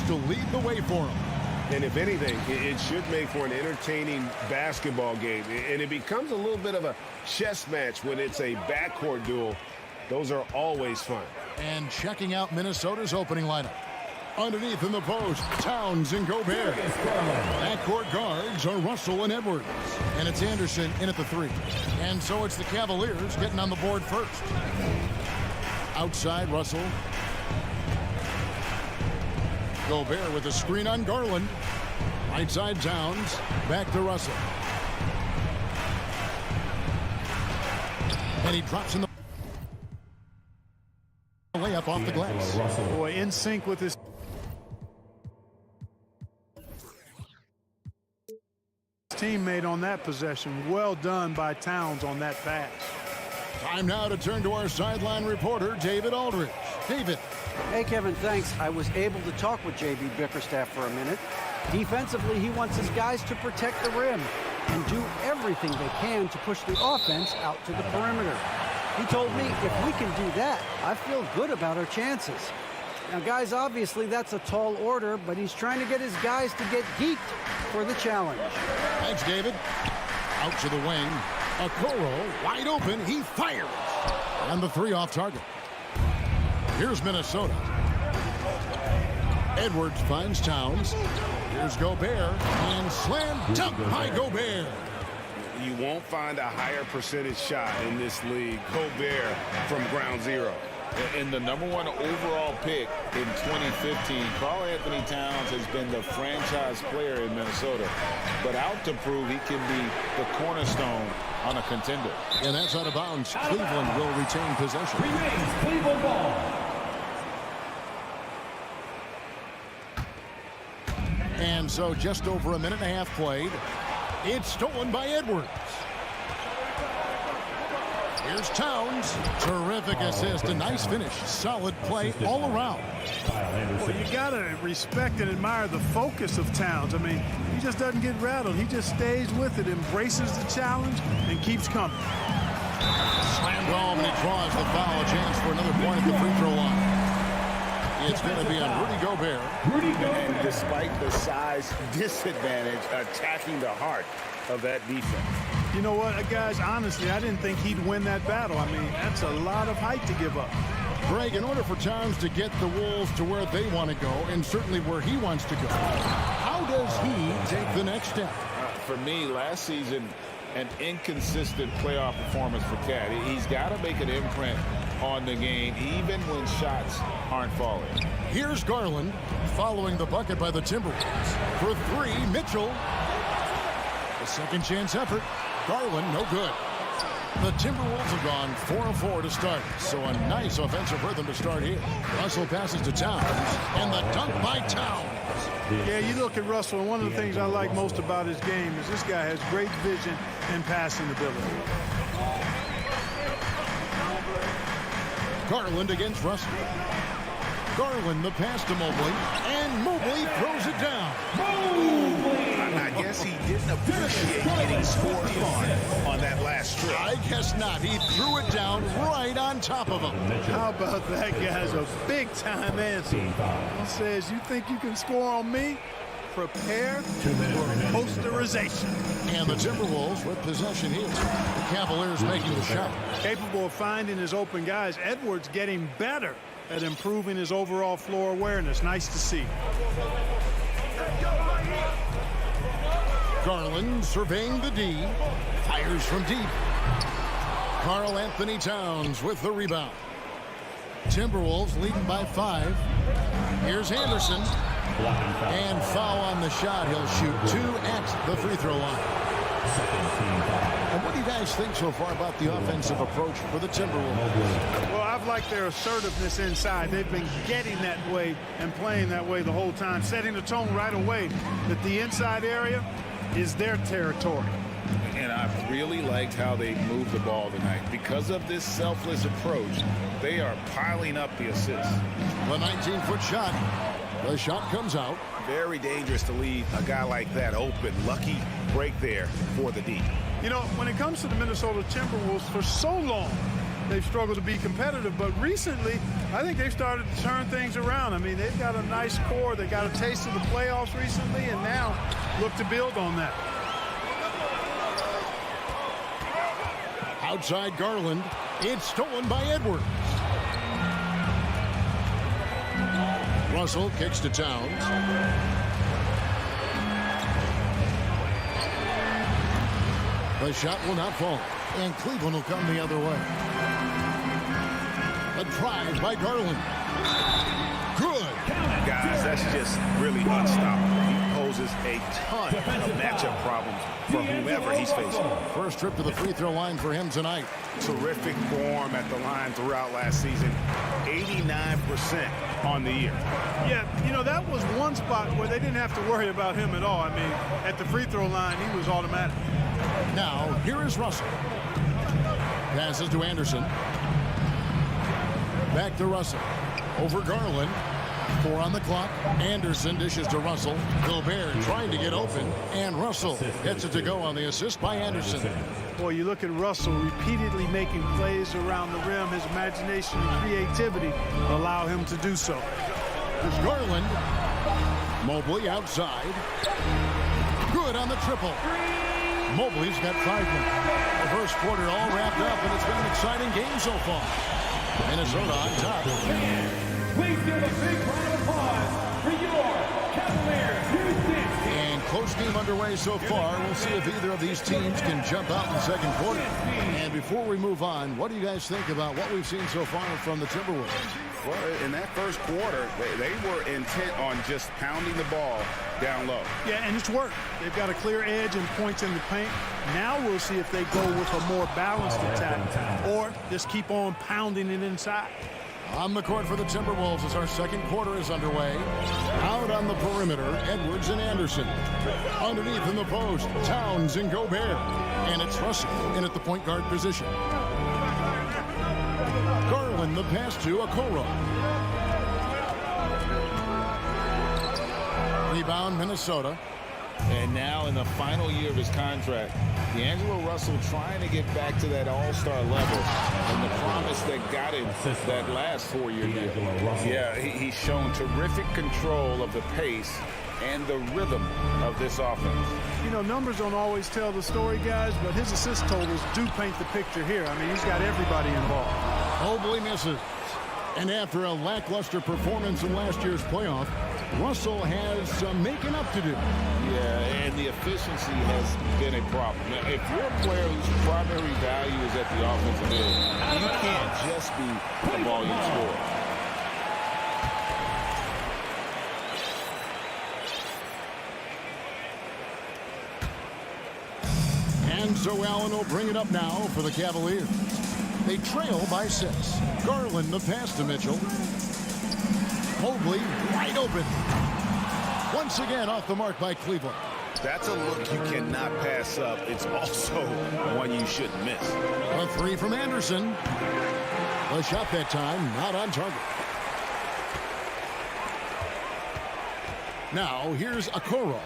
to lead the way for him. And if anything, it should make for an entertaining basketball game. And it becomes a little bit of a chess match when it's a backcourt duel. Those are always fun. And checking out Minnesota's opening lineup. Underneath in the post, Towns and Gobert. Backcourt guards are Russell and Edwards. And it's Anderson in at the 3. And so it's the Cavaliers getting on the board first. Outside, Russell. Gobert with a screen on Garland. Right side, Towns. Back to Russell. And he drops in the layup off the glass. Boy, in sync with his teammate on that possession. Well done by Towns on that pass. Time now to turn to our sideline reporter, David Aldridge. David. Hey, Kevin, thanks. I was able to talk with J.B. Bickerstaff for a minute. Defensively, he wants his guys to protect the rim and do everything they can to push the offense out to the perimeter. He told me if we can do that, I feel good about our chances. Now, guys, obviously that's a tall order, but he's trying to get his guys to get geeked for the challenge. Thanks, David. Out to the wing. Okoro wide open. He fires. And the 3 off target. Here's Minnesota. Edwards finds Towns. Here's Gobert. And slam dunk by Gobert. You won't find a higher percentage shot in this league, Gobert, from ground zero. And the #1 overall pick in 2015, Karl-Anthony Towns has been the franchise player in Minnesota, but out to prove he can be the cornerstone on a contender. And that's out of bounds. Cleveland will retain possession. Remains Cleveland ball. And so just over a minute and a half played. It's stolen by Edwards. Here's Towns. Terrific assist. A nice finish. Solid play all around. Well, you got to respect and admire the focus of Towns. I mean, he just doesn't get rattled. He just stays with it, embraces the challenge, and keeps coming. Slammed home, and he draws the foul. A chance for another point at the free throw line. It's going to be on Rudy Gobert. And despite the size disadvantage, attacking the heart of that defense. You know what, guys, honestly, I didn't think he'd win that battle. I mean, that's a lot of height to give up. Greg, in order for Towns to get the Wolves to where they want to go, and certainly where he wants to go, how does he take the next step? For me, last season, an inconsistent playoff performance for Cat. He's got to make an imprint on the game, even when shots aren't falling. Here's Garland, following the bucket by the Timberwolves. For 3, Mitchell. A second chance effort. Garland, no good. The Timberwolves have gone 4 of 4 to start, so a nice offensive rhythm to start here. Russell passes to Towns, and the dunk by Towns. Yeah, you look at Russell, and one of the things I like most about his game is this guy has great vision and passing ability. Garland against Russell. Garland the pass to Mobley, and Mobley throws it down. I guess he didn't appreciate getting scored on that last trip. I guess not. He threw it down right on top of him. How about that guy's a big-time answer. He says, you think you can score on me? Prepare for posterization. And the Timberwolves with possession here. The Cavaliers making the shot. Capable of finding his open guys. Edwards getting better at improving his overall floor awareness. Nice to see. Garland surveying the D. Fires from deep. Karl-Anthony Towns with the rebound. Timberwolves leading by 5. Here's Anderson. And foul on the shot. He'll shoot 2 at the free throw line. And what do you guys think so far about the offensive approach for the Timberwolves? Well, I've liked their assertiveness inside. They've been getting that way and playing that way the whole time, setting the tone right away that the inside area is their territory. And I've really liked how they moved the ball tonight. Because of this selfless approach, they are piling up the assists. The 19-foot shot. The shot comes out. Very dangerous to leave a guy like that open. Lucky break there for the D. You know, when it comes to the Minnesota Timberwolves, for so long, they've struggled to be competitive. But recently, I think they've started to turn things around. I mean, they've got a nice core. They got a taste of the playoffs recently, and now look to build on that. Outside Garland. It's stolen by Edwards. Russell kicks to Towns. The shot will not fall, and Cleveland will come the other way. A drive by Garland. Good. Guys, that's just really unstoppable. He poses a ton of matchup problems for whomever he's facing. First trip to the free throw line for him tonight. Terrific form at the line throughout last season. 89% on the year. Yeah, you know, that was one spot where they didn't have to worry about him at all. I mean, at the free throw line, he was automatic. Now, here is Russell. Passes to Anderson. Back to Russell. Over Garland. 4 on the clock. Anderson dishes to Russell. Gobert trying to get open. And Russell gets it to go on the assist by Anderson. Boy, you look at Russell repeatedly making plays around the rim. His imagination and creativity allow him to do so. There's Garland. Mobley outside. Good on the triple. Mobley's got 5 minutes. The first quarter all wrapped up, and it's been an exciting game so far. Minnesota on top. Please give a big round of applause for your Cavaliers. And close game underway so far. We'll see if either of these teams can jump out in the second quarter. And before we move on, what do you guys think about what we've seen so far from the Timberwolves? Well, in that first quarter, they were intent on just pounding the ball down low. Yeah, and it's worked. They've got a clear edge and points in the paint. Now we'll see if they go with a more balanced attack or just keep on pounding it inside. On the court for the Timberwolves as our second quarter is underway. Out on the perimeter, Edwards and Anderson. Underneath in the post, Towns and Gobert. And it's Russell in at the point guard position. Garland the pass to Okoro. Rebound Minnesota. And now in the final year of his contract, D'Angelo Russell trying to get back to that all-star level and the promise that got him that last 4-year deal. Yeah, he's shown terrific control of the pace and the rhythm of this offense. You know, numbers don't always tell the story, guys, but his assist totals do paint the picture here. I mean, he's got everybody involved. Mobley misses. And after a lackluster performance in last year's playoff, Russell has some making up to do. Yeah, and the efficiency has been a problem. Now, if you're a player whose primary value is at the offensive end, you can't just be a volume scorer. And so Allen will bring it up now for the Cavaliers. They trail by 6. Garland the pass to Mitchell. Mobley wide open. Once again off the mark by Cleveland. That's a look you cannot pass up. It's also one you shouldn't miss. A 3 from Anderson. The shot that time not on target. Now here's Okoro.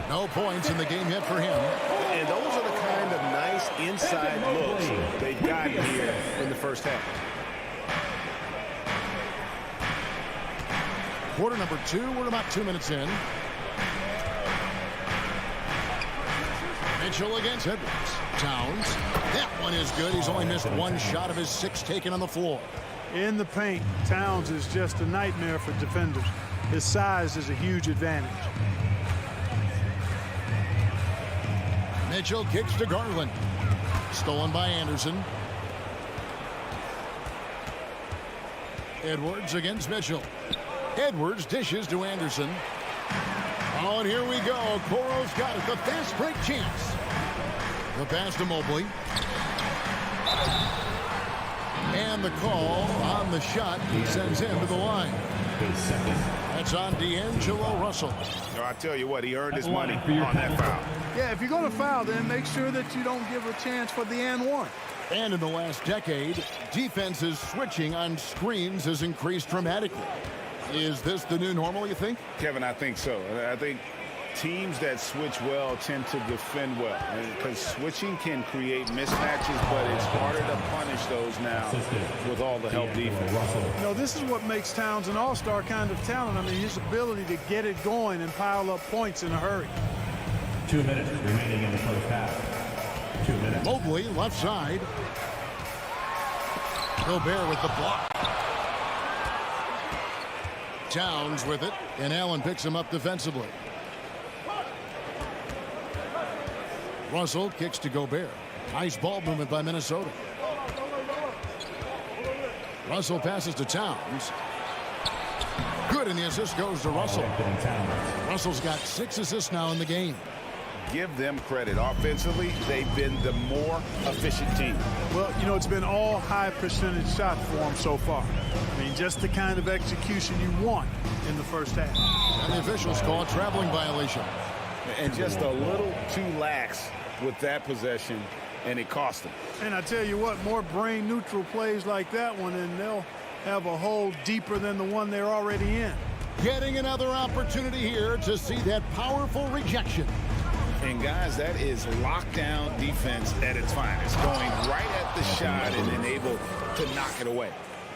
No points in the game yet for him. And those are the kind of nice inside looks they've gotten here in the first half. Quarter number 2, we're about 2 minutes in. Mitchell against Edwards. Towns. That one is good. He's only missed 1 shot of his 6 taken on the floor. In the paint, Towns is just a nightmare for defenders. His size is a huge advantage. Mitchell kicks to Garland. Stolen by Anderson. Edwards against Mitchell. Edwards dishes to Anderson. Oh, and here we go. Okoro's got it. The fast break chance. The pass to Mobley. And the call on the shot sends him to the line. That's on D'Angelo Russell. No, I tell you what, he earned his money on that foul. Yeah, if you're going to foul, then make sure that you don't give a chance for the and one. And in the last decade, defenses switching on screens has increased dramatically. Is this the new normal, you think? Kevin, I think so. I think Teams that switch well tend to defend well, because switching can create mismatches, but it's harder to punish those now with all the help defense. You know, this is what makes Towns an all-star kind of talent. I mean, his ability to get it going and pile up points in a hurry. 2 minutes remaining in the first half. 2 minutes. Mobley, left side. Gobert with the block. Towns with it, and Allen picks him up defensively. Russell kicks to Gobert. Nice ball movement by Minnesota. Russell passes to Towns. Good, and the assist goes to Russell. Russell's got 6 assists now in the game. Give them credit. Offensively, they've been the more efficient team. Well, you know, it's been all high percentage shots for them so far. I mean, just the kind of execution you want in the first half. And the officials call a traveling violation. And just a little too lax with that possession, and it cost them. And I tell you what, more brain neutral plays like that one, and they'll have a hole deeper than the one they're already in. Getting another opportunity here to see that powerful rejection. And guys, that is lockdown defense at its finest, going right at the shot and then able to knock it away.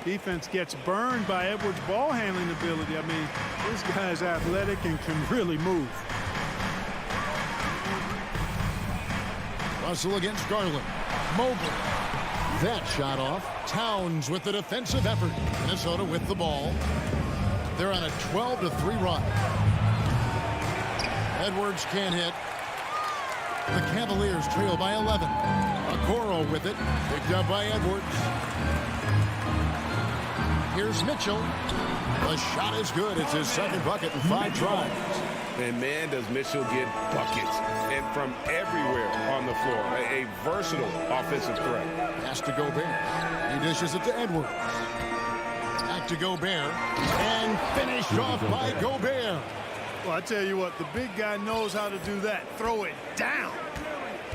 Defense gets burned by Edwards' ball handling ability. I mean, this guy's athletic and can really move. Russell against Garland. Mobley. That shot off. Towns with the defensive effort. Minnesota with the ball. They're on a 12-3 run. Edwards can't hit. The Cavaliers trail by 11. Okoro with it. Picked up by Edwards. Here's Mitchell. The shot is good. It's his second bucket in 5 tries. And man, does Mitchell get buckets. And from everywhere on the floor. A versatile offensive threat. Pass to Gobert. He dishes it to Edwards. Back to Gobert. And finished off by Gobert. Well, I tell you what, the big guy knows how to do that. Throw it down.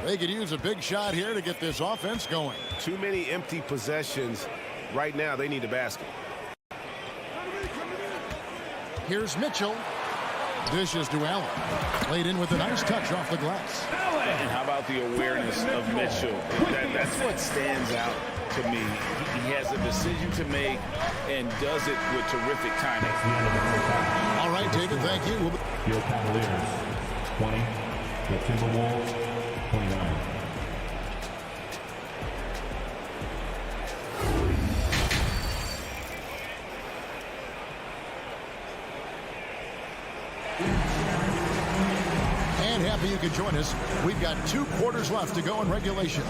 They could use a big shot here to get this offense going. Too many empty possessions. Right now, they need a basket. Here's Mitchell. Dishes to Allen. Laid in with a nice touch off the glass. And how about the awareness of Mitchell? That's what stands out to me. He has a decision to make and does it with terrific timing. All right, David, thank you. Your Cavaliers, 20. The Timberwolves, 29. And happy you could join us. We've got 2 quarters left to go in regulation.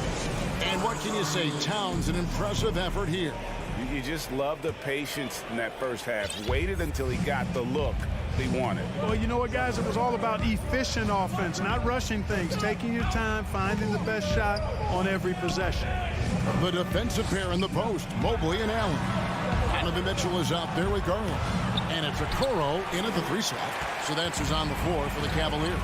And what can you say? Towns, an impressive effort here. You just love the patience in that first half. Waited until he got the look they wanted. Well, you know what, guys? It was all about efficient offense, not rushing things, taking your time, finding the best shot on every possession. The defensive pair in the post, Mobley and Allen. Donovan Mitchell is out there with Garland. And it's Okoro in at the 3 slot. So that's who's on the floor for the Cavaliers.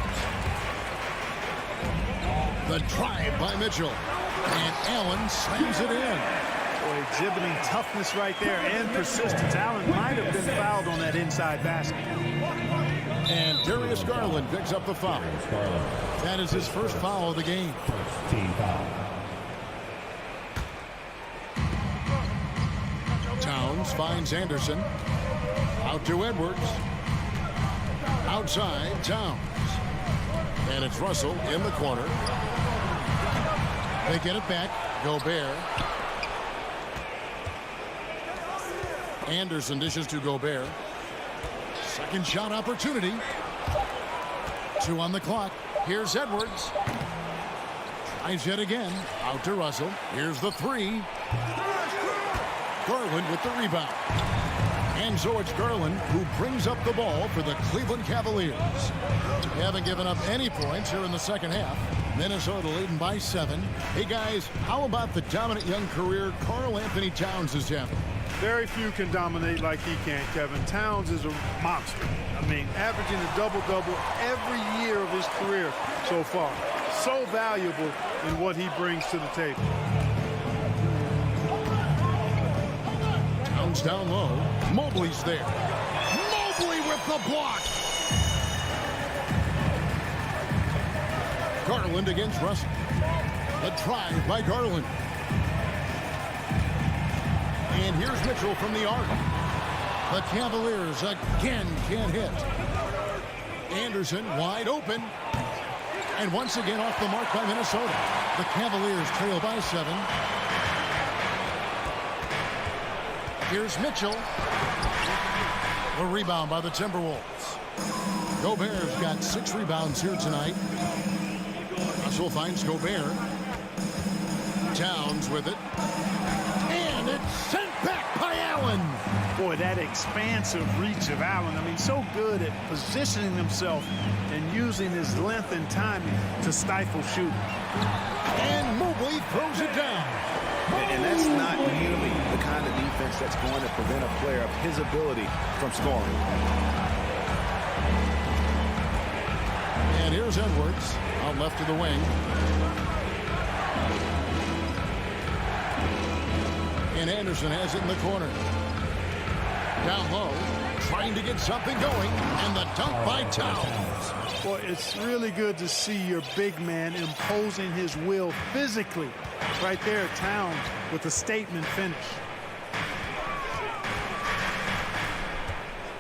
The drive by Mitchell. And Allen slams it in. Boy, exhibiting toughness right there and persistence. Allen might have been fouled on that inside basket. And Darius Garland picks up the foul. That is his first foul of the game. Team foul. Towns finds Anderson. Out to Edwards. Outside, Towns. And it's Russell in the corner. They get it back. Gobert. Anderson dishes to Gobert. Second shot opportunity. 2 on the clock. Here's Edwards. Tries yet again. Out to Russell. Here's the 3. Garland with the rebound. And so it's Garland who brings up the ball for the Cleveland Cavaliers. They haven't given up any points here in the second half. Minnesota leading by 7. Hey, guys, how about the dominant young career Karl Anthony Towns is having? Very few can dominate like he can, Kevin. Towns is a monster. I mean, averaging a double-double every year of his career so far. So valuable in what he brings to the table. Towns down low. Mobley's there. Mobley with the block. Garland against Russell. The drive by Garland. And here's Mitchell from the arc. The Cavaliers again can't hit. Anderson wide open. And once again off the mark by Minnesota. The Cavaliers trail by 7. Here's Mitchell. The rebound by the Timberwolves. Gobert's got 6 rebounds here tonight. Russell finds Gobert. Towns with it. And it's sent back by Allen. Boy, that expansive reach of Allen. I mean, so good at positioning himself and using his length and timing to stifle shooting. And Mobley throws it down. And that's not nearly the kind of defense that's going to prevent a player of his ability from scoring. And here's Edwards out left of the wing. And Anderson has it in the corner. Down low, trying to get something going, and the dunk by Towns. Boy, it's really good to see your big man imposing his will physically. Right there, Towns with a statement finish.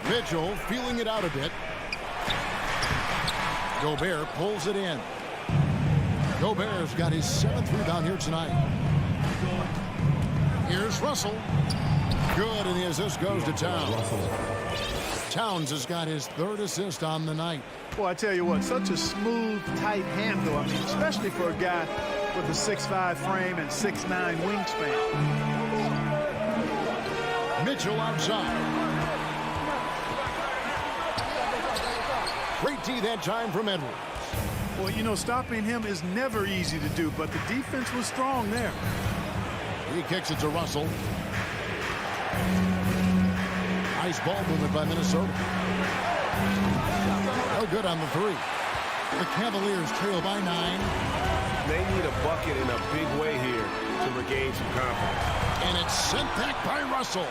Mitchell feeling it out a bit. Gobert pulls it in. Gobert's got his 7th rebound here tonight. Here's Russell. Good, and the assist goes to Towns. Towns has got his 3rd assist on the night. Boy, I tell you what, such a smooth, tight handle. I mean, especially for a guy with a 6'5" frame and 6'9" wingspan. Mitchell outside. Great D that time from Edwards. Well, you know, stopping him is never easy to do, but the defense was strong there. He kicks it to Russell. Nice ball movement by Minnesota. No good on the 3. The Cavaliers trail by 9. They need a bucket in a big way here to regain some confidence. And it's sent back by Russell.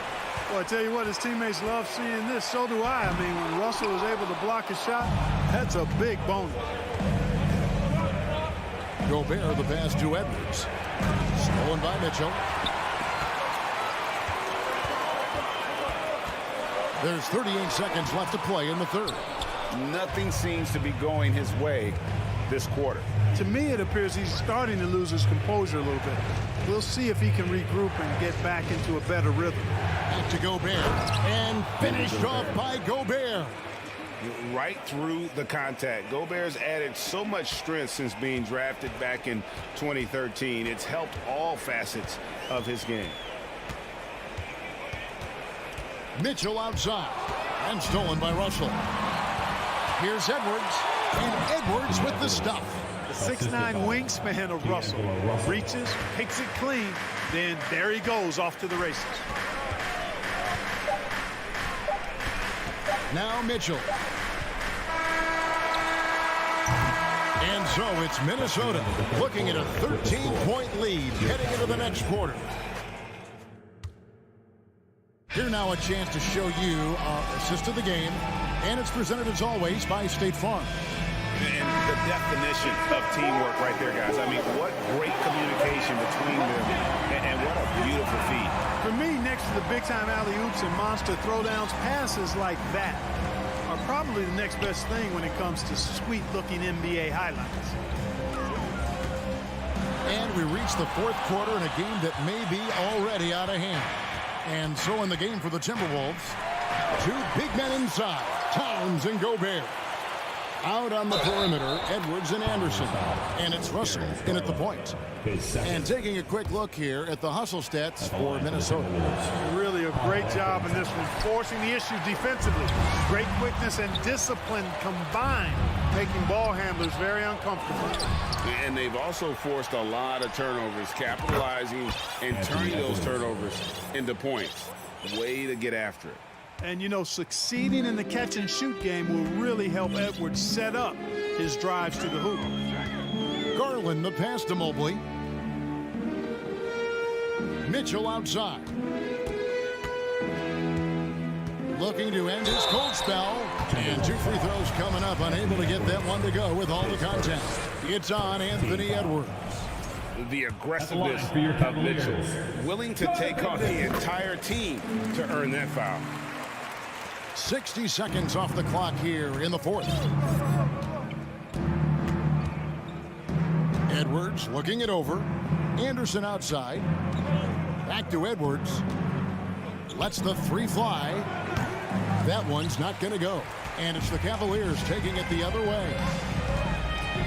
Well, I tell you what, his teammates love seeing this. So do I. I mean, when Russell is able to block a shot, that's a big bonus. Gobert the pass to Edwards. Stolen by Mitchell. There's 38 seconds left to play in the 3rd. Nothing seems to be going his way this quarter. To me, it appears he's starting to lose his composure a little bit. We'll see if he can regroup and get back into a better rhythm. Back to Gobert. And finished off by Gobert. Right through the contact. Gobert's added so much strength since being drafted back in 2013. It's helped all facets of his game. Mitchell outside. And stolen by Russell. Here's Edwards. And Edwards with the stuff. The 6'9" wingspan of Russell. Reaches, picks it clean, then there he goes off to the races. Now Mitchell. And so it's Minnesota looking at a 13-point lead heading into the next quarter. Here now a chance to show you our assist of the game. And it's presented as always by State Farm. And the definition of teamwork right there, guys. I mean, what great communication between them, and what a beautiful feat. For me, next to the big-time alley-oops and monster throwdowns, passes like that are probably the next best thing when it comes to sweet-looking NBA highlights. And we reach the 4th quarter in a game that may be already out of hand. And so in the game for the Timberwolves, 2 big men inside, Towns and Gobert. Out on the perimeter, Edwards and Anderson. And it's Russell in at the point. And taking a quick look here at the hustle stats for Minnesota. Really a great job in this one, forcing the issue defensively. Great quickness and discipline combined, making ball handlers very uncomfortable. And they've also forced a lot of turnovers, capitalizing and turning those turnovers into points. Way to get after it. And, you know, succeeding in the catch-and-shoot game will really help Edwards set up his drives to the hoop. Garland the pass to Mobley. Mitchell outside. looking to end his cold spell. And 2 free throws coming up, unable to get that one to go with all the contact. It's on Anthony Edwards. The aggressiveness of Mitchell, willing to take on the entire team to earn that foul. 60 seconds off the clock here in the fourth. Edwards looking it over. Anderson outside. Back to Edwards. Lets the 3 fly. That one's not going to go. And it's the Cavaliers taking it the other way.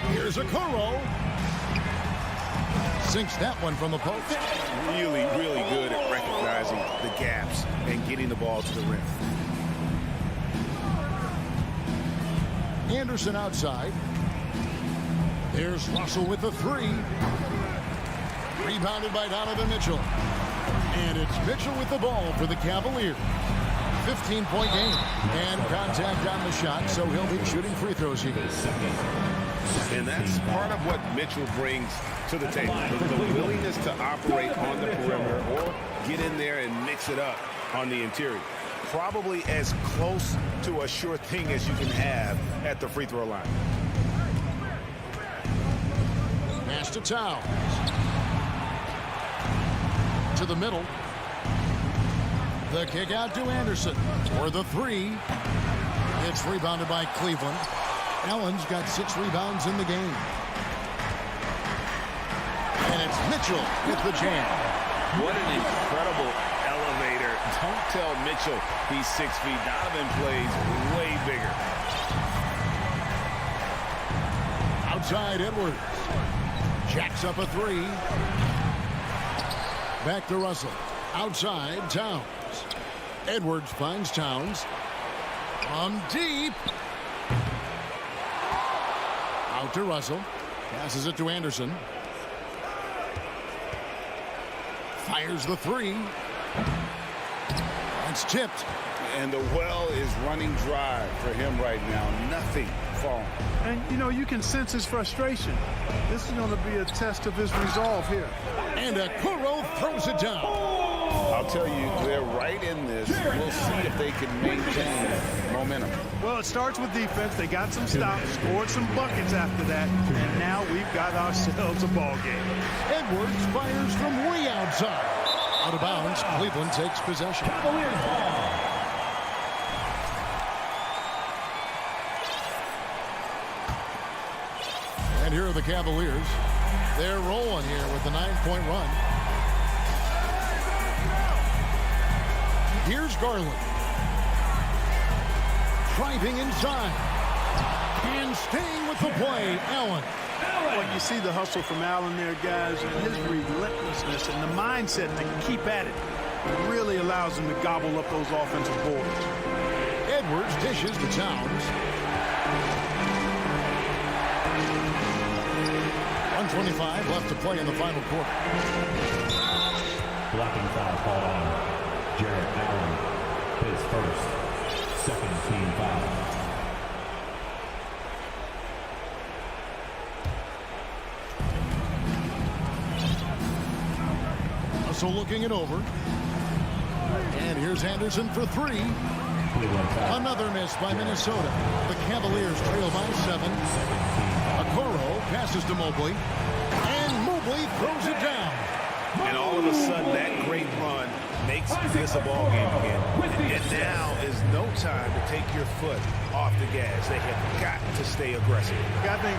Here's a Okoro. Sinks that one from the post. Really, really good at recognizing the gaps and getting the ball to the rim. Anderson outside. There's Russell with the 3. Rebounded by Donovan Mitchell. And it's Mitchell with the ball for the Cavaliers. 15-point game. And contact on the shot, so he'll be shooting free throws here. And that's part of what Mitchell brings to the table. The willingness to operate on the perimeter or get in there and mix it up on the interior. Probably as close to a sure thing as you can have at the free throw line. Pass to Towns. To the middle. The kick out to Anderson for the 3. It's rebounded by Cleveland. Allen's got 6 rebounds in the game. And it's Mitchell with the jam. What an incredible elevator. Don't tell Mitchell he's 6 feet. Donovan plays way bigger. Outside Edwards. Jacks up a 3. Back to Russell. Outside Towns. Edwards finds Towns. From deep. Out to Russell. Passes it to Anderson. Fires the 3. It's tipped. And the well is running dry for him right now. Nothing falling. And, you know, you can sense his frustration. This is going to be a test of his resolve here. And Okoro throws it down. I'll tell you, they're right in this. We'll see if they can maintain momentum. Well, it starts with defense. They got some stops, scored some buckets after that, and now we've got ourselves a ball game. Edwards fires from way outside. Out of bounds, Cleveland takes possession. And here are the Cavaliers. They're rolling here with the 9-point run. Here's Garland. Driving inside. And staying with the play, Allen. Well, you see the hustle from Allen there, guys, and his relentlessness and the mindset to keep at it really allows him to gobble up those offensive boards. Edwards dishes to Towns. 1:25 left to play in the final quarter. Blocking foul called on Jarrett Allen. His first, second team foul. So looking it over. And here's Anderson for 3. Another miss by Minnesota. The Cavaliers trail by 7. Okoro passes to Mobley. And Mobley throws it down. And all of a sudden, that great run makes this a ball game again. And now is no time to take your foot off the gas. They have got to stay aggressive. I think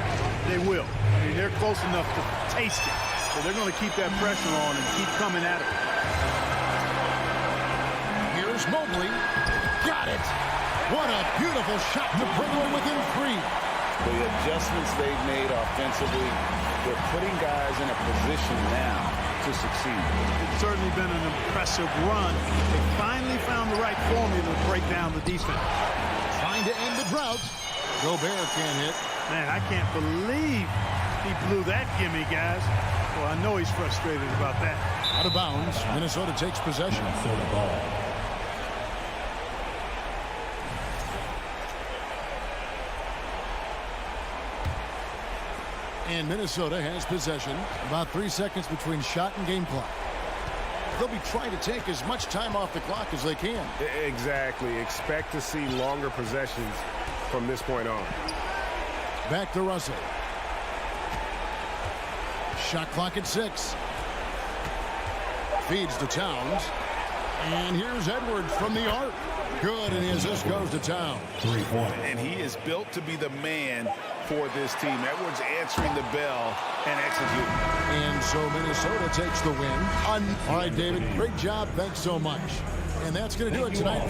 they will. I mean, they're close enough to taste it. So they're going to keep that pressure on and keep coming at it. Here's Mobley. Got it. What a beautiful shot to bring them within 3. The adjustments they've made offensively, they're putting guys in a position now to succeed. It's certainly been an impressive run. They finally found the right formula to break down the defense. Trying to end the drought. Gobert can't hit. Man, I can't believe he blew that gimme, guys. Well, I know he's frustrated about that. Out of bounds. Minnesota takes possession. Minnesota ball. And Minnesota has possession. About 3 seconds between shot and game clock. they'll be trying to take as much time off the clock as they can. Exactly. Expect to see longer possessions from this point on. Back to Russell. Shot clock at 6. Feeds to Towns. And here's Edwards from the arc. Good, and the assist goes to Towns. 3 points. And he is built to be the man for this team. Edwards answering the bell and executing. And so Minnesota takes the win. All right, David, great job. Thanks so much. And that's going to do it tonight.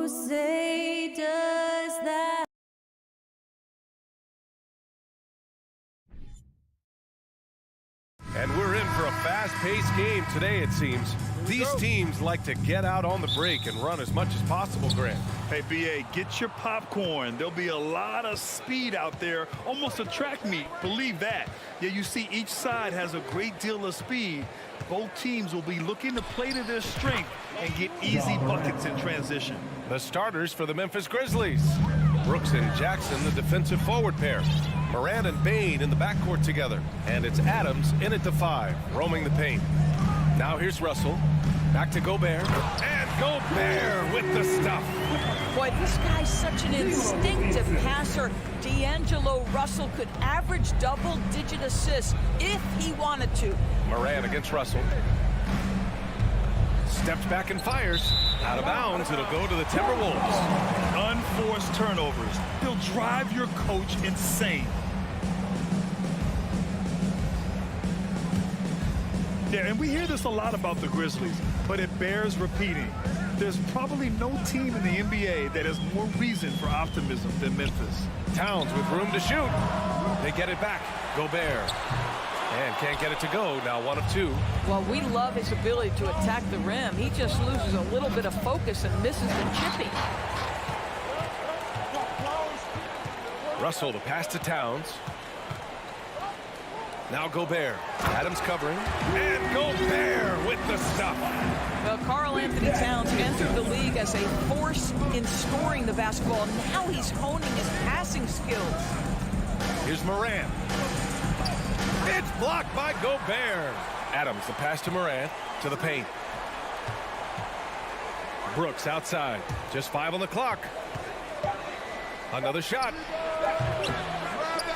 say does that? And we're in for a fast-paced game today, it seems. These teams like to get out on the break and run as much as possible, Grant. Hey, B.A., get your popcorn. There'll be a lot of speed out there, almost a track meet. Believe that. Yeah, you see each side has a great deal of speed. Both teams will be looking to play to their strength and get easy buckets in transition. The starters for the Memphis Grizzlies. Brooks and Jackson, the defensive forward pair. Moran and Bain in the backcourt together. And it's Adams in at the 5, roaming the paint. Now here's Russell. Back to Gobert. And Gobert with the stuff. Boy, this guy's such an instinctive passer. D'Angelo Russell could average double-digit assists if he wanted to. Moran against Russell. Steps back and fires. Out of bounds, it'll go to the Timberwolves. Unforced turnovers. They'll drive your coach insane. Yeah, and we hear this a lot about the Grizzlies, but it bears repeating. There's probably no team in the NBA that has more reason for optimism than Memphis. Towns with room to shoot. They get it back. Gobert. And can't get it to go. Now 1 of 2. Well, we love his ability to attack the rim. He just loses a little bit of focus and misses the chipping. Russell, the pass to Towns. Now Gobert. Adams covering. And Gobert with the stuff. Well, Karl Anthony Towns entered the league as a force in scoring the basketball. Now he's honing his passing skills. Here's Moran. It's blocked by Gobert. Adams, the pass to Moran, to the paint. Brooks outside. Just 5 on the clock. Another shot.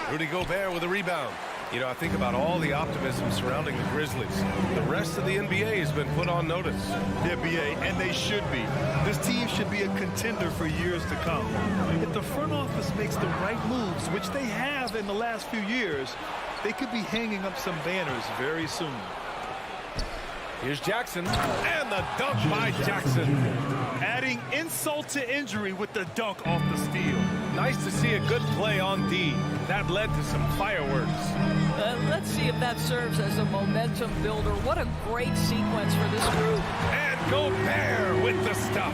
Rudy Gobert with a rebound. You know, I think about all the optimism surrounding the Grizzlies. The rest of the NBA has been put on notice. Yeah, B.A., and they should be. This team should be a contender for years to come. If the front office makes the right moves, which they have in the last few years, they could be hanging up some banners very soon. Here's Jackson, and the dunk by Jackson. Adding insult to injury with the dunk off the steal. Nice to see a good play on D. That led to some fireworks. Let's see if that serves as a momentum builder. What a great sequence for this group. And Gobert with the stuff.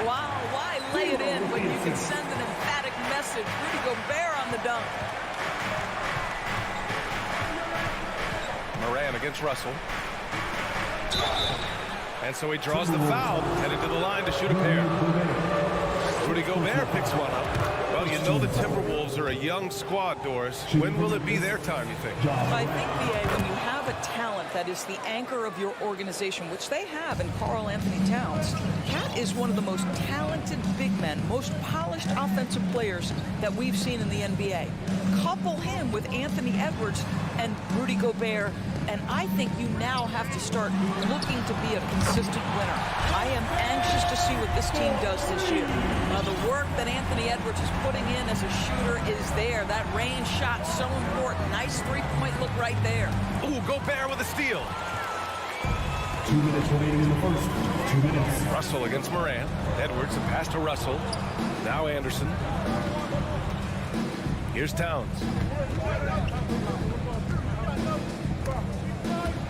Wow, why lay it in when you can send an emphatic message? Rudy Gobert on the dunk. Moran against Russell. And so he draws the foul, headed to the line to shoot a pair. Rudy Gobert picks one up. Well, you know the Timberwolves are a young squad, Doris. When will it be their time, you think? I think, B.A., when you have a talent that is the anchor of your organization, which they have in Karl Anthony Towns, Cat is one of the most talented big men, most polished offensive players that we've seen in the NBA. Couple him with Anthony Edwards and Rudy Gobert, and I think you now have to start looking to be a consistent winner. I am anxious to see what this team does this year. The work that Anthony Edwards is putting in as a shooter is there. That range shot so important. Nice three-point look right there. Ooh, Gobert with a steal. 2 minutes remaining in the first. 2 minutes. Russell against Moran. Edwards, a pass to Russell. Now Anderson. Here's Towns.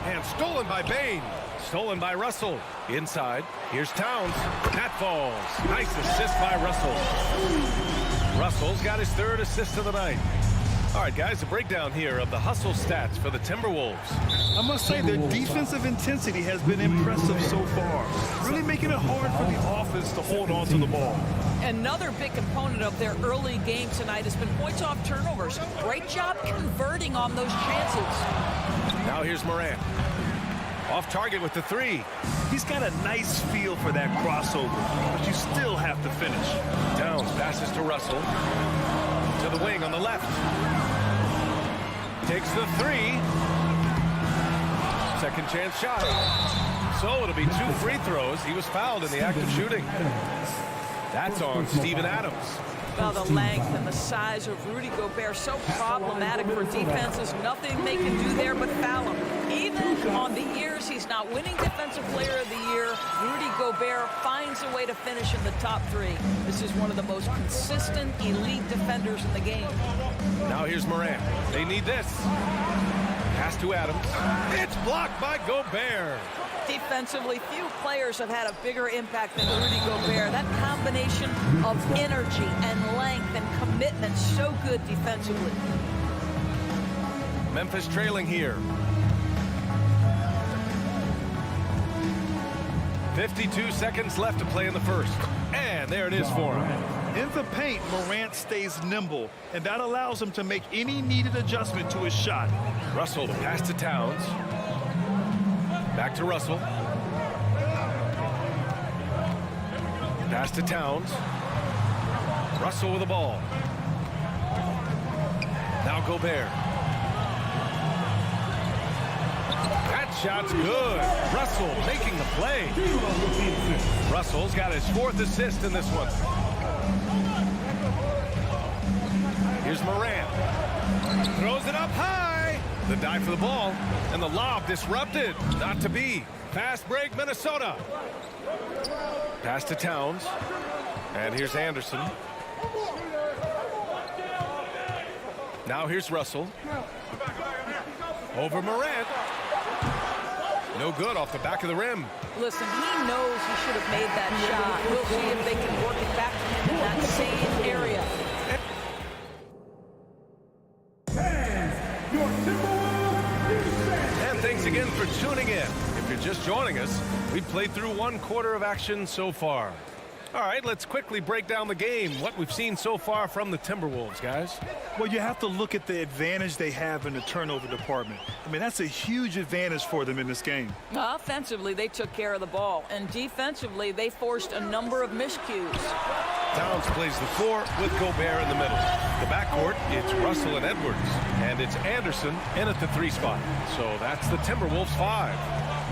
And stolen by Bain. Stolen by Russell. Inside. Here's Towns. That falls. Nice assist by Russell. Russell's got his 3rd assist of the night. All right, guys, a breakdown here of the hustle stats for the Timberwolves. I must say their defensive intensity has been impressive so far. Really making it hard for the offense to hold on to the ball. Another big component of their early game tonight has been points off turnovers. Great job converting on those chances. Now here's Moran. Off target with the 3. He's got a nice feel for that crossover, but you still have to finish. Towns passes to Russell. To the wing on the left. Takes the 3. Second chance shot. So it'll be 2 free throws. He was fouled in the act of shooting. That's on Steven Adams. Well, the length and the size of Rudy Gobert, so problematic for defenses. Nothing they can do there but foul him. Even on the years he's not winning Defensive Player of the Year, Rudy Gobert finds a way to finish in the top 3. This is one of the most consistent elite defenders in the game. Now here's Morant. They need this. Pass to Adams. It's blocked by Gobert. Defensively, few players have had a bigger impact than Rudy Gobert. That combination of energy and length and commitment, so good defensively. Memphis trailing here. 52 seconds left to play in the first. And there it is for him. In the paint, Morant stays nimble, and that allows him to make any needed adjustment to his shot. Russell to pass to Towns. Back to Russell. Pass to Towns. Russell with the ball. Now Gobert. That shot's good. Russell making the play. Russell's got his 4th assist in this one. Here's Morant. Throws it up high. The dive for the ball. And the lob disrupted. Not to be. Fast break, Minnesota. Pass to Towns. And here's Anderson. Now here's Russell. Over Morant. No good off the back of the rim. Listen, he knows he should have made that shot. We'll see if they can work it back to him in that same area. And thanks again for tuning in. If you're just joining us, we've played through 1/4 of action so far. All right, let's quickly break down the game, what we've seen so far from the Timberwolves, guys. Well, you have to look at the advantage they have in the turnover department. I mean, that's a huge advantage for them in this game. Offensively, they took care of the ball, and defensively, they forced a number of miscues. Towns plays the 4 with Gobert in the middle. The backcourt, it's Russell and Edwards, and it's Anderson in at the 3 spot. So that's the Timberwolves 5.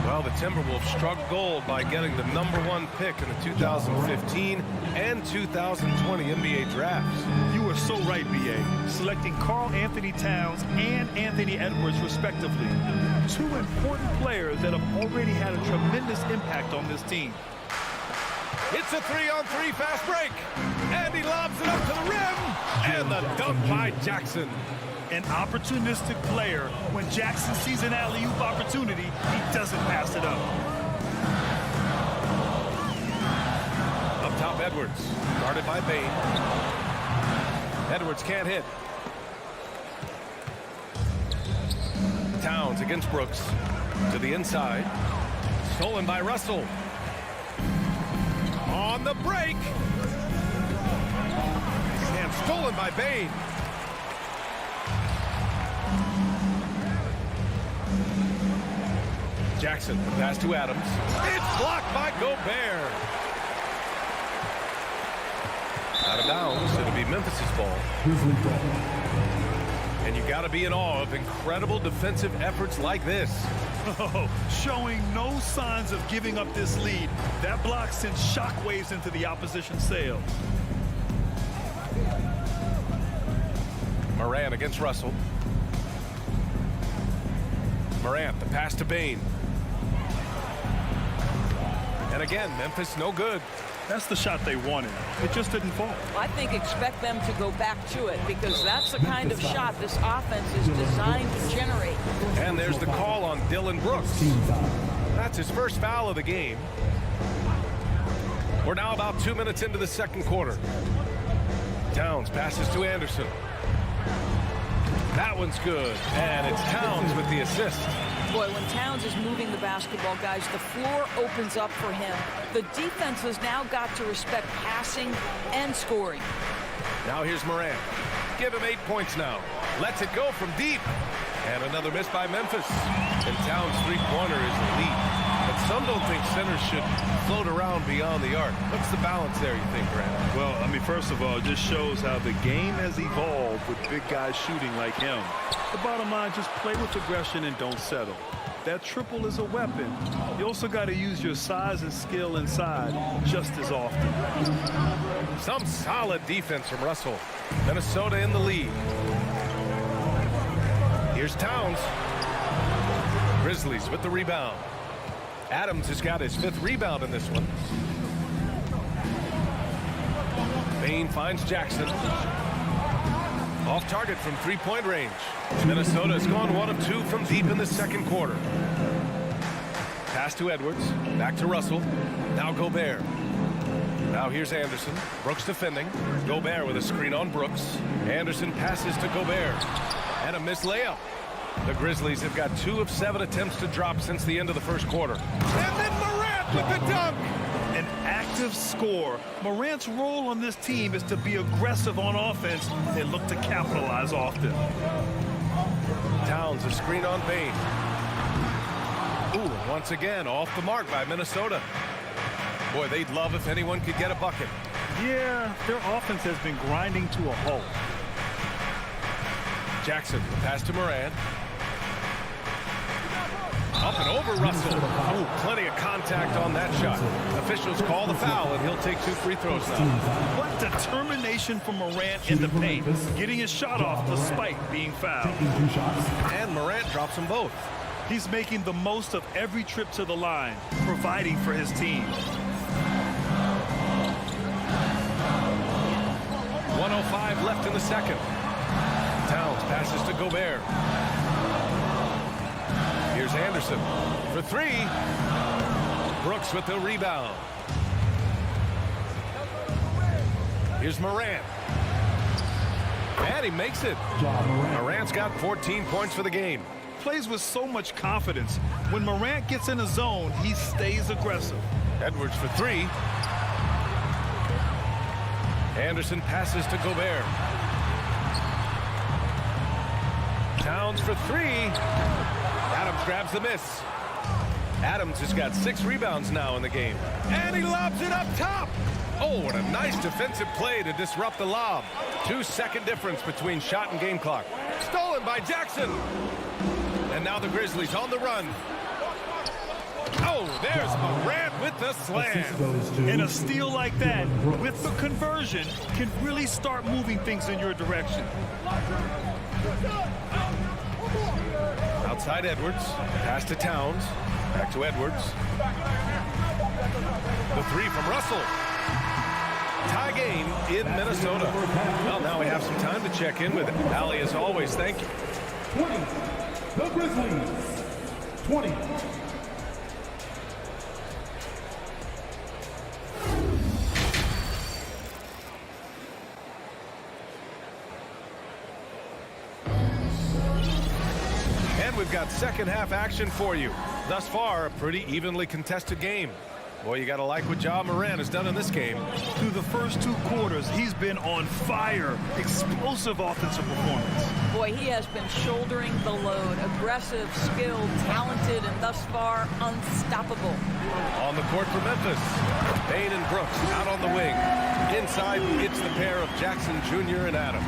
Well, the Timberwolves struck gold by getting the #1 pick in the 2015 and 2020 NBA drafts. You were so right, B.A. Selecting Karl Anthony Towns and Anthony Edwards, respectively. 2 important players that have already had a tremendous impact on this team. It's a 3-on-3 fast break. And he lobs it up to the rim. And the dunk by Jackson. An opportunistic player. When Jackson sees an alley-oop opportunity, he doesn't pass it up. Up top, Edwards. Guarded by Bane. Edwards can't hit. Towns against Brooks. To the inside. Stolen by Russell. On the break. And stolen by Bane. Jackson, pass to Adams. It's blocked by Gobert. Out of bounds. It'll be Memphis' ball. And you got to be in awe of incredible defensive efforts like this. Oh, showing no signs of giving up this lead. That block sends shockwaves into the opposition sails. Morant against Russell. Morant, the pass to Bane. And again, Memphis no good. That's the shot they wanted. It just didn't fall. I think expect them to go back to it because that's the kind of shot this offense is designed to generate. And there's the call on Dylan Brooks. That's his first foul of the game. We're now about 2 minutes into the second quarter. Towns passes to Anderson. That one's good. And it's Towns with the assist. Boy, when Towns is moving the basketball, guys, the floor opens up for him. The defense has now got to respect passing and scoring. Now here's Morant. Give him 8 points now. Lets it go from deep. And another miss by Memphis. And Towns' three-pointer is elite. But some don't think centers should float around beyond the arc. What's the balance there, you think, Grant? Well, I mean, first of all, it just shows how the game has evolved with big guys shooting like him. The bottom line, just play with aggression and don't settle. That triple is a weapon. You also got to use your size and skill inside just as often. Some solid defense from Russell. Minnesota in the lead. Here's Towns. Grizzlies with the rebound. Adams has got his 5th rebound in this one. Bain finds Jackson. Off target from 3-point range. Minnesota has gone 1 of 2 from deep in the second quarter. Pass to Edwards. Back to Russell. Now Gobert. Now here's Anderson. Brooks defending. Gobert with a screen on Brooks. Anderson passes to Gobert. And a missed layup. The Grizzlies have got 2 of 7 attempts to drop since the end of the first quarter. And then Morant with the dunk. An active scorer. Morant's role on this team is to be aggressive on offense and look to capitalize often. Towns, a screen on Bain. Ooh, once again, off the mark by Minnesota. Boy, they'd love if anyone could get a bucket. Yeah, their offense has been grinding to a halt. Jackson, pass to Morant. Up and over Russell. Ooh, plenty of contact on that shot. Officials call the foul, and he'll take 2 free throws now. What determination from Morant in the paint, getting his shot off despite being fouled. And Morant drops them both. He's making the most of every trip to the line, providing for his team. 1:05 left in the second. Towns passes to Gobert. Here's Anderson for 3. Brooks with the rebound. Here's Morant. And he makes it. Morant's got 14 points for the game. Plays with so much confidence. When Morant gets in a zone, he stays aggressive. Edwards for 3. Anderson passes to Gobert. Towns for 3. Adams grabs the miss. Adams has got 6 rebounds now in the game. And he lobs it up top. Oh, what a nice defensive play to disrupt the lob. 2-second difference between shot and game clock. Stolen by Jackson. And now the Grizzlies on the run. Oh, there's Morant with the slam. And a steal like that, with the conversion, can really start moving things in your direction. Outside Edwards. Pass to Towns. Back to Edwards. The 3 from Russell. Tie game in Minnesota. Well, now we have some time to check in with Ali as always. Thank you. 20. The Grizzlies. 20. And we've got second half action for you. Thus far, a pretty evenly contested game. Boy, you got to like what Ja Morant has done in this game. Through the first 2 quarters, he's been on fire. Explosive offensive performance. Boy, he has been shouldering the load. Aggressive, skilled, talented, and thus far, unstoppable. On the court for Memphis. Bain and Brooks out on the wing. Inside, it's the pair of Jackson Jr. and Adams.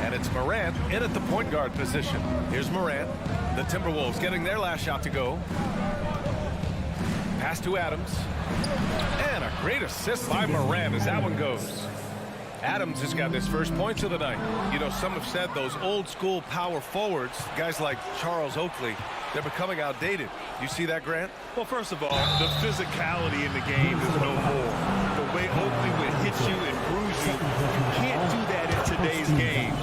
And it's Morant in at the point guard position. Here's Morant. The Timberwolves getting their last shot to go. Pass to Adams. And a great assist by Morant as that one goes. Adams has got his first points of the night. You know, some have said those old school power forwards, guys like Charles Oakley, they're becoming outdated. You see that, Grant? Well, first of all, the physicality in the game is no more. The way Oakley would hit you and bruise you, you can't do that in today's game.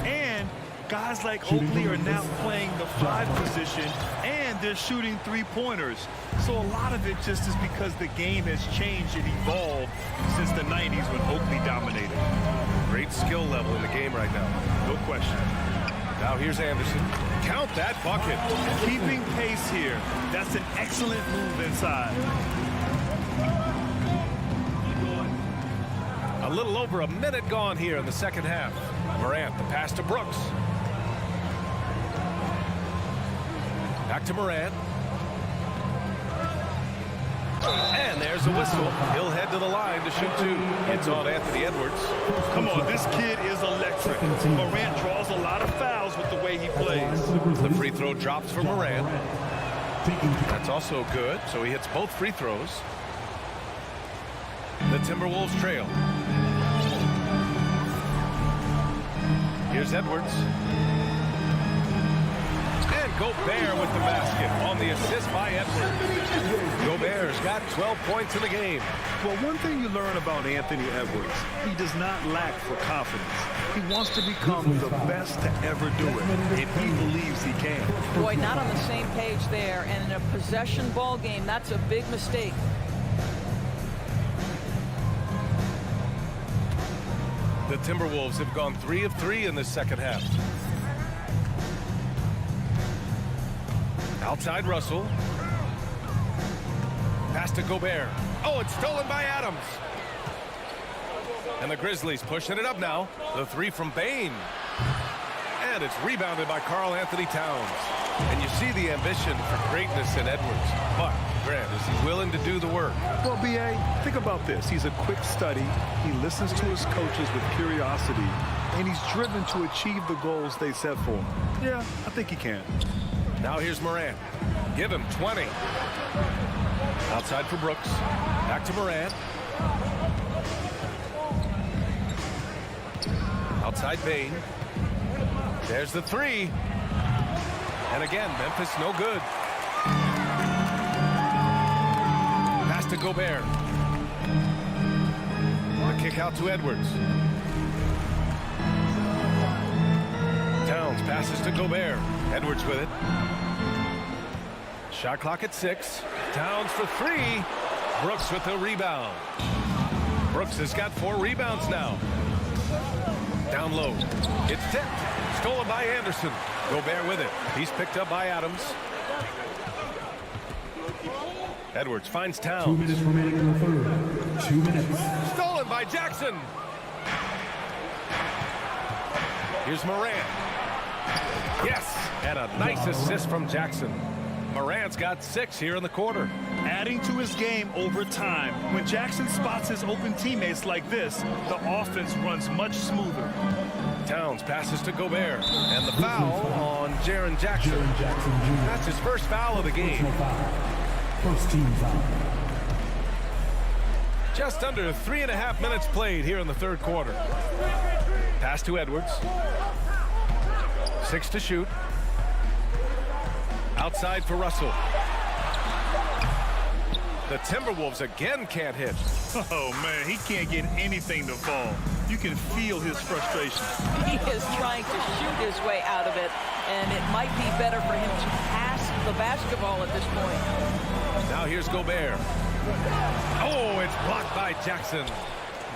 And guys like Oakley are now playing the 5 position, and they're shooting 3-pointers. So a lot of it just is because the game has changed and evolved since the 90s when Oakley dominated. Great skill level in the game right now. No question. Now here's Anderson. Count that bucket. Keeping pace here. That's an excellent move inside. A little over a minute gone here in the second half. Morant, the pass to Brooks. Back to Morant. And there's a whistle. He'll head to the line to shoot 2. It's on Anthony Edwards. Come on, this kid is electric. Morant draws a lot of fouls with the way he plays. The free throw drops for Morant. That's also good, so he hits both free throws. The Timberwolves trail. Here's Edwards. And Gobert with the basket on the assist by Edwards. Gobert's got 12 points in the game. Well, one thing you learn about Anthony Edwards, he does not lack for confidence. He wants to become the best to ever do it, and he believes he can. Boy, not on the same page there, and in a possession ball game, that's a big mistake. The Timberwolves have gone 3 of 3 in this second half. Outside Russell. Pass to Gobert. Oh, it's stolen by Adams. And the Grizzlies pushing it up now. The three from Bane. And it's rebounded by Karl Anthony Towns. And you see the ambition for greatness in Edwards. But, Grant, is he willing to do the work? Well, B.A., think about this. He's a quick study. He listens to his coaches with curiosity. And he's driven to achieve the goals they set for him. Yeah, I think he can. Now here's Morant. Give him 20. Outside for Brooks. Back to Morant. Outside Bane. There's the three. And again, Memphis no good. Pass to Gobert. The kick out to Edwards. Towns passes to Gobert. Edwards with it. Shot clock at 6. Towns for 3. Brooks with the rebound. Brooks has got 4 rebounds now. Down low. It's tipped. Stolen by Anderson. Gobert with it. He's picked up by Adams. Edwards finds Towns. 2 minutes remaining in the third. 2 minutes. Stolen by Jackson. Here's Morant. Yes, and a nice assist from Jackson. Morant's got 6 here in the quarter. Adding to his game over time. When Jackson spots his open teammates like this, the offense runs much smoother. Towns passes to Gobert. And the foul on Jaren Jackson. That's his first foul of the game. First team foul. Just under 3.5 minutes played here in the third quarter. Pass to Edwards. 6 to shoot. Outside for Russell. The Timberwolves again can't hit. Oh, man, he can't get anything to fall. You can feel his frustration. He is trying to shoot his way out of it, and it might be better for him to pass the basketball at this point. Now here's Gobert. Oh, it's blocked by Jackson.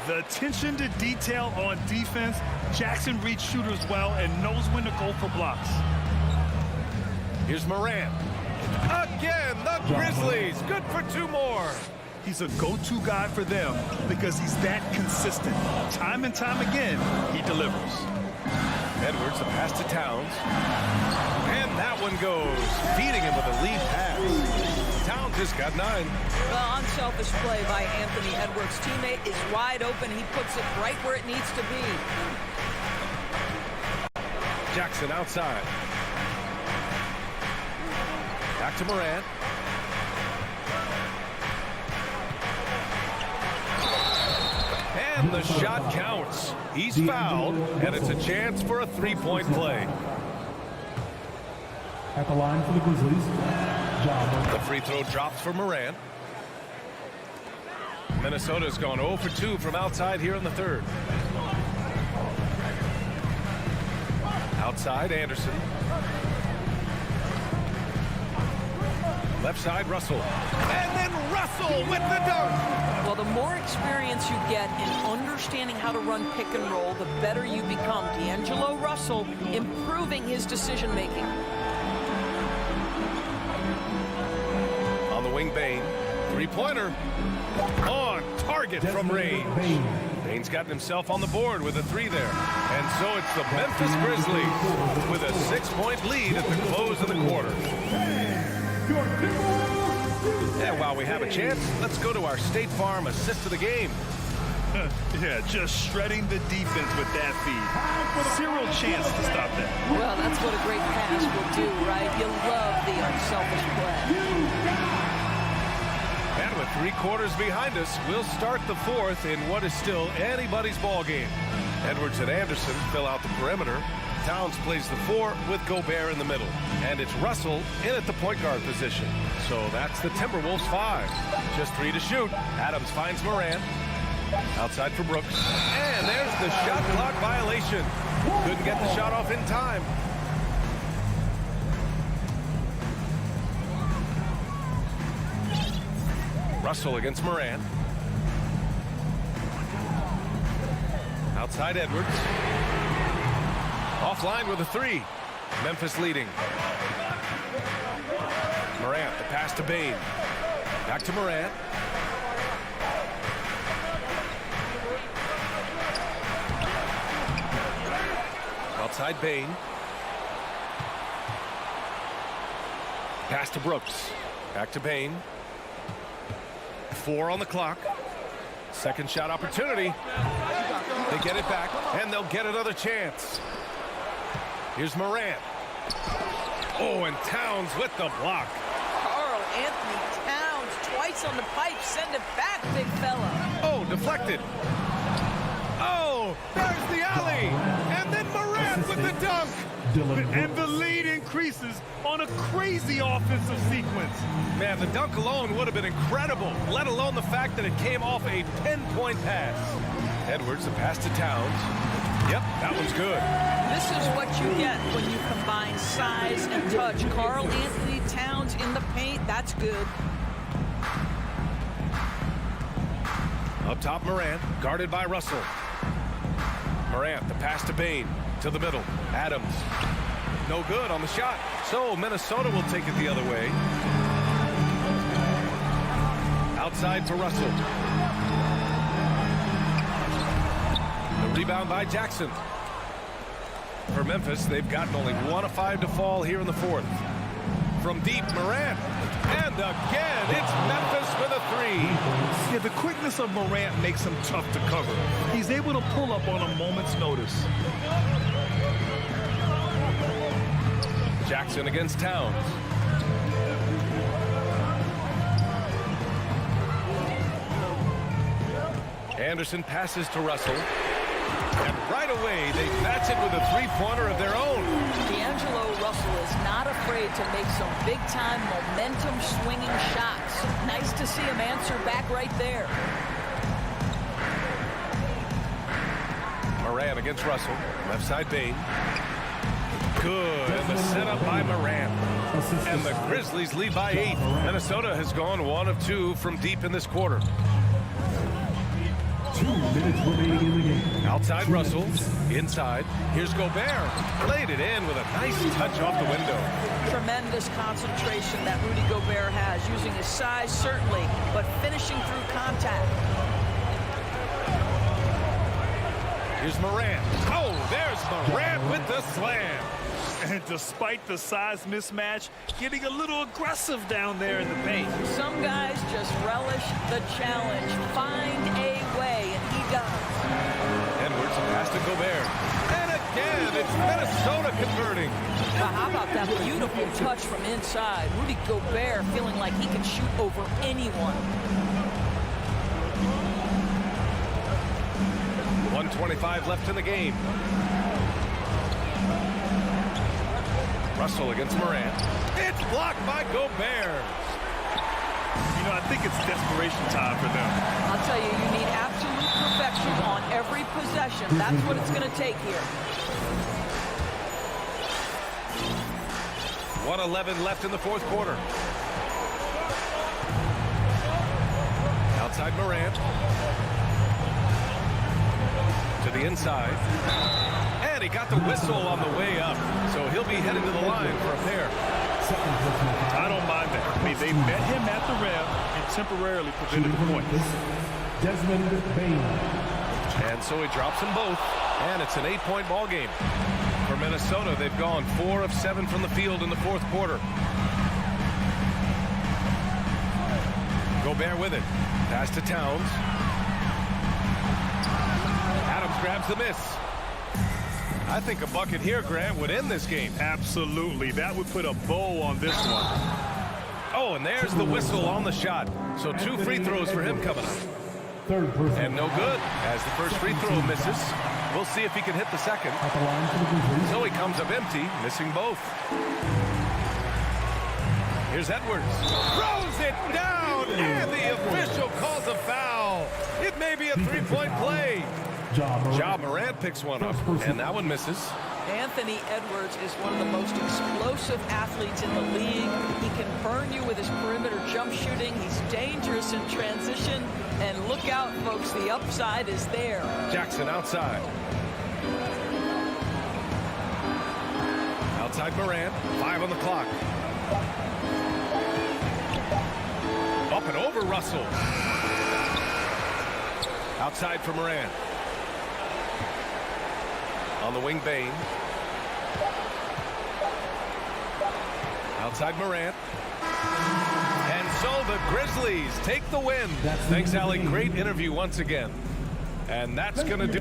The attention to detail on defense. Jackson reads shooters well and knows when to go for blocks. Here's Morant. Again, the Grizzlies. Good for 2 more. He's a go-to guy for them because he's that consistent. Time and time again, he delivers. Edwards, a pass to Towns. And that one goes, feeding him with a lead pass. Towns just got 9. Well, unselfish play by Anthony Edwards. Teammate is wide open. He puts it right where it needs to be. Jackson outside. Back to Morant. And the shot counts. He's fouled, and it's a chance for a 3-point play. At the line for the Grizzlies, The free throw drops for Morant. Minnesota's gone 0 for 2 from outside here in the third. Outside, Anderson. Left side, Russell. And then Russell with the dunk. Well, the more experience you get in understanding how to run pick and roll, the better you become. D'Angelo Russell improving his decision-making. On the wing, Bane. Three-pointer. On target from range. Bane's gotten himself on the board with a 3 there. And so it's the Memphis Grizzlies with a 6-point lead at the close of the quarter. And while we have a chance, let's go to our State Farm assist of the game. Yeah, just shredding the defense with that feed. Zero chance to stop that. Well, that's what a great pass will do, right? You love the unselfish play. And with 3 quarters behind us. We'll start the 4th in what is still anybody's ball game. Edwards and Anderson fill out the perimeter. Towns plays the 4 with Gobert in the middle. And it's Russell in at the point guard position. So that's the Timberwolves 5. Just 3 to shoot. Adams finds Morant. Outside for Brooks. And there's the shot clock violation. Couldn't get the shot off in time. Russell against Morant. Outside Edwards. Offline with a 3. Memphis leading. Morant, the pass to Bane. Back to Morant. Outside Bane. Pass to Brooks. Back to Bane. 4 on the clock. Second shot opportunity. They get it back, and they'll get another chance. Here's Morant. Oh, and Towns with the block. Karl Anthony Towns twice on the pipe. Send it back, big fella. Oh, deflected. Oh, there's the alley. And then Morant with the dunk. And the lead increases on a crazy offensive sequence. Man, the dunk alone would have been incredible, let alone the fact that it came off a 10-point pass. Edwards, the pass to Towns. Yep, that one's good. This is what you get when you combine size and touch. Karl Anthony Towns in the paint, that's good. Up top, Morant, guarded by Russell. Morant, the pass to Bane, to the middle. Adams, no good on the shot. So Minnesota will take it the other way. Outside for Russell. The rebound by Jackson. For Memphis, they've gotten only 1 of 5 to fall here in the 4th. From deep, Morant. And again, it's Memphis with a 3. Yeah, the quickness of Morant makes him tough to cover. He's able to pull up on a moment's notice. Jackson against Towns. Anderson passes to Russell. And right away, they match it with a 3-pointer of their own. D'Angelo Russell is not afraid to make some big-time momentum-swinging shots. Nice to see him answer back right there. Morant against Russell. Left side Bane. Good. And the setup by Morant. And the Grizzlies lead by 8. Minnesota has gone 1 of 2 from deep in this quarter. 2 minutes remaining in the game. Outside Russell. Inside. Here's Gobert. Played it in with a nice touch off the window. Tremendous concentration that Rudy Gobert has, using his size certainly, but finishing through contact. Here's Morant. Oh, there's Morant with the slam. And despite the size mismatch, getting a little aggressive down there in the paint. Some guys just relish the challenge. Find a way, and he does. Edwards pass to Gobert. And again, it's Minnesota converting. Now, how about that beautiful touch from inside? Rudy Gobert feeling like he can shoot over anyone. 1:25 left in the game. Russell against Morant. It's blocked by Gobert. You know, I think it's desperation time for them. I'll tell you, you need absolute perfection on every possession. That's what it's going to take here. 1:11 left in the 4th quarter. Outside Morant. To the inside. And he got the whistle on the way up. So he'll be heading to the line for a pair. I don't mind that. I mean, they met him at the rim and temporarily prevented the point. Desmond Bane. And so he drops them both. And it's an 8-point ball game. For Minnesota, they've gone 4 of 7 from the field in the 4th quarter. Gobert with it. Pass to Towns. Adams grabs the miss. I think a bucket here, Grant, would end this game. Absolutely. That would put a bow on this one. Oh, and there's the whistle on the shot. So 2 free throws for him coming up. Third person. And no good as the first free throw misses. We'll see if he can hit the second. At the line for the Grizzlies. So he comes up empty, missing both. Here's Edwards. Throws it down, and the official calls a foul. It may be a three-point play. Ja Morant picks one up, and that one misses. Anthony Edwards is one of the most explosive athletes in the league. He can burn you with his perimeter jump shooting. He's dangerous in transition. And look out, folks, the upside is there. Jackson outside. Outside Morant, 5 on the clock. Up and over Russell. Outside for Morant. On the wing, Bane. Outside Morant. And so the Grizzlies take the win. Thanks, Allie. Great interview once again. And that's going to do...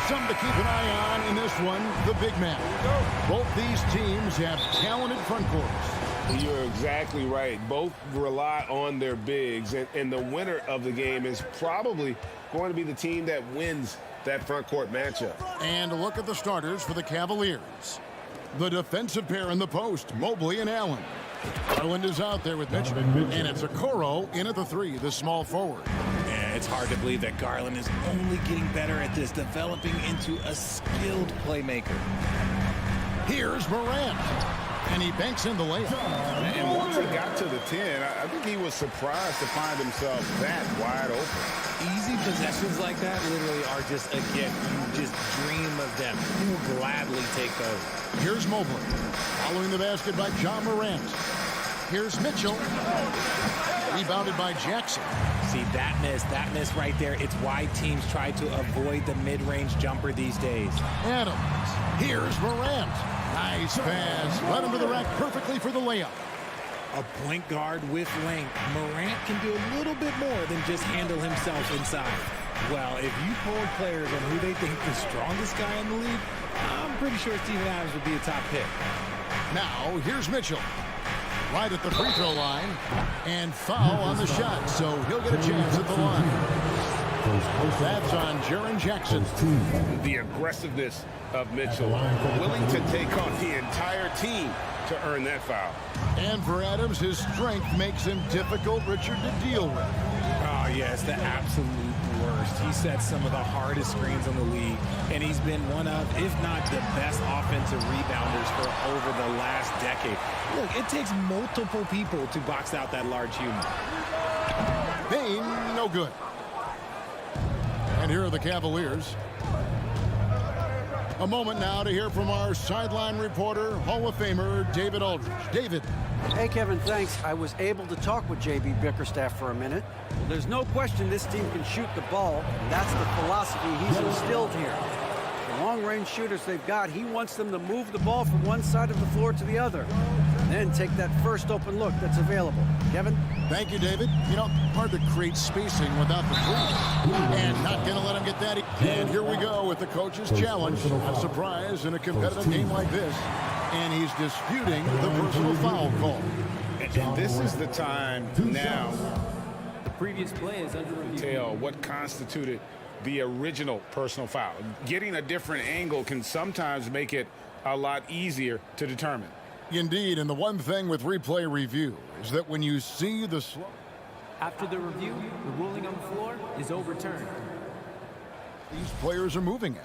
Something to keep an eye on in this one, the big man. Both these teams have talented front courts. You're exactly right. Both rely on their bigs, and the winner of the game is probably going to be the team that wins that front court matchup. And a look at the starters for the Cavaliers. The defensive pair in the post, Mobley and Allen. Garland is out there with Mitchell, and it's Okoro in at the 3, the small forward. Yeah, it's hard to believe that Garland is only getting better at this, developing into a skilled playmaker. Here's Morant, and he banks in the layup. And once he got to the 10, I think he was surprised to find himself that wide open. Easy possessions like that literally are just a gift. You just dream of them. You will gladly take those. Here's Mobley, following the basket by John Morant. Here's Mitchell, rebounded by Jackson. See, that miss right there, it's why teams try to avoid the mid-range jumper these days. Adams, here's Morant. Nice pass, led him to the rack perfectly for the layup. A point guard with length. Morant can do a little bit more than just handle himself inside. Well, if you polled players on who they think the strongest guy in the league, I'm pretty sure Steven Adams would be a top pick. Now, here's Mitchell. Right at the free throw line. And foul on the shot, so he'll get a chance at the line. That's on Jaren Jackson. The aggressiveness of Mitchell, willing to take on the entire team to earn that foul. And for Adams, his strength makes him difficult, Richard, to deal with. Oh, yeah, it's the absolute worst. He sets some of the hardest screens in the league, and he's been one of, if not the best offensive rebounders for over the last decade. Look, it takes multiple people to box out that large human. Payne, no good. And here are the Cavaliers. A moment now to hear from our sideline reporter, Hall of Famer David Aldridge. David. Hey, Kevin, thanks. I was able to talk with J.B. Bickerstaff for a minute. There's no question this team can shoot the ball. That's the philosophy he's instilled here. The long-range shooters they've got, he wants them to move the ball from one side of the floor to the other. And then take that first open look that's available. Kevin? Thank you, David. You know, hard to create spacing without the three. And not going to let him get that. And here we go with the coach's challenge. A surprise in a competitive game like this. And he's disputing the personal foul call. And this is the time now. The previous play is under review. Tell what constituted the original personal foul. Getting a different angle can sometimes make it a lot easier to determine. Indeed, and the one thing with replay review is that when you see the After the review, the ruling on the floor is overturned. these players are moving at,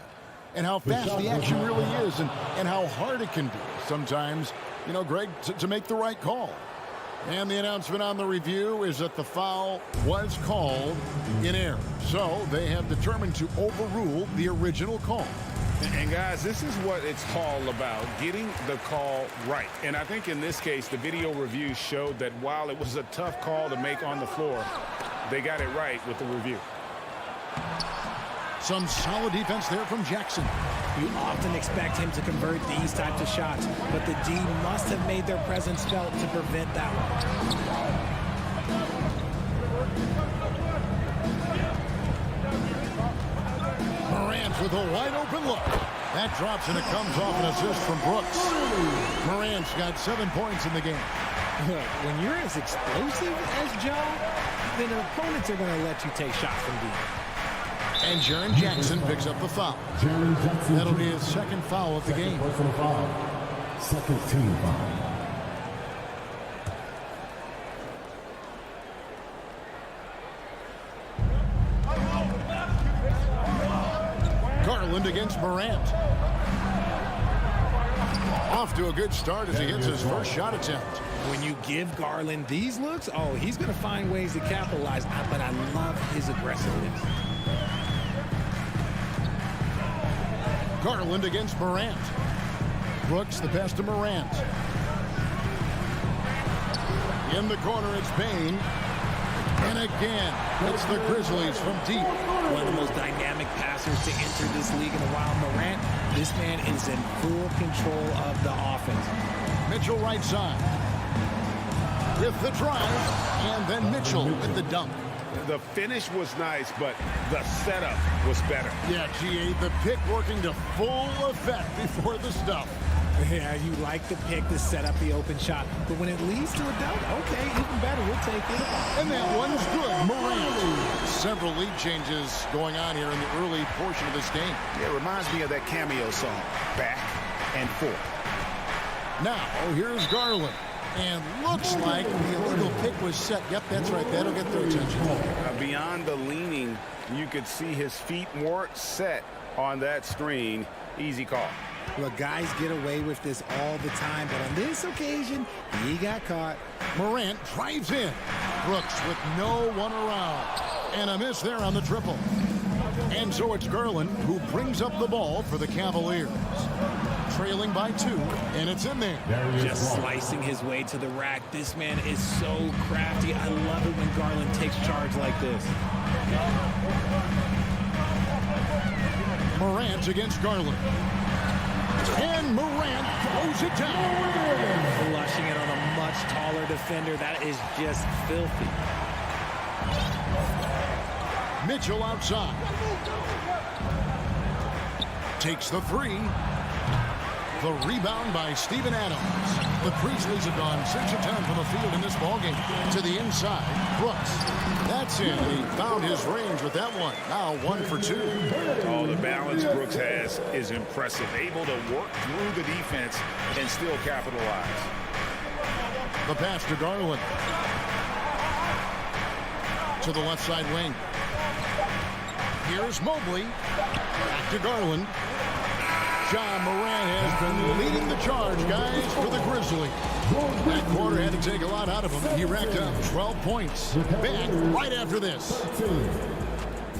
and how fast the action really is, and how hard it can be sometimes, you know, Greg, to make the right call. And the announcement on the review is that the foul was called in error. So they have determined to overrule the original call. And guys, this is what it's all about, getting the call right. And I think in this case, the video review showed that while it was a tough call to make on the floor, they got it right with the review. Some solid defense there from Jackson. You often expect him to convert these types of shots, but the D must have made their presence felt to prevent that one. Morant with a wide open look. That drops and it comes off an assist from Brooks. Morant's got 7 points in the game. When you're as explosive as Joe, then opponents are going to let you take shots from deep. And Jaren Jackson picks up the foul. That'll be his second foul of the game. Second team foul. Garland against Morant. Off to a good start as he hits his first shot attempt. When you give Garland these looks, oh, he's going to find ways to capitalize. But I love his aggressiveness. Garland against Morant. Brooks the pass to Morant. In the corner, it's Payne. And again, it's the Grizzlies from deep. One of the most dynamic passers to enter this league in a while. Morant, this man is in full control of the offense. Mitchell right side. With the drive, and then Mitchell with the dunk. The finish was nice, but the setup was better. Yeah, GA, the pick working to full effect before the stuff. Yeah, you like the pick to set up the open shot, but when it leads to a dunk, okay, even better, we'll take it. And that one's good. Morant. Several lead changes going on here in the early portion of this game. It reminds me of that cameo song, Back and Forth. Now, here's Garland. And looks like the illegal pick was set. Yep, that's right. That'll get their attention. Beyond the leaning, you could see his feet more set on that screen. Easy call. Look, guys get away with this all the time, but on this occasion, he got caught. Morant drives in. Brooks with no one around. And a miss there on the triple. And so it's Garland who brings up the ball for the Cavaliers. Trailing by 2, and it's in there. Just slicing his way to the rack. This man is so crafty. I love it when Garland takes charge like this. Morant against Garland. And Morant throws it down. Flushing it on a much taller defender. That is just filthy. Mitchell outside. Takes the 3. The rebound by Steven Adams. The Grizzlies have gone 6 of 10 from the field in this ballgame. To the inside, Brooks. That's in. He found his range with that one. Now 1 for 2. Oh, the balance Brooks has is impressive. Able to work through the defense and still capitalize. The pass to Garland. To the left side wing. Here's Mobley. Back to Garland. John Morant has been leading the charge, guys, for the Grizzlies. That quarter had to take a lot out of him. He racked up 12 points. Back right after this. Please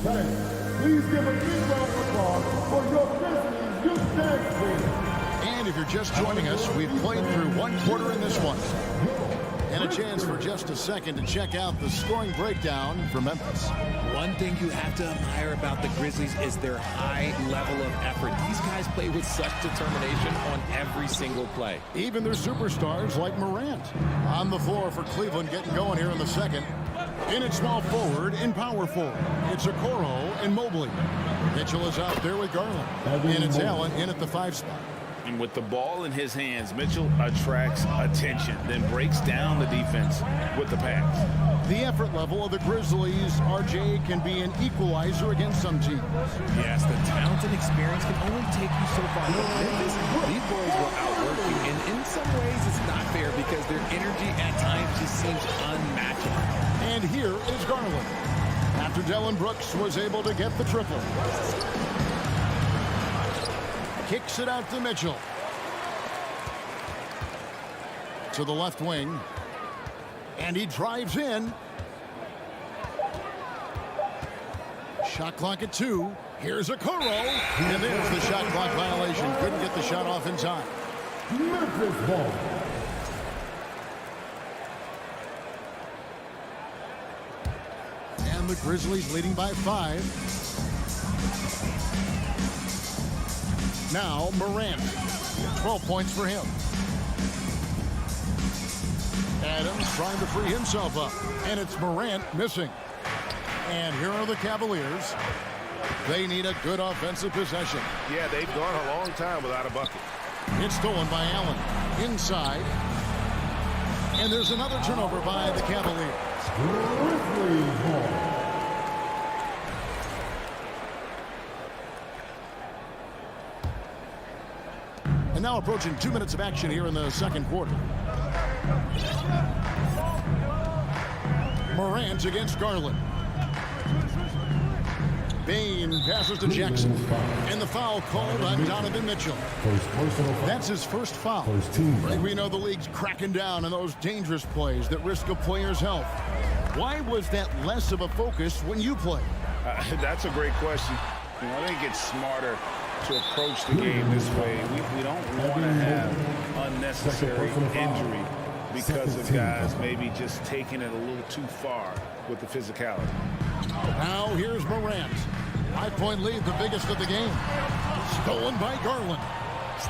give a big round of applause for your Grizzlies youth dance team. And if you're just joining us, we've played through 1 quarter in this one. And a chance for just a second to check out the scoring breakdown for Memphis. One thing you have to admire about the Grizzlies is their high level of effort. These guys play with such determination on every single play. Even their superstars like Morant. On the floor for Cleveland, getting going here in the second. In at small forward, in power forward. It's Okoro and Mobley. Mitchell is out there with Garland. And it's Allen in at the 5 spot. And with the ball in his hands, Mitchell attracts attention, then breaks down the defense with the pass. The effort level of the Grizzlies, RJ, can be an equalizer against some teams. Yes, the talent and experience can only take you so far. But Memphis, these boys will outwork you. And in some ways, it's not fair because their energy at times just seems unmatchable. And here is Garland. After Dillon Brooks was able to get the triple. Kicks it out to Mitchell. To the left wing. And he drives in. Shot clock at 2. Here's Okoro. And there's the shot clock violation. Couldn't get the shot off in time. Memphis ball. And the Grizzlies leading by 5. Now Morant. 12 points for him. Adams trying to free himself up. And it's Morant missing. And here are the Cavaliers. They need a good offensive possession. Yeah, they've gone a long time without a bucket. It's stolen by Allen. Inside. And there's another turnover by the Cavaliers. Grizzlies ball. And now approaching 2 minutes of action here in the second quarter. Morant against Garland. Bain passes to Jackson. And the foul called on Donovan Mitchell. That's his first foul. And we know the league's cracking down on those dangerous plays that risk a player's health. Why was that less of a focus when you played? That's a great question. I think it's smarter to approach the game this way. We don't want to have unnecessary injury because of guys maybe just taking it a little too far with the physicality. Now here's Morant. 5-point lead, the biggest of the game. Stolen by Garland.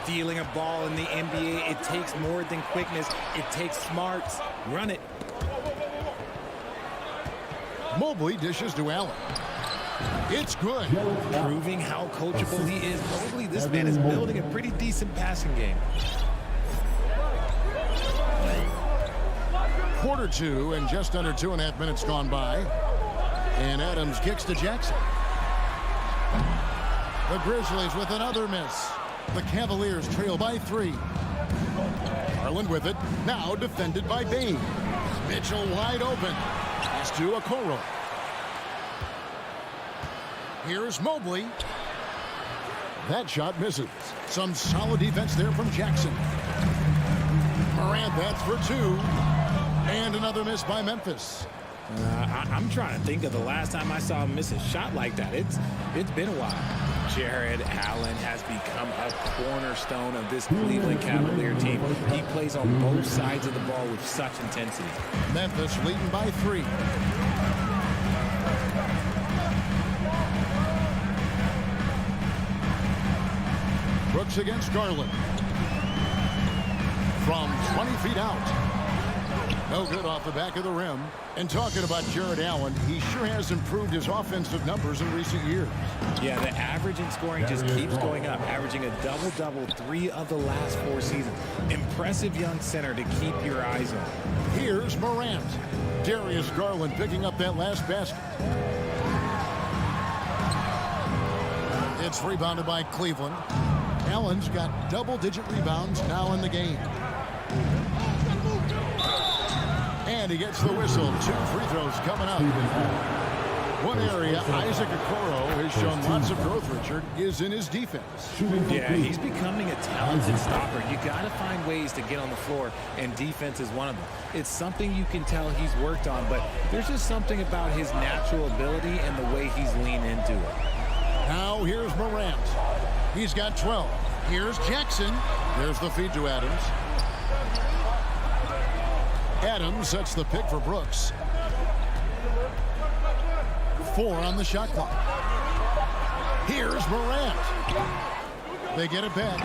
Stealing a ball in the NBA, it takes more than quickness. It takes smarts. Run it. Mobley dishes to Allen. It's good. Proving how coachable he is. Mobley, this man is building a pretty decent passing game. Quarter two and just under 2.5 minutes gone by. And Adams kicks to Jackson. The Grizzlies with another miss. The Cavaliers trail by 3. Garland with it. Now defended by Bain. Mitchell wide open. Pass to Okoro. Here's Mobley. That shot misses. Some solid defense there from Jackson. Morant, that's for 2. And another miss by Memphis. I'm trying to think of the last time I saw him miss a shot like that. It's been a while. Jared Allen has become a cornerstone of this Cleveland Cavalier team. He plays on both sides of the ball with such intensity. Memphis leading by 3. Brooks against Garland. From 20 feet out. No good off the back of the rim. And talking about Jared Allen, he sure has improved his offensive numbers in recent years. Yeah, the average in scoring just keeps going up, averaging a double-double 3 of the last 4 seasons. Impressive young center to keep your eyes on. Here's Morant. Darius Garland picking up that last basket. It's rebounded by Cleveland. Allen's got double-digit rebounds now in the game. And he gets the whistle. 2 free throws coming up. One area Isaac Okoro has shown lots of growth, Richard, is in his defense. Yeah, he's becoming a talented stopper. You got to find ways to get on the floor, and defense is one of them. It's something you can tell he's worked on, but there's just something about his natural ability and the way he's leaned into it. Now here's Morant. He's got 12. Here's Jackson. There's the feed to Adams. Adams sets the pick for Brooks. 4 on the shot clock. Here's Morant. They get it back.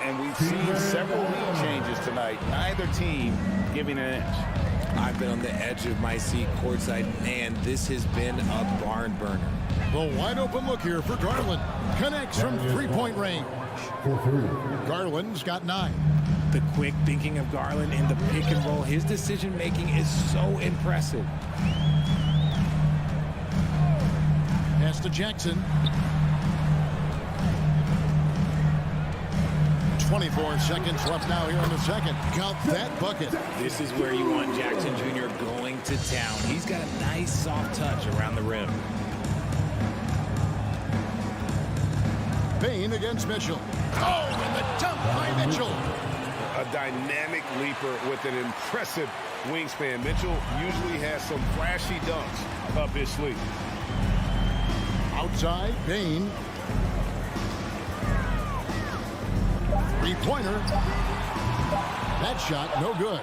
And we've seen several lead changes tonight. Neither team giving an edge. I've been on the edge of my seat courtside. Man, this has been a barn burner. The wide open look here for Garland. Connects from 3-point range. Garland's got 9. The quick thinking of Garland in the pick and roll. His decision making is so impressive. Pass to Jackson. 24 seconds left now here in the second. Count that bucket. This is where you want Jackson Jr. going to town. He's got a nice soft touch around the rim. Bain against Mitchell. Oh, and the dunk by Mitchell. A dynamic leaper with an impressive wingspan. Mitchell usually has some flashy dunks up his sleeve. Outside, Bain. 3-pointer. That shot, no good.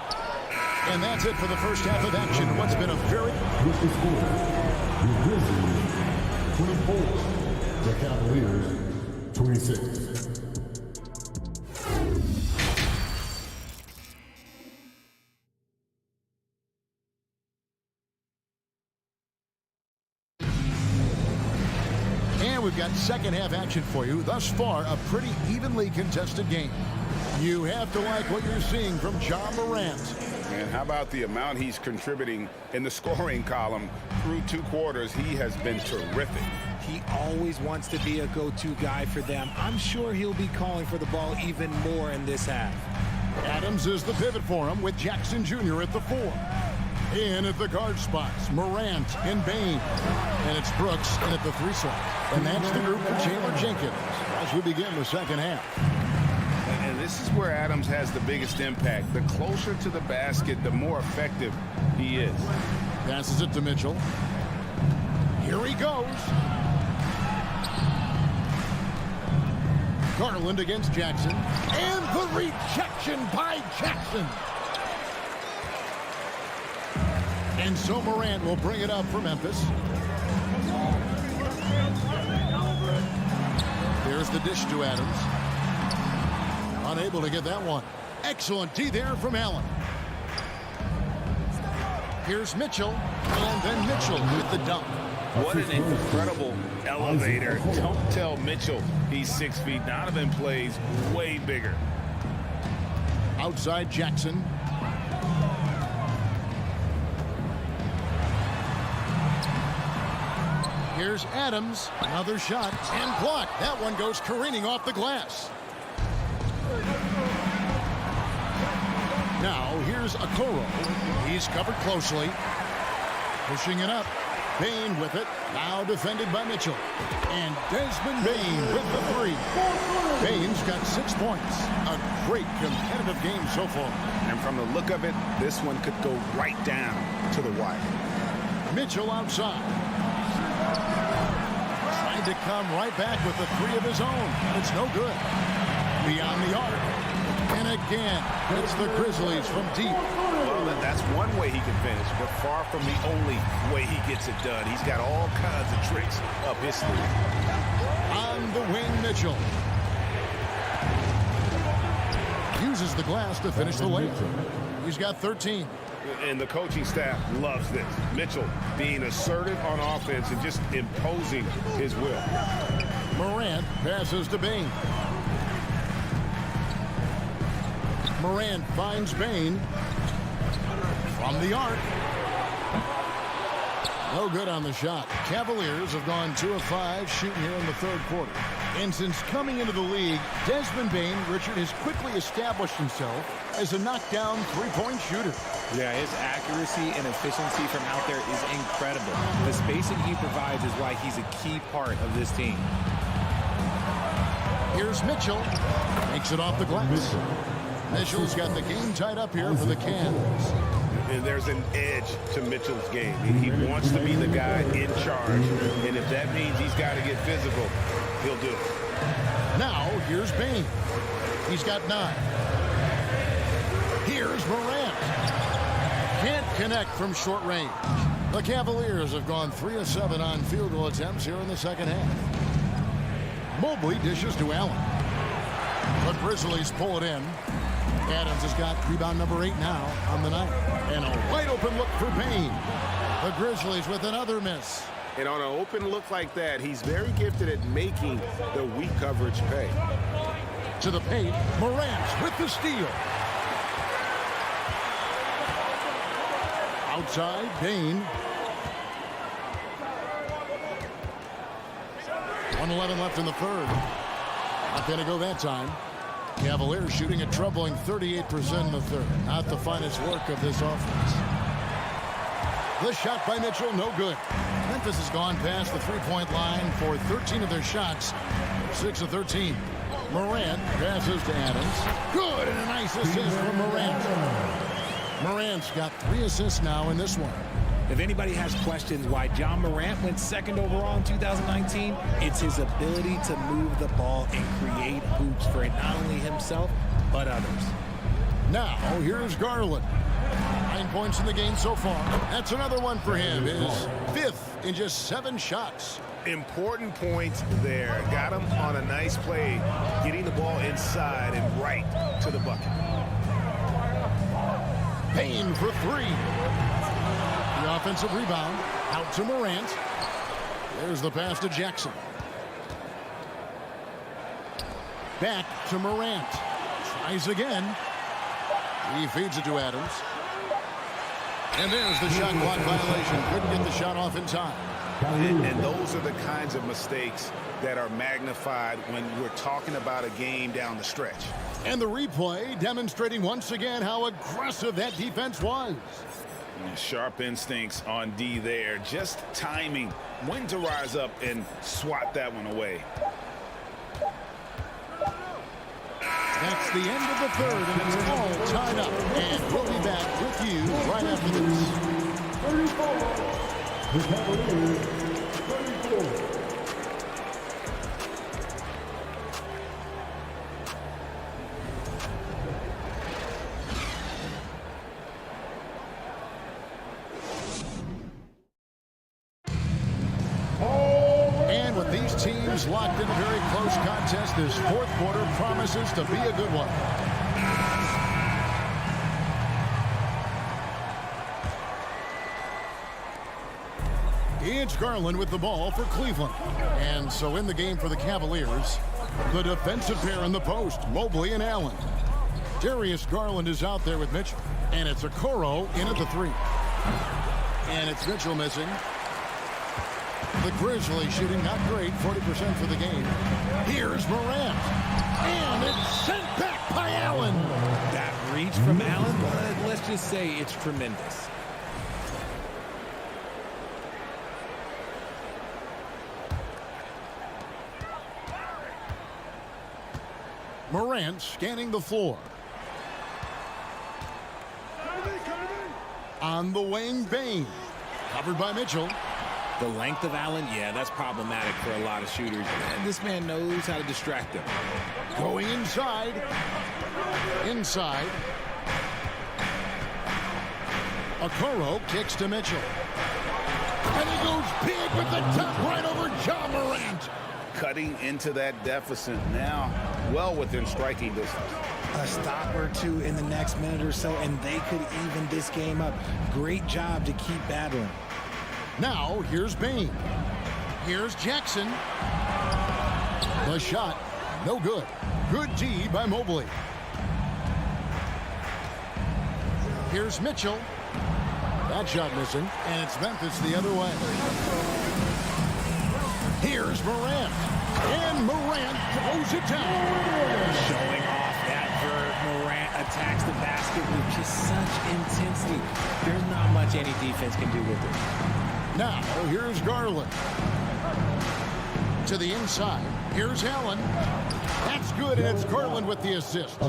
And that's it for the first half of action. What's been a very... The Cavaliers, 26. And we've got second half action for you. Thus far, a pretty evenly contested game. You have to like what you're seeing from Ja Morant. And how about the amount he's contributing in the scoring column through 2 quarters? He has been terrific. He always wants to be a go-to guy for them. I'm sure he'll be calling for the ball even more in this half. Adams is the pivot for him with Jackson Jr. at the 4. In at the guard spots, Morant and Bain. And it's Brooks in at the 3 slot. And that's the group for Taylor Jenkins as we begin the second half. And this is where Adams has the biggest impact. The closer to the basket, the more effective he is. Passes it to Mitchell. Here he goes. Garland against Jackson. And the rejection by Jackson. And so Morant will bring it up for Memphis. There's the dish to Adams. Unable to get that one. Excellent D there from Allen. Here's Mitchell, and then Mitchell with the dunk. What an incredible elevator. Don't tell Mitchell he's 6 feet. Donovan plays way bigger. Outside Jackson. Here's Adams. Another shot and blocked. That one goes careening off the glass. Now here's Okoro. He's covered closely. Pushing it up. Bane with it. Now defended by Mitchell. And Desmond Bane with the three. Bane's got 6 points. A great competitive game so far. And from the look of it, this one could go right down to the wire. Mitchell outside. Trying to come right back with the three of his own. It's no good. Beyond the arc. And again, it's the Grizzlies from deep. Well, that's one way he can finish, but far from the only way he gets it done. He's got all kinds of tricks up his sleeve. On the wing, Mitchell. Uses the glass to finish the layup. He's got 13. And the coaching staff loves this. Mitchell being assertive on offense and just imposing his will. Morant passes to Bane. Morant finds Bane from the arc. No good on the shot. Cavaliers have gone 2 of 5 shooting here in the third quarter. And since coming into the league, Desmond Bane, Richard, has quickly established himself as a knockdown three-point shooter. Yeah, his accuracy and efficiency from out there is incredible. The spacing he provides is why he's a key part of this team. Here's Mitchell. Makes it off the glass. Mitchell's got the game tied up here for the Cavs. And there's an edge to Mitchell's game. He wants to be the guy in charge. And if that means he's got to get physical, he'll do it. Now, here's Bane. He's got 9. Here's Morant. Can't connect from short range. The Cavaliers have gone 3 of 7 on field goal attempts here in the second half. Mobley dishes to Allen. The Grizzlies pull it in. Adams has got rebound number 8 now on the night. And a wide open look for Bane. The Grizzlies with another miss. And on an open look like that, he's very gifted at making the weak coverage pay. To the paint, Morant with the steal. Outside, Bane. 1:11 left in the third. Not going to go that time. Cavaliers shooting a troubling 38% in the third. Not the finest work of this offense. The shot by Mitchell, no good. Memphis has gone past the three-point line for 13 of their shots. 6 of 13. Morant passes to Adams. Good, and a nice assist from Morant. Morant's got 3 assists now in this one. If anybody has questions why John Morant went 2nd overall in 2019, it's his ability to move the ball and create hoops for not only himself, but others. Now, here's Garland. 9 points in the game so far. That's another one for him. His 5th in just 7 shots. Important points there. Got him on a nice play, getting the ball inside and right to the bucket. Payne for 3. The offensive rebound out to Morant. There's the pass to Jackson. Back to Morant. Tries again. He feeds it to Adams. And there's the shot clock violation. Couldn't get the shot off in time. And those are the kinds of mistakes that are magnified when we're talking about a game down the stretch. And the replay demonstrating once again how aggressive that defense was. Sharp instincts on D there. Just timing when to rise up and swat that one away. That's the end of the third, and it's all tied up. And we'll be back with you right after this. 34. The Cavaliers, 34. Teams locked in a very close contest. This fourth quarter promises to be a good one. It's Garland with the ball for Cleveland. And so in the game for the Cavaliers, the defensive pair in the post, Mobley and Allen. Darius Garland is out there with Mitchell. And it's Okoro in at the 3. And it's Mitchell missing. The Grizzlies shooting not great, 40% for the game. Here's Morant. And it's sent back by Allen. That reach from Allen, but let's just say it's tremendous. Morant scanning the floor. On the wing, Bain. Covered by Mitchell. The length of Allen, yeah, that's problematic for a lot of shooters. And this man knows how to distract them. Going inside. Inside. Okoro kicks to Mitchell. And he goes big with the top right over Ja Morant. Cutting into that deficit now, well within striking distance. A stop or two in the next minute or so, and they could even this game up. Great job to keep battling. Now, here's Bain. Here's Jackson. The shot, no good. Good D by Mobley. Here's Mitchell. That shot missing, and it's Memphis the other way. Here's Morant. And Morant throws it down. Showing off that verve. Morant attacks the basket with just such intensity. There's not much any defense can do with it. Now, here's Garland. To the inside. Here's Allen. That's good, and it's Garland with the assist.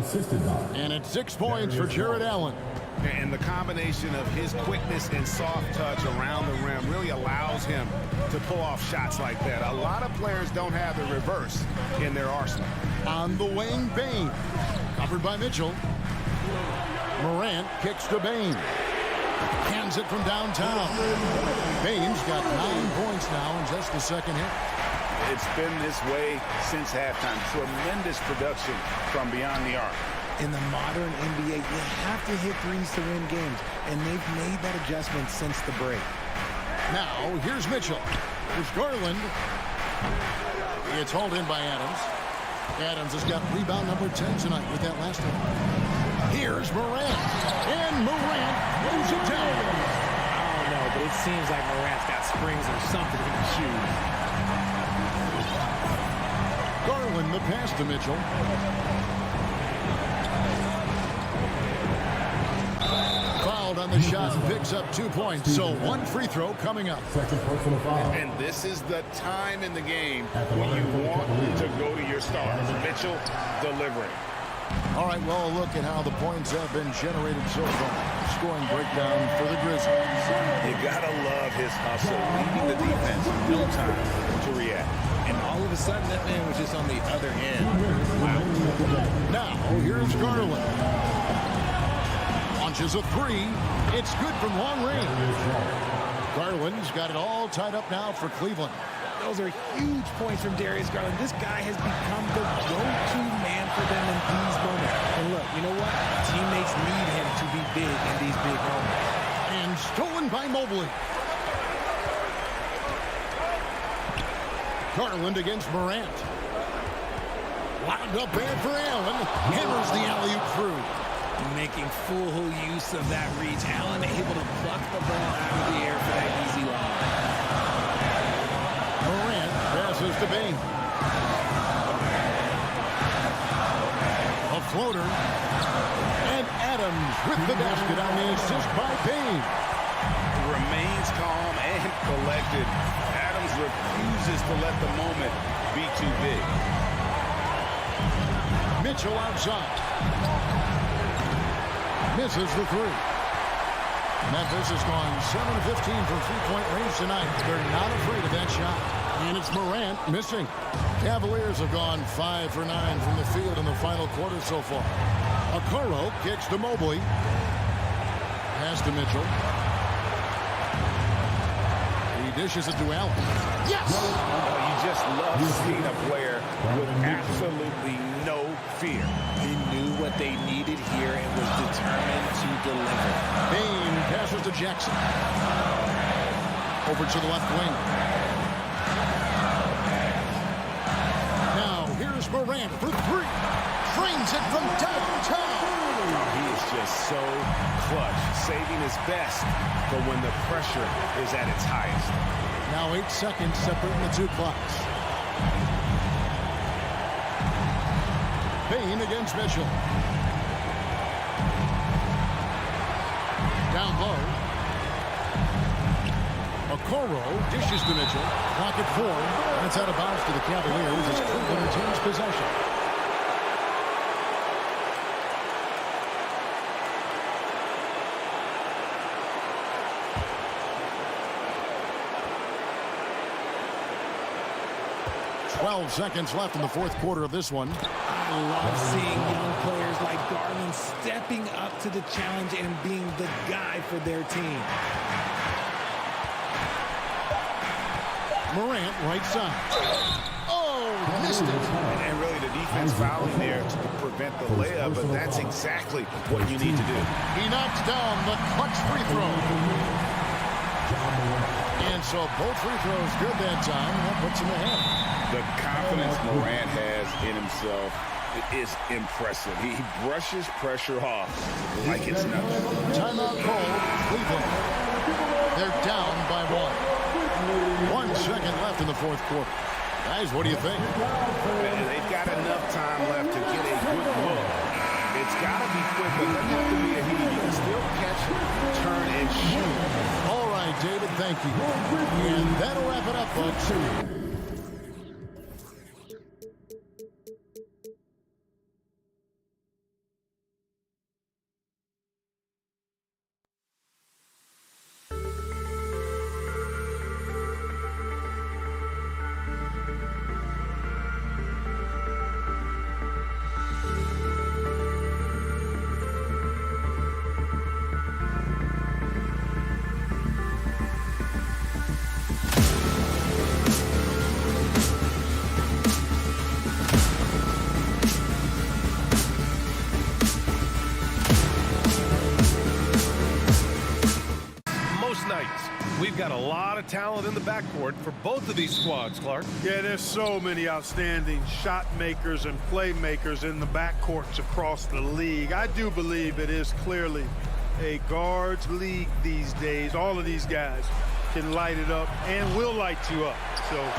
And it's 6 points for Jared Allen. And the combination of his quickness and soft touch around the rim really allows him to pull off shots like that. A lot of players don't have the reverse in their arsenal. On the wing, Bain. Covered by Mitchell. Morant kicks to Bain. Hands it from downtown. Bain's got 9 points now in just the second hit. It's been this way since halftime. Tremendous production from beyond the arc. In the modern NBA, you have to hit threes to win games, and they've made that adjustment since the break. Now, here's Mitchell. Here's Garland. It's hauled in by Adams. Adams has got rebound number 10 tonight with that last one. Here's Morant. And Morant throws it down. I don't know, but it seems like Morant's got springs or something in his shoes. Garland the pass to Mitchell. Fouled on the shot, picks up 2 points. So 1 free throw coming up. And this is the time in the game when you want to go to your stars. Mitchell delivering. All right, well, a look at how the points have been generated so far. Scoring breakdown for the Grizzlies. You gotta love his hustle, leaving the defense no time to react. And all of a sudden, that man was just on the other end. Wow. Now, here's Garland. Launches a 3. It's good from long range. Garland's got it all tied up now for Cleveland. Those are huge points from Darius Garland. This guy has become the go-to man for them in these moments. And look, you know what? Teammates need him to be big in these big moments. And stolen by Mobley. Garland against Morant. Wound up there for Allen. Hammers the alley-oop through. Making full use of that reach. Allen able to pluck the ball out of the air for that easy line. Morant passes to Bain. A floater. And Adams with the basket on the assist by Bain. Remains calm and collected. Adams refuses to let the moment be too big. Mitchell outside. Misses the 3. Memphis has gone 7-15 from three-point range tonight. They're not afraid of that shot. And it's Morant missing. Cavaliers have gone 5 for 9 from the field in the final quarter so far. Okoro kicks to Mobley. Pass to Mitchell. He dishes it to Allen. Yes! You just love seeing a player with absolutely no fear. He knew what they needed here and was determined to deliver. Bain passes to Jackson. Over to the left wing. Now, here's Morant for three. Frames it from downtown. He is just so clutch, saving his best for when the pressure is at its highest. Now 8 seconds separating the two clocks. Payne against Mitchell. Down low. Okoro dishes to Mitchell. Clock at 4. And it's out of bounds to the Cavaliers as Cleveland retains possession. Seconds left in the fourth quarter of this one. I love seeing young players like Garland stepping up to the challenge and being the guy for their team. Morant, right side. Oh, missed it. And really the defense fouling there to prevent the layup, but that's exactly what you need to do. He knocks down the clutch free throw. And so both free throws good that time. That puts him ahead. The confidence Morant has in himself is impressive. He brushes pressure off like it's nothing. Timeout called, Cleveland. They're down by 1. 1 second left in the fourth quarter. Guys, what do you think? And they've got enough time left to get a good look. It's got to be quick, but it doesn't have to be a heat. You can still catch, turn, and shoot. All right, David, thank you. And that'll wrap it up, folks. We've got a lot of talent in the backcourt for both of these squads, Clark. Yeah, there's so many outstanding shot makers and playmakers in the backcourts across the league. I do believe it is clearly a guards league these days. All of these guys can light it up and will light you up. So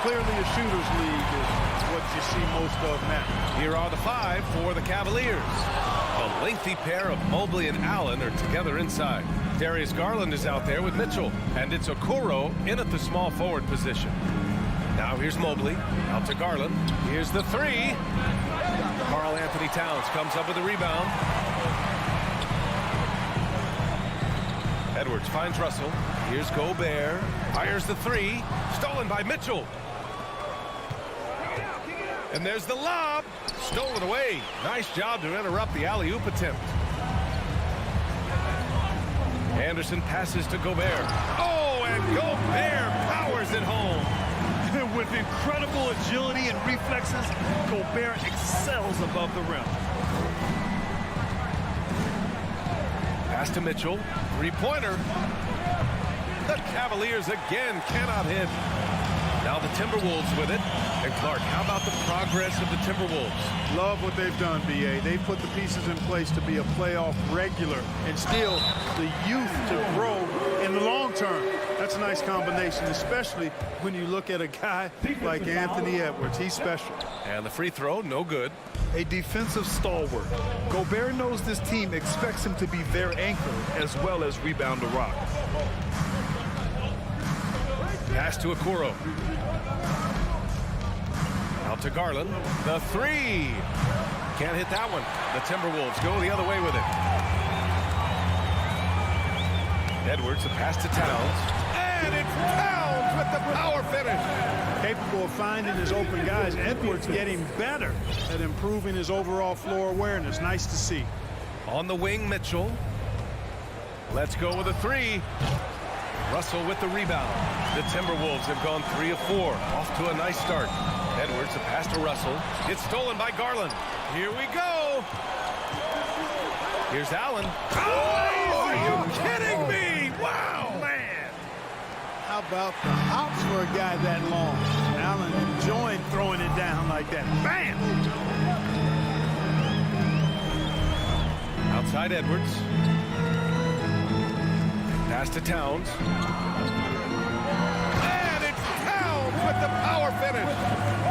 clearly a shooter's league is what you see most of now. Here are the 5 for the Cavaliers. A lengthy pair of Mobley and Allen are together inside. Darius Garland is out there with Mitchell, and it's Okoro in at the small forward position. Now here's Mobley, out to Garland. Here's the 3. Karl Anthony Towns comes up with a rebound. Edwards finds Russell. Here's Gobert, fires the 3, stolen by Mitchell. And there's the lob, stolen away. Nice job to interrupt the alley-oop attempt. Anderson passes to Gobert. Oh, and Gobert powers it home. With incredible agility and reflexes, Gobert excels above the rim. Pass to Mitchell. Three-pointer. The Cavaliers again cannot hit. Now the Timberwolves with it. And Clark, how about the progress of the Timberwolves? Love what they've done, B.A. They've put the pieces in place to be a playoff regular and still the youth to grow in the long term. That's a nice combination, especially when you look at a guy like Anthony Edwards. He's special. And the free throw, no good. A defensive stalwart. Gobert knows this team expects him to be their anchor as well as rebound the rock. Pass to Okoro. Out to Garland. The 3. Can't hit that one. The Timberwolves go the other way with it. Edwards, a pass to Towns. And it's Towns with the power finish. Capable of finding his open guys. Edwards getting better at improving his overall floor awareness. Nice to see. On the wing, Mitchell. Let's go with a 3. Russell with the rebound. The Timberwolves have gone 3 of 4. Off to a nice start. Edwards, a pass to Russell. It's stolen by Garland. Here we go. Here's Allen. Oh, are you kidding me? Wow, man. How How about the hops for a guy that long? Allen enjoying throwing it down like that. Bam! Outside Edwards. Pass to Towns. And it's Towns with the power finish.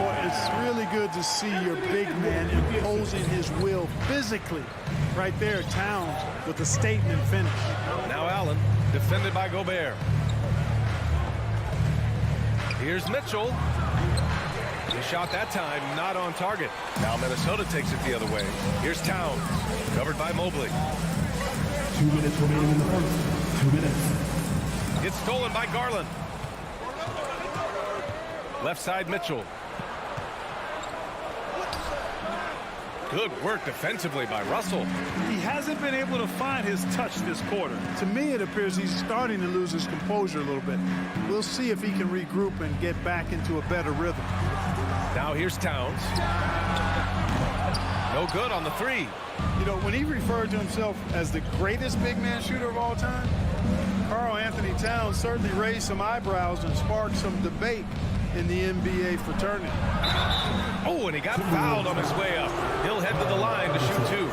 Boy, it's really good to see your big man imposing his will physically. Right there, Towns with a statement finish. Now Allen, defended by Gobert. Here's Mitchell. The shot that time not on target. Now Minnesota takes it the other way. Here's Towns, covered by Mobley. 2 minutes remaining in the first. 2 minutes. It's stolen by Garland. Left side Mitchell. Good work defensively by Russell. He hasn't been able to find his touch this quarter. To me, it appears he's starting to lose his composure a little bit. We'll see if he can regroup and get back into a better rhythm. Now here's Towns. No good on the three. You know, when he referred to himself as the greatest big man shooter of all time, Karl Anthony Towns certainly raised some eyebrows and sparked some debate in the NBA fraternity. Oh, and he got fouled on his way up. He'll head to the line to shoot two.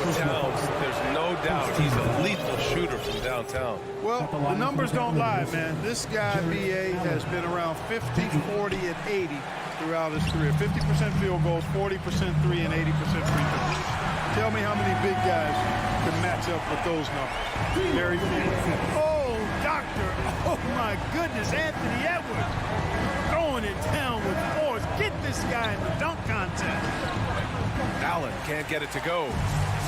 With Towns, there's no doubt he's a lethal shooter from downtown. Well, the numbers don't lie, man. This guy, BA, has been around 50, 40, and 80 throughout his career. 50% field goals, 40% three, and 80% free throws. Tell me how many big guys can match up with those numbers. Very few. Oh, doctor. Oh, my goodness. Anthony Edwards throwing it down with force. Get this guy in the dunk contest. Allen can't get it to go.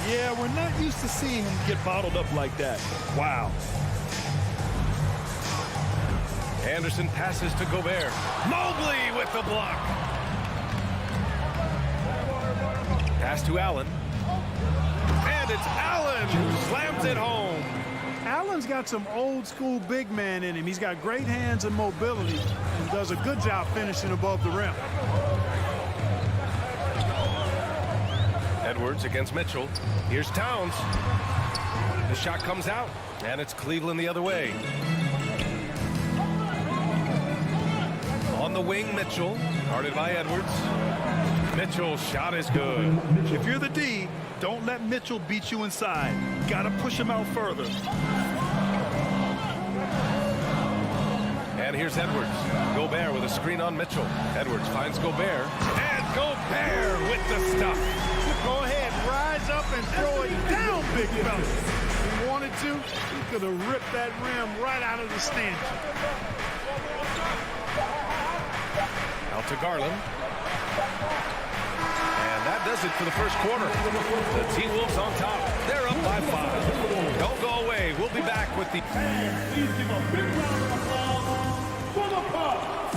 Yeah, we're not used to seeing him get bottled up like that. Wow. Anderson passes to Gobert. Mobley with the block. Pass to Allen. And it's Allen who slams it home. Allen's got some old school big man in him. He's got great hands and mobility and does a good job finishing above the rim. Edwards against Mitchell. Here's Towns. The shot comes out, and it's Cleveland the other way. On the wing, Mitchell, guarded by Edwards. Mitchell's shot is good. If you're the D, don't let Mitchell beat you inside. Got to push him out further. And here's Edwards. Gobert with a screen on Mitchell. Edwards finds Gobert. And Gobert with the stuff. Go ahead, rise up and throw it down, big fella. If he wanted to, he could have ripped that rim right out of the stanchion. Out to Garland. And that does it for the first quarter. The T-Wolves on top. They're up by 5. Don't go away. We'll be back with the... Please give a big round of applause for the Cubs.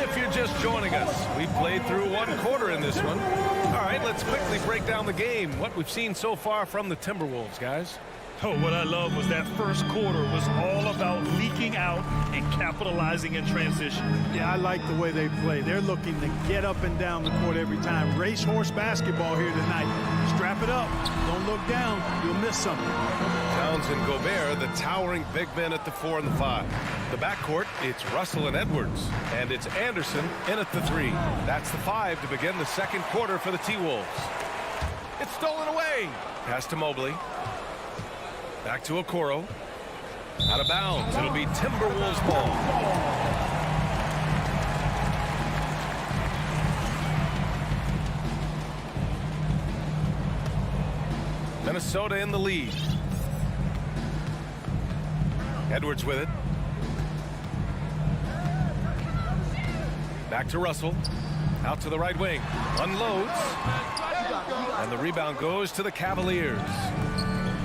If you're just joining us, we played through one quarter in this one. All right, let's quickly break down the game. What we've seen so far from the Timberwolves, guys. Oh, what I love was that first quarter was all about leaking out and capitalizing in transition. Yeah, I like the way they play. They're looking to get up and down the court every time. Racehorse basketball here tonight. Strap it up. Don't look down. You'll miss something. Towns and Gobert, the towering big men at the 4 and the 5. The backcourt, it's Russell and Edwards. And it's Anderson in at the 3. That's the 5 to begin the second quarter for the T-Wolves. It's stolen away. Pass to Mobley. Back to Okoro. Out of bounds. It'll be Timberwolves ball. Minnesota in the lead. Edwards with it. Back to Russell. Out to the right wing. Unloads. And the rebound goes to the Cavaliers.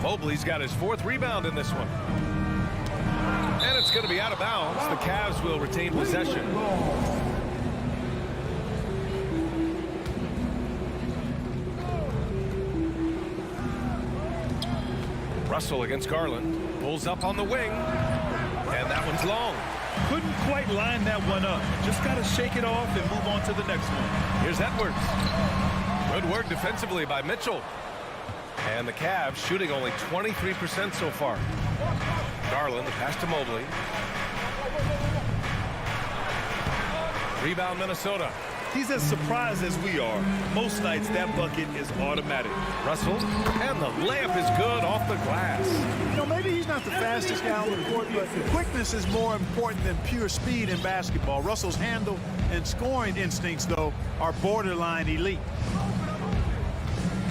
Mobley's got his 4th rebound in this one. And it's going to be out of bounds. The Cavs will retain possession. Russell against Garland. Pulls up on the wing. And that one's long. Couldn't quite line that one up. Just got to shake it off and move on to the next one. Here's Edwards. Good work defensively by Mitchell. And the Cavs shooting only 23% so far. Garland, the pass to Mobley. Rebound, Minnesota. He's as surprised as we are. Most nights, that bucket is automatic. Russell, and the layup is good off the glass. You know, maybe he's not the fastest guy on the court, but quickness is more important than pure speed in basketball. Russell's handle and scoring instincts, though, are borderline elite.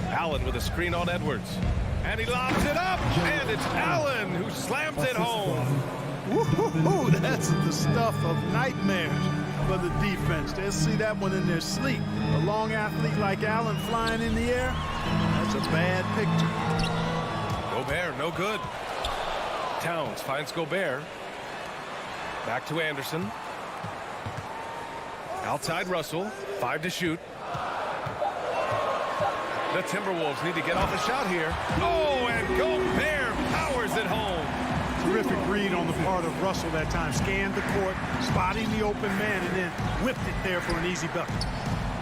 Allen with a screen on Edwards. And he lobs it up, and it's Allen who slams it home. Woo-hoo-hoo, that's the stuff of nightmares for the defense. They'll see that one in their sleep. A long athlete like Allen flying in the air, that's a bad picture. Gobert, no good. Towns finds Gobert. Back to Anderson. Outside Russell, 5 to shoot. The Timberwolves need to get off a shot here. Oh, and Gobert powers it home. Terrific read on the part of Russell that time. Scanned the court, spotting the open man, and then whipped it there for an easy bucket.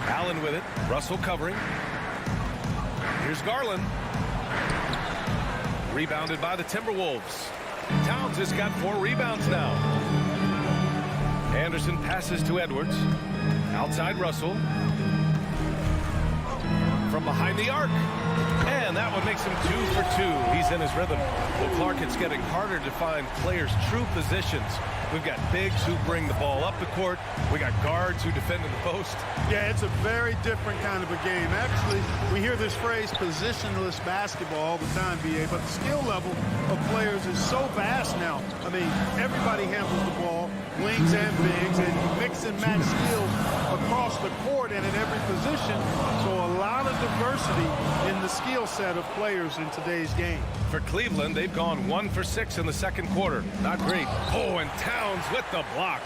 Allen with it. Russell covering. Here's Garland. Rebounded by the Timberwolves. Towns has got 4 rebounds now. Anderson passes to Edwards. Outside Russell. From behind the arc. And that one makes him 2 for 2. He's in his rhythm. Well, Clark, it's getting harder to find players' true positions. We've got bigs who bring the ball up the court. We got guards who defend in the post. Yeah, it's a very different kind of a game. Actually, we hear this phrase positionless basketball all the time, BA, but the skill level of players is so vast now. I mean, everybody handles the ball, wings and bigs, and you mix and match skills across the court and in every position. So a lot of diversity in the skill set of players in today's game. For Cleveland, they've gone 1 for 6 in the second quarter. Not great. Oh, and Towns with the block.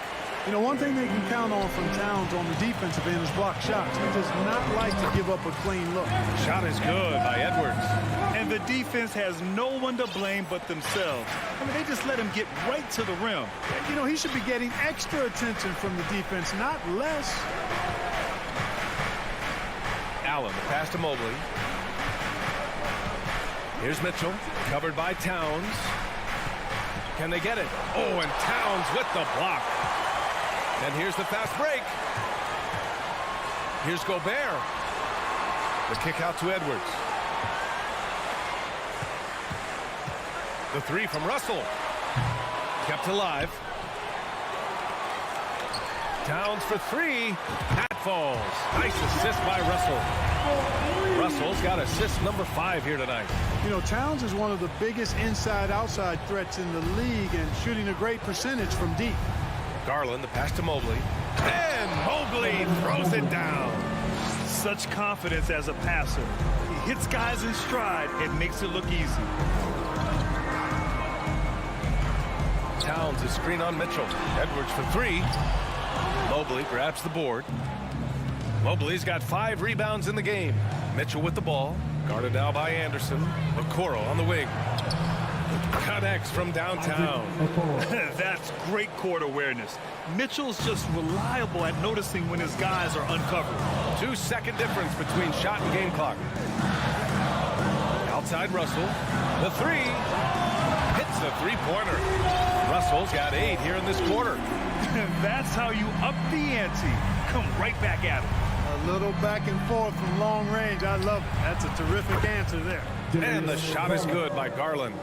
You know, one thing they can count on from Towns on the defensive end is block shots. He does not like to give up a clean look. Shot is good by Edwards. And the defense has no one to blame but themselves. I mean, they just let him get right to the rim. You know, he should be getting extra attention from the defense, not less. Allen, the pass to Mobley. Here's Mitchell, covered by Towns. Can they get it? Oh, and Towns with the block. And here's the fast break. Here's Gobert. The kick out to Edwards. The 3 from Russell. Kept alive. Towns for 3. That falls. Nice assist by Russell. Russell's got assist number 5 here tonight. You know, Towns is one of the biggest inside-outside threats in the league and shooting a great percentage from deep. Garland, the pass to Mobley. And Mobley throws it down. Such confidence as a passer. He hits guys in stride and makes it look easy. Towns is screen on Mitchell. Edwards for 3. Mobley grabs the board. Mobley's got 5 rebounds in the game. Mitchell with the ball. Guarded now by Anderson. Okoro on the wing. Connects from downtown. That's great court awareness. Mitchell's just reliable at noticing when his guys are uncovered. 2-second difference between shot and game clock. Outside Russell. The 3. Hits the 3-pointer. Russell's got 8 here in this quarter. That's how you up the ante. Come right back at him. A little back and forth from long range. I love it. That's a terrific answer there. And the shot is good by Garland.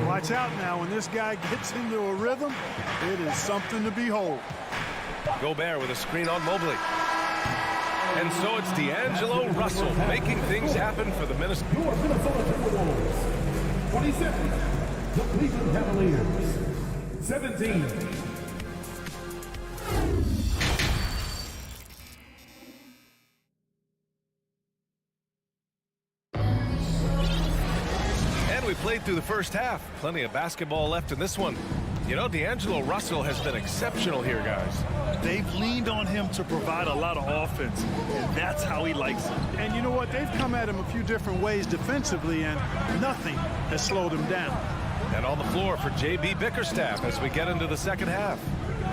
Watch out now. When this guy gets into a rhythm, it is something to behold. Gobert with a screen on Mobley. And so it's D'Angelo Russell making things happen for the Minnesota. Your Minnesota Timberwolves. 27. The Cleveland Cavaliers. 17. We played through the first half. Plenty of basketball left in this one. You know, D'Angelo Russell has been exceptional here, guys. They've leaned on him to provide a lot of offense, and that's how he likes it. And you know what? They've come at him a few different ways defensively, and nothing has slowed him down. And on the floor for J.B. Bickerstaff as we get into the second half.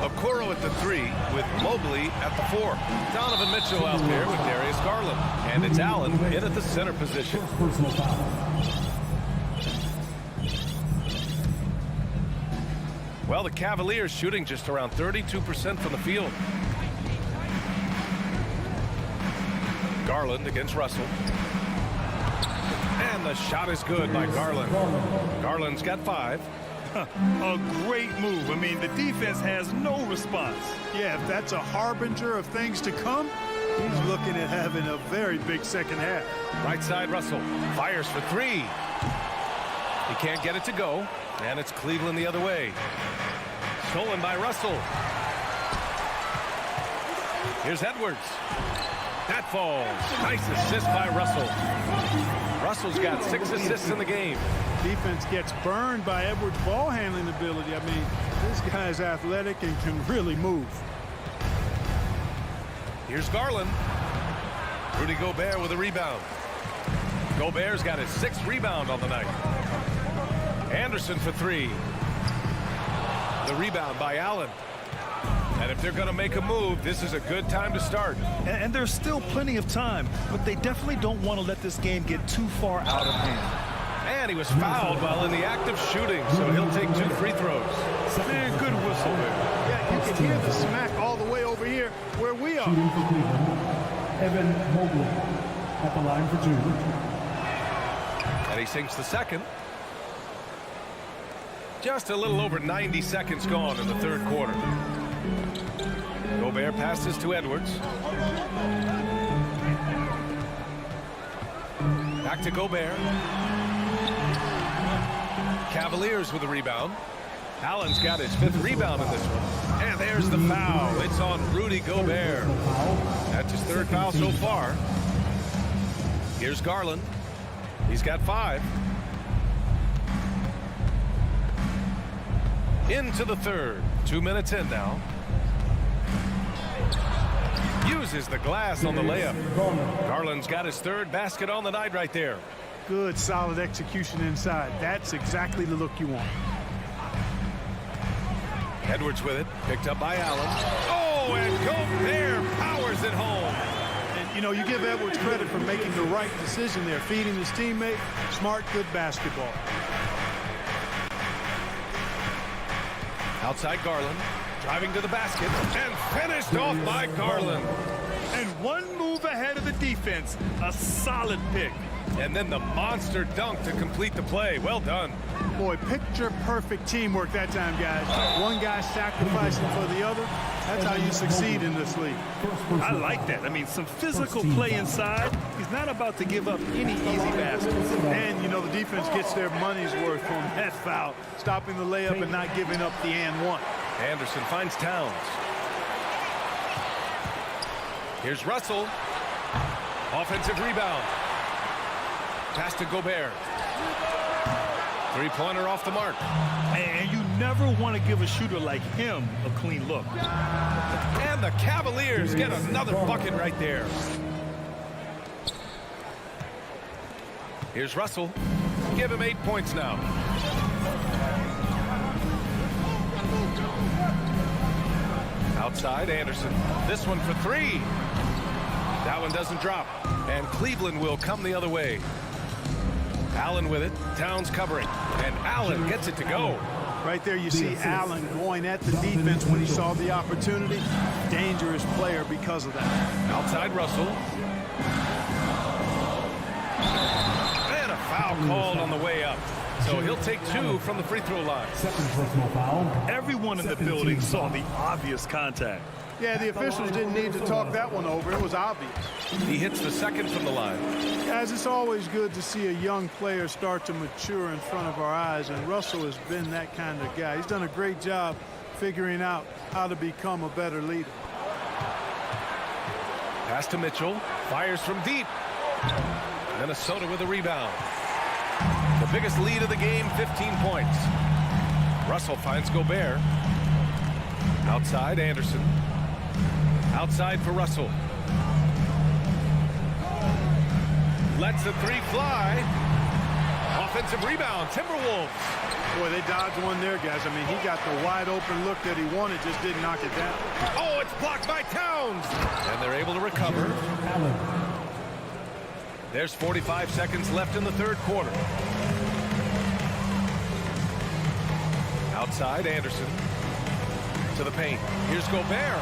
Okoro at the 3 with Mobley at the 4. Donovan Mitchell out there with Darius Garland. And it's Allen in at the center position. Well, the Cavaliers shooting just around 32% from the field. Garland against Russell. And the shot is good by Garland. Garland's got 5. A great move. I mean, the defense has no response. Yeah, if that's a harbinger of things to come, he's looking at having a very big second half. Right side, Russell fires for 3. He can't get it to go, and it's Cleveland the other way. Stolen by Russell. Here's Edwards. That falls. Nice assist by Russell. Russell's got 6 assists in the game. Defense gets burned by Edwards' ball handling ability. I mean, this guy's athletic and can really move. Here's Garland. Rudy Gobert with a rebound. Gobert's got his 6th rebound on the night. Anderson for 3. The rebound by Allen. And if they're going to make a move, this is a good time to start. And there's still plenty of time, but they definitely don't want to let this game get too far out of hand. And he was fouled while in the act of shooting, so he'll take 2 free throws. Man, good whistle there. Yeah, you can hear the smack all the way over here where we are. Shooting for Cleveland, Evan Mobley at the line for 2. And he sinks the second. Just a little over 90 seconds gone in the 3rd quarter. Gobert passes to Edwards. Back to Gobert. Cavaliers with a rebound. Allen's got his 5th rebound in this one. And there's the foul. It's on Rudy Gobert. That's his 3rd foul so far. Here's Garland. He's got 5. Into the 3rd. 2 minutes in now. Uses the glass on the layup. Garland's got his 3rd basket on the night right there. Good, solid execution inside. That's exactly the look you want. Edwards with it. Picked up by Allen. Oh, and Gobert powers it home. And, you know, you give Edwards credit for making the right decision there, feeding his teammate. Smart, good basketball. Outside Garland. Driving to the basket. And finished off by Garland. And one move ahead of the defense. A solid pick. And then the monster dunk to complete the play. Well done. Boy, picture perfect teamwork that time, guys. One guy sacrificing for the other. That's how you succeed in this league. I like that. I mean, some physical play inside. He's not about to give up any easy baskets. And, you know, the defense gets their money's worth on that foul, stopping the layup and not giving up the and one. Anderson finds Towns. Here's Russell. Offensive rebound. Pass to Gobert. 3-pointer off the mark. And you never want to give a shooter like him a clean look. And the Cavaliers get another bucket right there. Here's Russell. Give him 8 points now. Outside Anderson. This one for 3. That one doesn't drop. And Cleveland will come the other way. Allen with it. Towns covering. And Allen gets it to go. Right there you see Allen going at the defense when he saw the opportunity. Dangerous player because of that. Outside Russell. And a foul called on the way up. So he'll take 2 from the free throw line. 2nd personal foul. Everyone in the building saw the obvious contact. Yeah, the officials didn't need to talk that one over. It was obvious. He hits the 2nd from the line. Guys, it's always good to see a young player start to mature in front of our eyes, and Russell has been that kind of guy. He's done a great job figuring out how to become a better leader. Pass to Mitchell. Fires from deep. Minnesota with a rebound. The biggest lead of the game, 15 points. Russell finds Gobert. Outside, Anderson. Outside for Russell. Lets the 3 fly. Offensive rebound, Timberwolves. Boy, they dodged one there, guys. I mean, he got the wide open look that he wanted, just didn't knock it down. Oh, it's blocked by Towns. And they're able to recover. There's 45 seconds left in the 3rd quarter. Outside, Anderson. To the paint. Here's Gobert.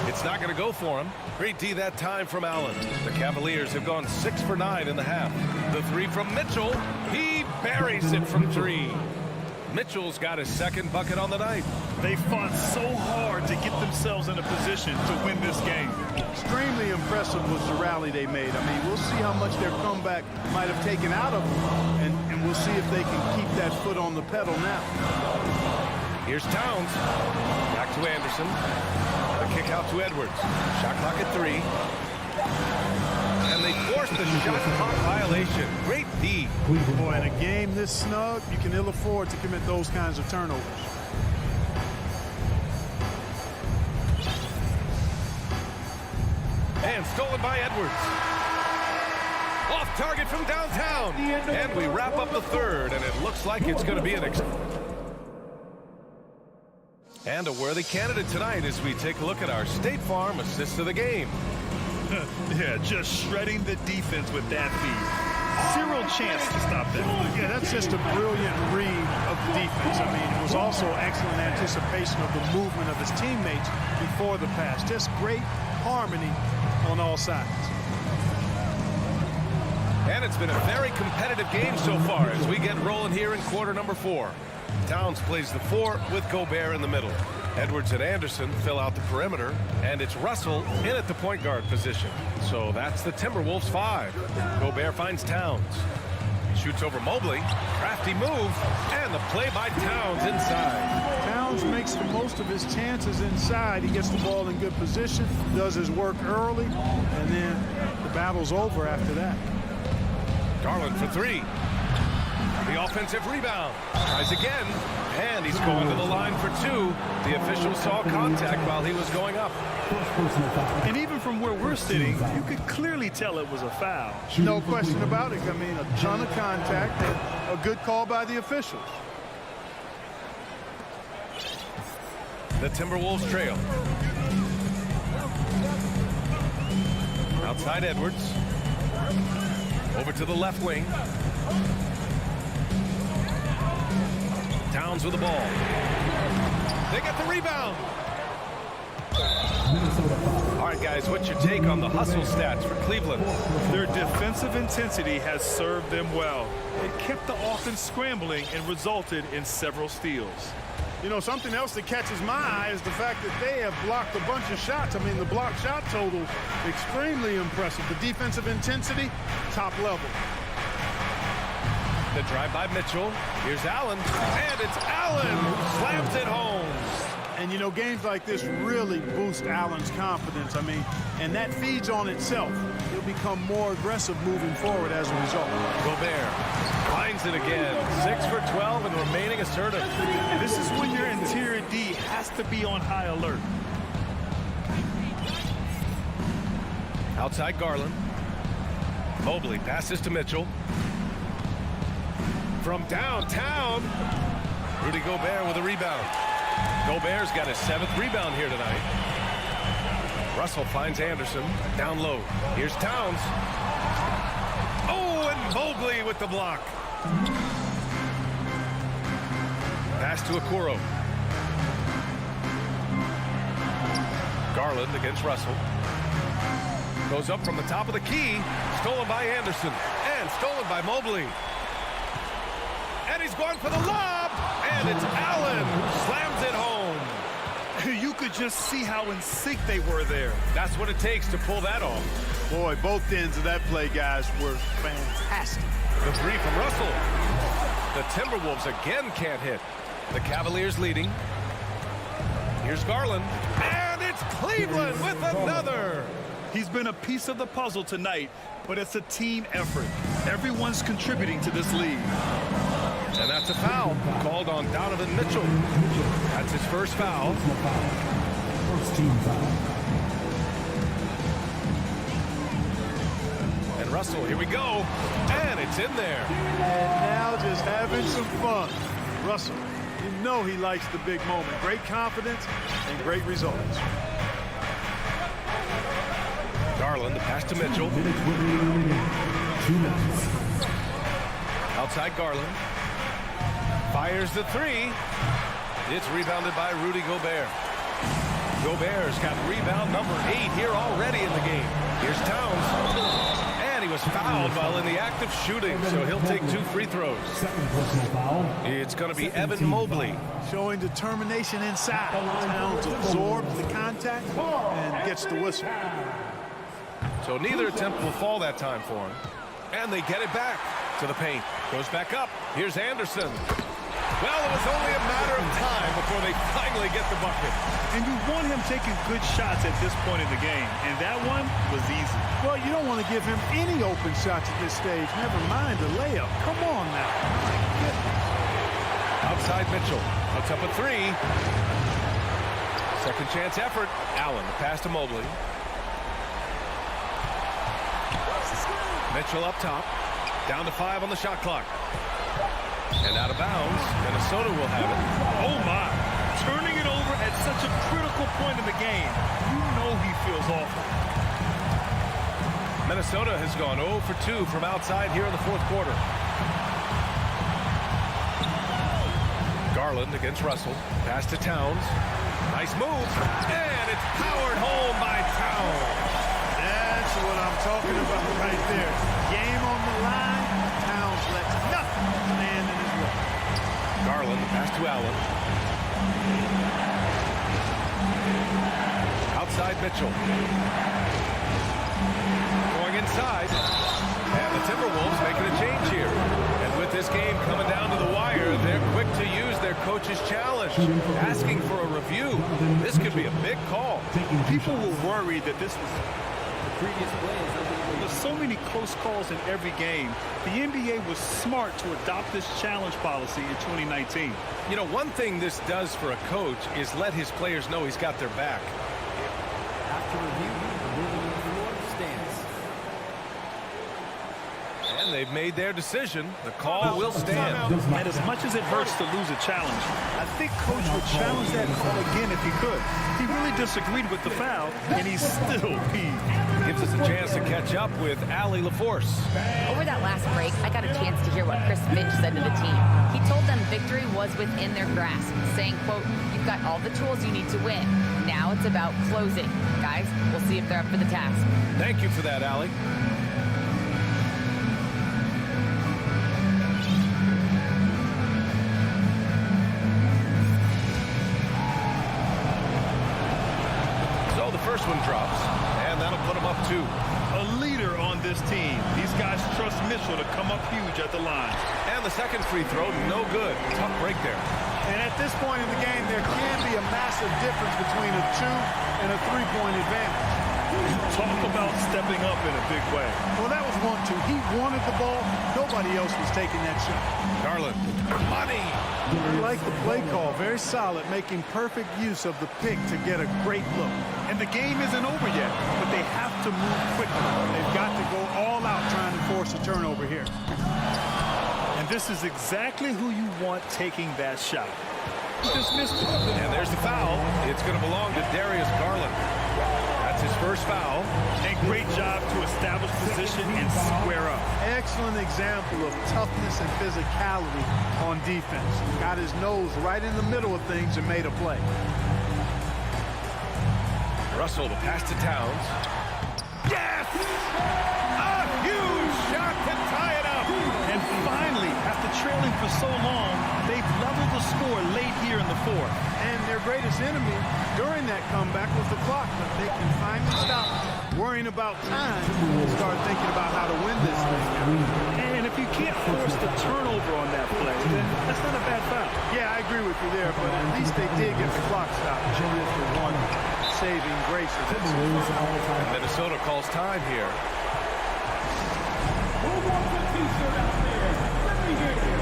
It's It's not going to go for him. Great D that time from Allen. The Cavaliers have gone 6 for 9 in the half. The three from Mitchell. He buries it from 3. Mitchell's got his second bucket on the night. They fought so hard to get themselves in a position to win this game. Extremely impressive was the rally they made. I mean, we'll see how much their comeback might have taken out of them, and we'll see if they can keep that foot on the pedal now. Here's Towns. Back to Anderson. The kick out to Edwards. Shot clock at 3. And they forced the shot clock violation. Great D. Boy, in a game this snug, you can ill afford to commit those kinds of turnovers. And stolen by Edwards. Off target from downtown. And we wrap up the third, and it looks like it's going to be an and a worthy candidate tonight as we take a look at our State Farm assist of the game. Yeah, just shredding the defense with that feed. Zero chance to stop them. Yeah, that's just a brilliant read of the defense. I mean, it was also excellent anticipation of the movement of his teammates before the pass. Just great harmony on all sides. And it's been a very competitive game so far as we get rolling here in quarter number 4. Towns plays the 4 with Gobert in the middle. Edwards and Anderson fill out the perimeter, and it's Russell in at the point guard position. So that's the Timberwolves 5. Gobert finds Towns. Shoots over Mobley. Crafty move, and the play by Towns inside. Towns makes the most of his chances inside. He gets the ball in good position, does his work early, and then the battle's over after that. Garland for 3. The offensive rebound. Tries again, and he's going to the line for 2. The official saw contact while he was going up. And even from where we're sitting, you could clearly tell it was a foul. No question about it. I mean, a ton of contact and a good call by the officials. The Timberwolves trail. Outside Edwards. Over to the left wing. Towns with the ball. They get the rebound. All right, guys, what's your take on the hustle stats for Cleveland? Their defensive intensity has served them well. It kept the offense scrambling and resulted in several steals. You know, something else that catches my eye is the fact that they have blocked a bunch of shots. I mean, the block shot total, extremely impressive. The defensive intensity, top level. The drive by Mitchell. Here's Allen, and it's Allen who slams it home. And, you know, games like this really boost Allen's confidence. I mean, and that feeds on itself. He'll become more aggressive moving forward as a result. Gobert finds it again. 6 for 12 and remaining assertive. This is when your interior D has to be on high alert. Outside Garland. Mobley passes to Mitchell. From downtown, Rudy Gobert with a rebound. Gobert's got his 7th rebound here tonight. Russell finds Anderson down low. Here's Towns. Oh, and Mobley with the block. Pass to Okoro. Garland against Russell. Goes up from the top of the key. Stolen by Anderson. And stolen by Mobley. And he's going for the lob. And it's Allen who slams it home. You could just see how in sync they were there. That's what it takes to pull that off. Boy, both ends of that play, guys, were fantastic. The 3 from Russell. The Timberwolves again can't hit. The Cavaliers leading. Here's Garland. And it's Cleveland with another. He's been a piece of the puzzle tonight, but it's a team effort. Everyone's contributing to this lead. And that's a foul called on Donovan Mitchell. That's his first foul. First team foul. And Russell, here we go. And it's in there. And now just having some fun. Russell, you know he likes the big moment. Great confidence and great results. Garland, the pass to Mitchell. 2 minutes. Outside Garland. Fires the 3. It's rebounded by Rudy Gobert. Gobert's got rebound number 8 here already in the game. Here's Towns. And he was fouled while in the act of shooting, so he'll take 2 free throws. It's going to be Evan Mobley. Showing determination inside. Towns absorbs the contact and gets the whistle. So neither attempt will fall that time for him. And they get it back to the paint. Goes back up. Here's Anderson. Well, it was only a matter of time before they finally get the bucket. And you want him taking good shots at this point in the game. And that one was easy. Well, you don't want to give him any open shots at this stage. Never mind a layup. Come on now. My goodness. Outside Mitchell. Puts up a 3. Second chance effort. Allen, the pass to Mobley. Mitchell up top. Down to 5 on the shot clock. And out of bounds. Minnesota will have it. Oh, my. Turning it over at such a critical point in the game. You know he feels awful. Minnesota has gone 0 for 2 from outside here in the fourth quarter. Garland against Russell. Pass to Towns. Nice move. And it's powered home by Towns. That's what I'm talking about right there. Game on the line. Towns lets nothing stand in his way. Garland, pass to Allen. Outside Mitchell. Going inside. And the Timberwolves making a change here. And with this game coming down to the wire, they're quick to use their coach's challenge. Asking for a review. This could be a big call. People were worried that this was previous plays. There's so many close calls in every game. The NBA was smart to adopt this challenge policy in 2019. You know, one thing this does for a coach is let his players know he's got their back. After review, the ruling on the floor stands. And they've made their decision. The call will stand. And as much as it hurts to lose a challenge, I think Coach would challenge that call again if he could. He really disagreed with the foul, and he's still peeved. Gives us a chance to catch up with Allie LaForce. Over that last break, I got a chance to hear what Chris Finch said to the team. He told them victory was within their grasp, saying, quote, "You've got all the tools you need to win. Now it's about closing. Guys, we'll see if they're up for the task." Thank you for that, Allie. So the first one drops, and that'll put them up 2. A leader on this team. These guys trust Mitchell to come up huge at the line. And the second free throw, no good. Tough break there. And at this point in the game, there can be a massive difference between a 2 and a 3-point advantage. Talk about stepping up in a big way. Well, that was 1-2. He wanted the ball. Nobody else was taking that shot. Garland, money. I like the play call. Very solid, making perfect use of the pick to get a great look. And the game isn't over yet, but they have to move quickly. They've got to go all out trying to force a turnover here. And this is exactly who you want taking that shot. He just missed it. And there's the foul. It's going to belong to Darius Garland. That's his first foul. And great job to establish position and square up. Excellent example of toughness and physicality on defense. Got his nose right in the middle of things and made a play. Russell, the pass to Towns. Yes! A huge shot to tie it up. And finally, after trailing for so long, they've leveled the score late here in the fourth. And their greatest enemy during that comeback was the clock, but they can finally stop worrying about time and start thinking about how to win this thing. And if you can't force the turnover on that play, then that's not a bad foul. Yeah, I agree with you there, but at least they did get the clock stopped. Which is the one saving grace of this. Minnesota calls time here. Who wants a t-shirt out there? Let me hear you.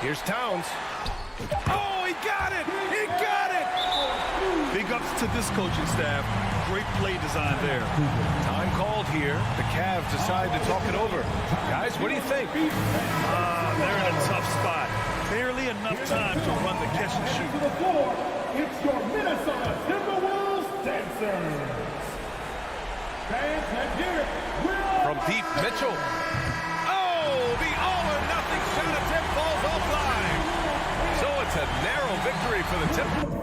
Here's Towns. Oh, he got it! He got it! Big ups to this coaching staff. Great play design there. Time called here. The Cavs decide to talk it over. Guys, what do you think? They're in a tough spot. Barely enough time to run the catch and shoot. it's your Minnesota Timberwolves dancers. Fans, let's hear it. From deep, Mitchell. Oh, the all-or-nothing shot attempt falls offline. So it's a narrow victory for the Timberwolves.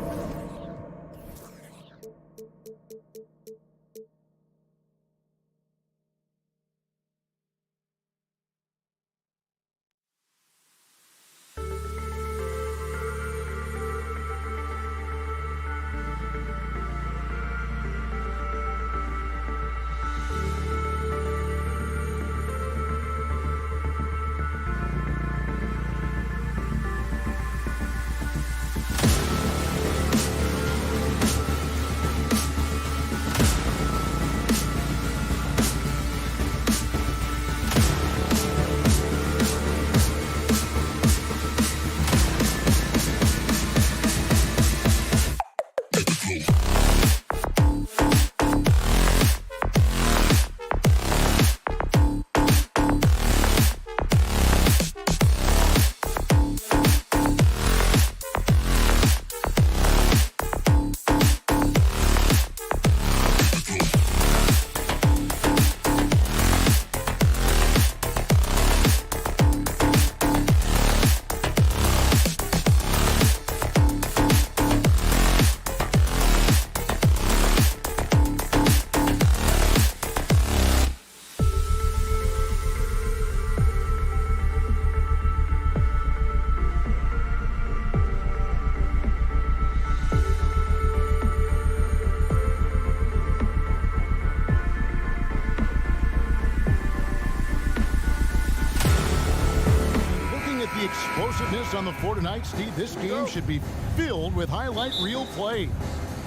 Explosiveness on the floor tonight, Steve. This game should be filled with highlight reel play.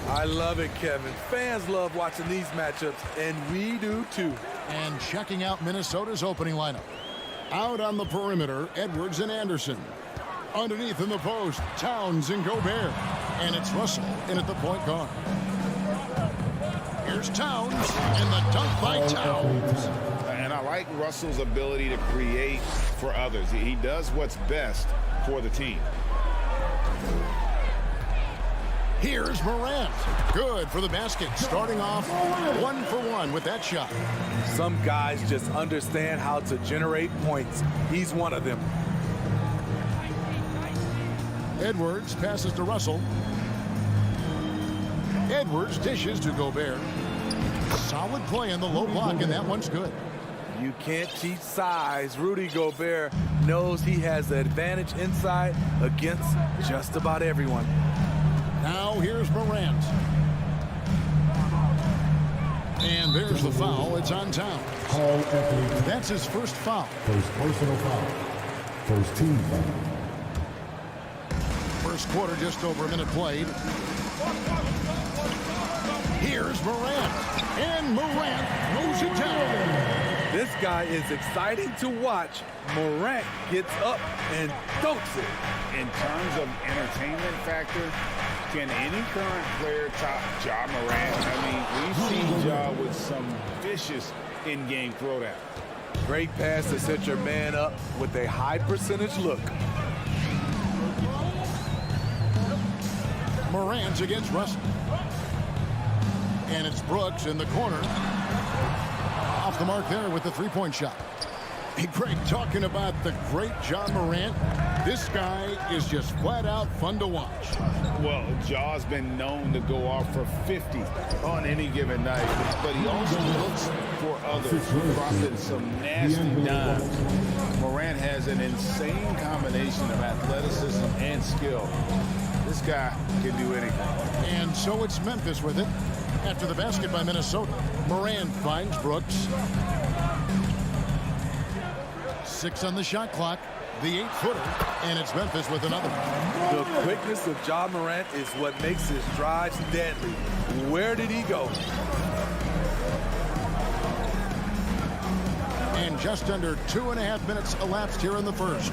I love it, Kevin. Fans love watching these matchups, and we do too. And checking out Minnesota's opening lineup. Out on the perimeter, Edwards and Anderson. Underneath in the post, Towns and Gobert. And it's Russell in at the point guard. Here's Towns, and the dunk by Towns. And I like Russell's ability to create for others. He does what's best for the team. Here's Morant. Good for the basket. Starting off 1 for 1 with that shot. Some guys just understand how to generate points. He's one of them. Edwards passes to Russell. Edwards dishes to Gobert. Solid play in the low block, and that one's good. You can't teach size. Rudy Gobert knows he has the advantage inside against just about everyone. Now here's Morant. And there's the foul. It's on Towns. That's his first foul. First personal foul. First team foul. First quarter, just over a minute played. Here's Morant. And Morant throws it down. This guy is exciting to watch. Morant gets up and dunks it. In terms of entertainment factor, can any current player top Ja Morant? I mean, we've seen Ja with some vicious in-game throwdown. Great pass to set your man up with a high percentage look. Morant's against Russell. And it's Brooks in the corner. Off the mark there with the three-point shot. Hey, Greg, talking about the great Ja Morant, this guy is just flat out fun to watch. Well, Ja's been known to go off for 50 on any given night, but he also looks for others, dropping some nasty dimes. Morant has an insane combination of athleticism and skill. This guy can do anything. And so it's Memphis with it. After the basket by Minnesota, Morant finds Brooks. 6 on the shot clock, the 8-footer, and it's Memphis with another. The quickness of Ja Morant is what makes his drives deadly. Where did he go? And just under 2.5 minutes elapsed here in the first.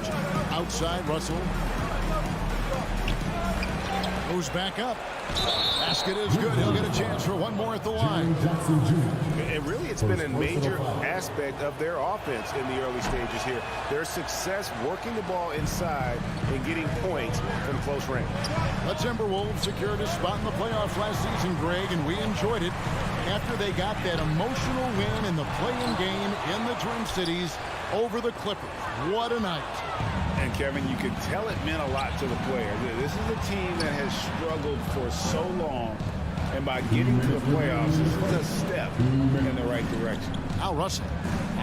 Outside, Russell. Goes back up. Basket is good. He'll get a chance for one more at the line. And really, it's been a major aspect of their offense in the early stages here. Their success working the ball inside and getting points from close range. The Timberwolves secured a spot in the playoffs last season, Greg, and we enjoyed it after they got that emotional win in the play-in game in the Twin Cities over the Clippers. What a night. And, Kevin, you could tell it meant a lot to the player. This is a team that has struggled for so long, and by getting to the playoffs, this is a step in the right direction. Al Russell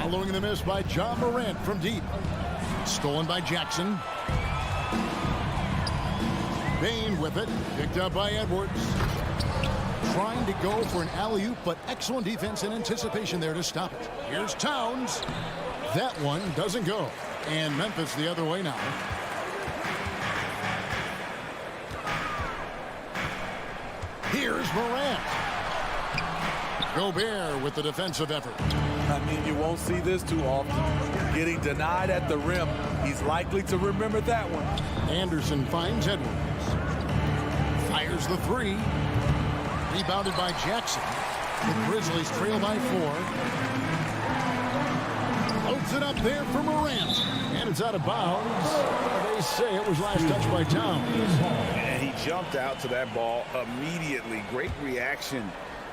following the miss by John Morant from deep. Stolen by Jackson. Bane with it. Picked up by Edwards. Trying to go for an alley-oop, but excellent defense and anticipation there to stop it. Here's Towns. That one doesn't go. And Memphis the other way now. Here's Morant. Gobert with the defensive effort. I mean, you won't see this too often. Getting denied at the rim. He's likely to remember that one. Anderson finds Edwards. Fires the three. Rebounded by Jackson. The Grizzlies trail by 4. Loads it up there for Morant. And it's out of bounds. They say it was last touched by Towns. And he jumped out to that ball immediately. Great reaction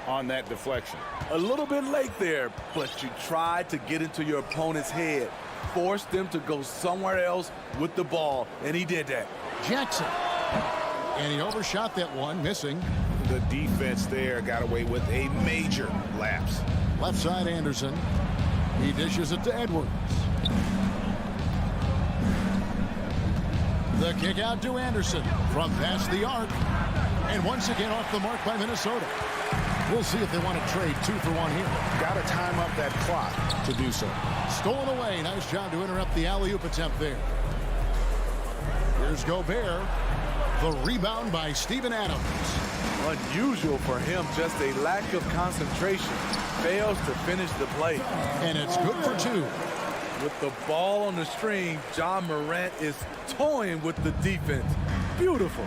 on that deflection. A little bit late there, but you tried to get into your opponent's head. Forced them to go somewhere else with the ball, and he did that. Jackson. And he overshot that one, missing. The defense there got away with a major lapse. Left side Anderson. He dishes it to Edwards. The kick out to Anderson from past the arc. And once again off the mark by Minnesota. We'll see if they want to trade 2 for 1 here. Got to time up that clock to do so. Stolen away. Nice job to interrupt the alley-oop attempt there. Here's Gobert. The rebound by Steven Adams. Unusual for him, just a lack of concentration. Fails to finish the play. And it's good for 2. With the ball on the string, John Morant is toying with the defense. Beautiful.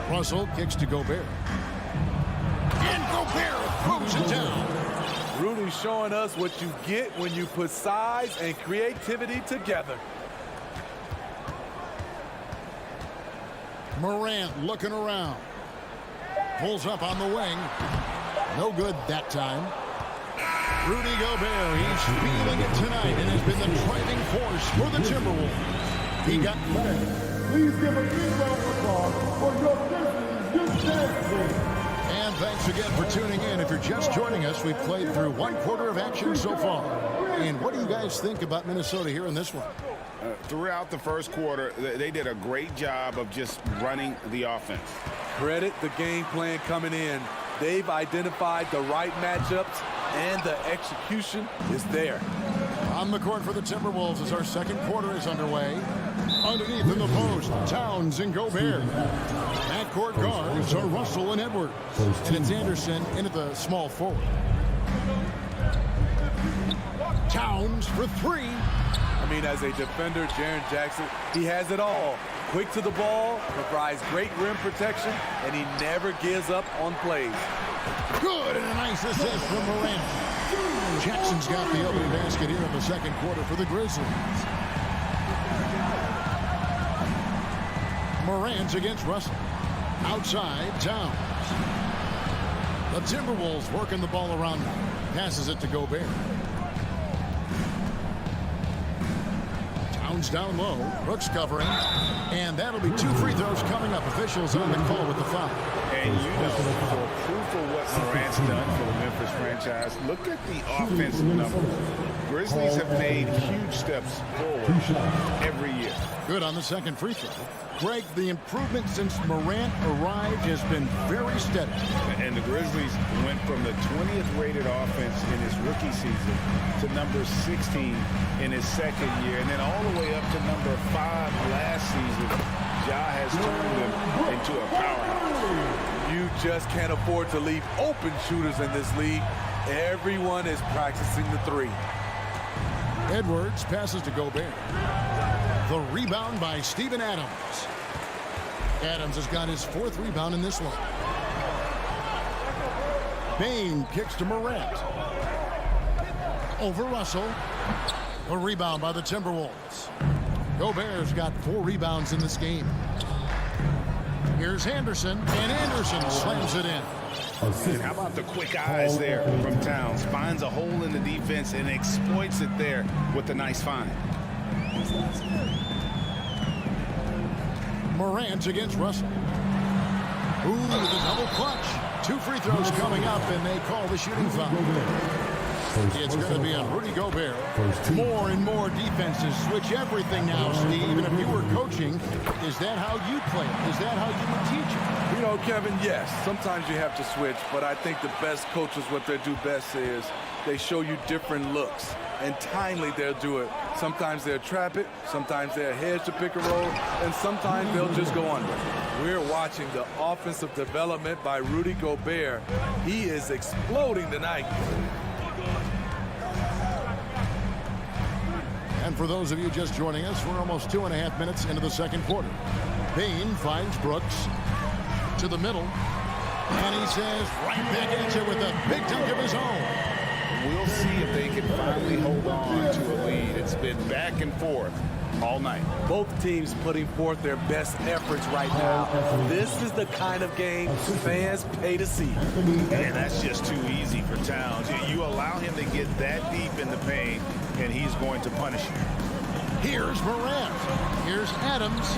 Russell kicks to Gobert. And Gobert throws it down. Rudy showing us what you get when you put size and creativity together. Morant looking around. Pulls up on the wing. No good that time. Rudy Gobert, he's feeling it tonight and has been the driving force for the Timberwolves. He got... Please give a big round of applause for your Grizzlies, And thanks again for tuning in. If you're just joining us, we've played through 1/4 of action so far. And what do you guys think about Minnesota here in this one? Throughout the first quarter, they did a great job of just running the offense. Credit the game plan coming in. They've identified the right matchups, and the execution is there. On the court for the Timberwolves as our second quarter is underway. Underneath in the post, Towns and Gobert. Backcourt guards are Russell and Edwards. And it's Anderson into the small forward. Towns for 3. I mean, as a defender, Jaren Jackson, he has it all. Quick to the ball, provides great rim protection, and he never gives up on plays. Good, and a nice assist from Morant. Jackson's got the opening basket here in the second quarter for the Grizzlies. Morant against Russell. Outside, Towns. The Timberwolves working the ball around now. Passes it to Gobert. Towns down low. Brooks covering. And that'll be 2 free throws coming up. Officials on the call with the foul. And you know, for proof of what Morant's done for the Memphis franchise, look at the offensive numbers. Grizzlies have made huge steps forward every year. Good on the second free throw. Greg, the improvement since Morant arrived has been very steady. And the Grizzlies went from the 20th rated offense in his rookie season to number 16 in his second year, and then all the way up to number 5 last season. Ja has turned them into a powerhouse. You just can't afford to leave open shooters in this league. Everyone is practicing the 3. Edwards passes to Gobert. The rebound by Steven Adams. Adams has got his 4th rebound in this one. Bane kicks to Morant. Over Russell. A rebound by the Timberwolves. Gobert's got 4 rebounds in this game. Here's Anderson, and Anderson slams it in. And how about the quick eyes there from Towns? Finds a hole in the defense and exploits it there with a nice find. Morant against Russell. Ooh, the double clutch. 2 free throws coming up, and they call the shooting foul. It's going to be on Rudy Gobert. More and more defenses switch everything now, Steve. And if you were coaching, is that how you play it? Is that how you would teach it? You know, Kevin, yes, sometimes you have to switch, but I think the best coaches, what they do best is they show you different looks, and timely they'll do it. Sometimes they'll trap it, sometimes they'll hedge the pick and roll, and sometimes they'll just go under. We're watching the offensive development by Rudy Gobert. He is exploding tonight. And for those of you just joining us, we're almost 2.5 minutes into the second quarter. Bane finds Brooks to the middle. And he says right back at you with a big dunk of his own. We'll see if they can finally hold on to a lead. It's been back and forth all night. Both teams putting forth their best efforts right now. This is the kind of game fans pay to see. And that's just too easy for Towns. You allow him to get that deep in the paint, and he's going to punish you. Here's Morant. Here's Adams.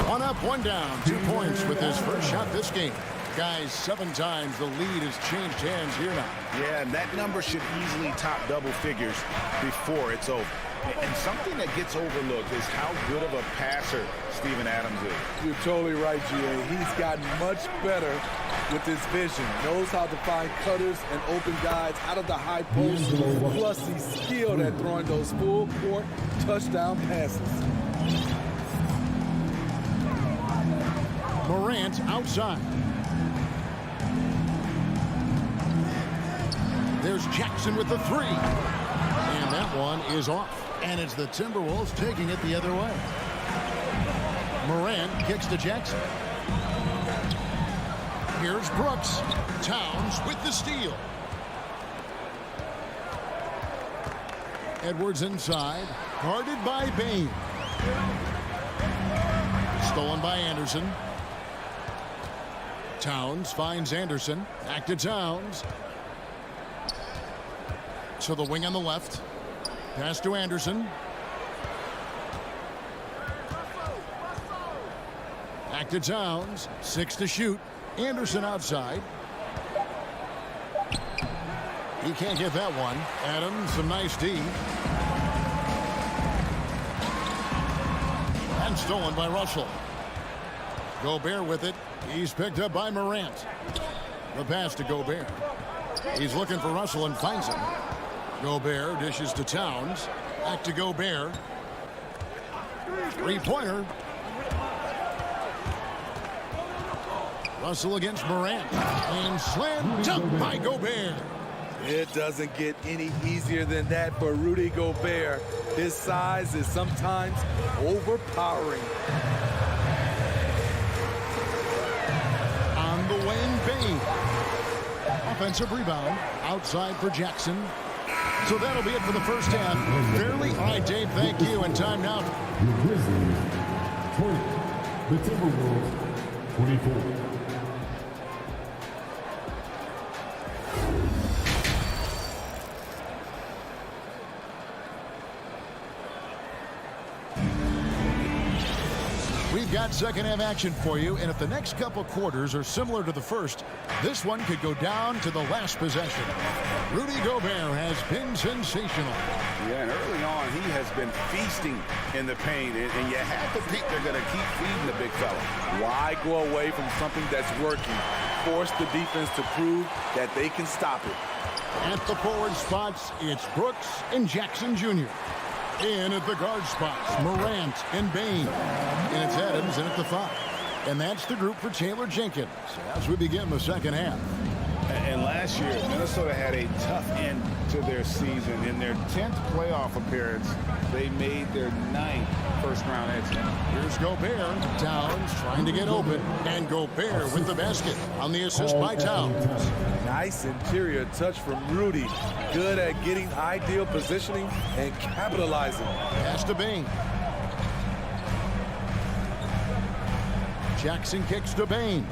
1 up, 1 down. 2 points with his first shot this game. Guys, 7 times the lead has changed hands here now. Yeah, and that number should easily top double figures before it's over. And something that gets overlooked is how good of a passer Steven Adams is. You're totally right, G.A. He's gotten much better with his vision. Knows how to find cutters and open guys out of the high post. Plus, he's skilled at throwing those full court touchdown passes. Morant outside. There's Jackson with the 3. And that one is off. And it's the Timberwolves taking it the other way. Morant kicks to Jackson. Here's Brooks. Towns with the steal. Edwards inside. Guarded by Bane. Stolen by Anderson. Towns finds Anderson. Back to Towns. To the wing on the left. Pass to Anderson. Back to Towns. 6 to shoot. Anderson outside. He can't get that one. Adams, some nice D. And stolen by Russell. Gobert with it. He's picked up by Morant. The pass to Gobert. He's looking for Russell and finds him. Gobert dishes to Towns. Back to Gobert. 3-pointer. Russell against Morant. And slam dunk by Gobert. It doesn't get any easier than that for Rudy Gobert. His size is sometimes overpowering. On the wing, Bane. Offensive rebound. Outside for Jackson. So that'll be it for the first half. Fairly. All right, Dave, thank you. And time now. The Grizzlies 20. The Timberwolves 24. We've got second half action for you, and if the next couple quarters are similar to the first, this one could go down to the last possession. Rudy Gobert has been sensational. Yeah, and early on, he has been feasting in the paint, and you have to think they're going to keep feeding the big fella. Why go away from something that's working? Force the defense to prove that they can stop it. At the forward spots, it's Brooks and Jackson Jr. In at the guard spots, Morant and Bane. And it's Adams in at the 5. And that's the group for Taylor Jenkins as we begin the second half. And last year, Minnesota had a tough end to their season. In their 10th playoff appearance, they made their 9th first-round exit. Here's Gobert. Towns trying to get open. And Gobert with the basket on the assist by Towns. Nice interior touch from Rudy. Good at getting ideal positioning and capitalizing. Pass to Bain. Jackson kicks to Bain.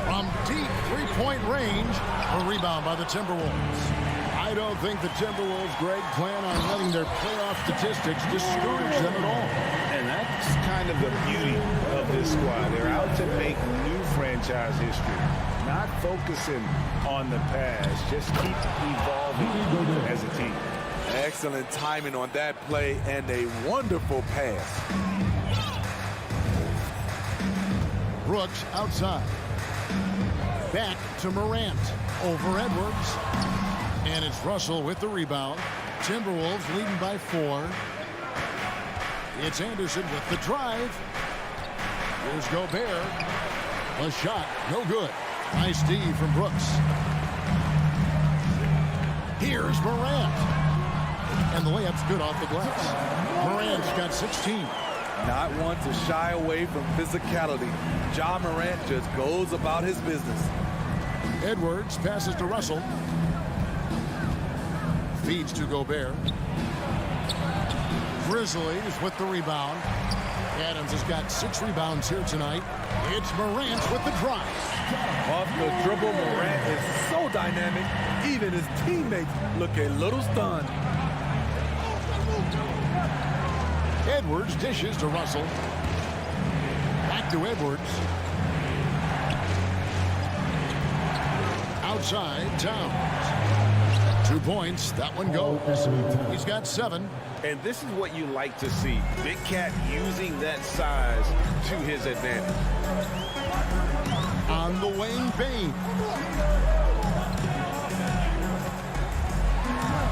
From deep three-point range, a rebound by the Timberwolves. I don't think the Timberwolves, Greg, plan on letting their playoff statistics discourage them at all. And that's kind of the beauty of this squad. They're out to make new franchise history, not focusing on the past, just keep evolving as a team. Excellent timing on that play and a wonderful pass. Brooks outside. Back to Morant. Over Edwards. And it's Russell with the rebound. Timberwolves leading by 4. It's Anderson with the drive. Here's Gobert. A shot, no good. Nice D from Brooks. Here's Morant. And the layup's good off the glass. Morant's got 16. Not one to shy away from physicality. Ja Morant just goes about his business. Edwards passes to Russell. Feeds to Gobert. Grizzlies with the rebound. Adams has got 6 rebounds here tonight. It's Morant with the drive. Off the dribble, Morant is so dynamic. Even his teammates look a little stunned. Edwards dishes to Russell. Back to Edwards. Outside, Towns. 2 points. That one goes. He's got 7. And this is what you like to see. Big Cat using that size to his advantage. On the wing, Bain.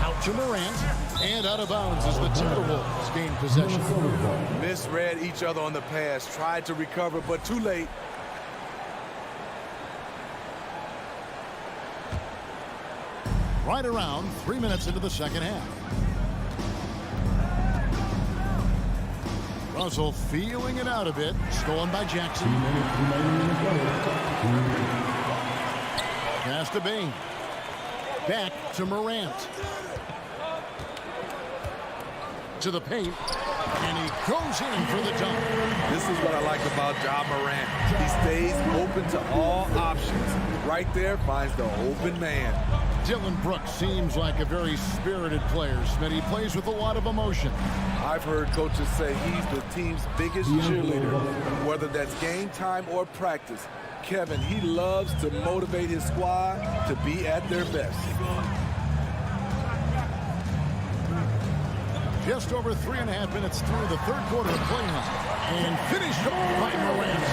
Out to Morant. And out of bounds as the Timberwolves gain possession. Misread each other on the pass. Tried to recover, but too late. Right around 3 minutes into the second half. Russell feeling it out a bit. Stolen by Jackson. Pass to Bain. Back to Morant. To the paint. And he goes in for the dunk. This is what I like about Ja Morant. He stays open to all options. Right there finds the open man. Dillon Brooks seems like a very spirited player. Smith, he plays with a lot of emotion. I've heard coaches say he's the team's biggest cheerleader, whether that's game time or practice. Kevin, he loves to motivate his squad to be at their best. Just over 3.5 minutes through the third quarter of play now. And finished off by Morant.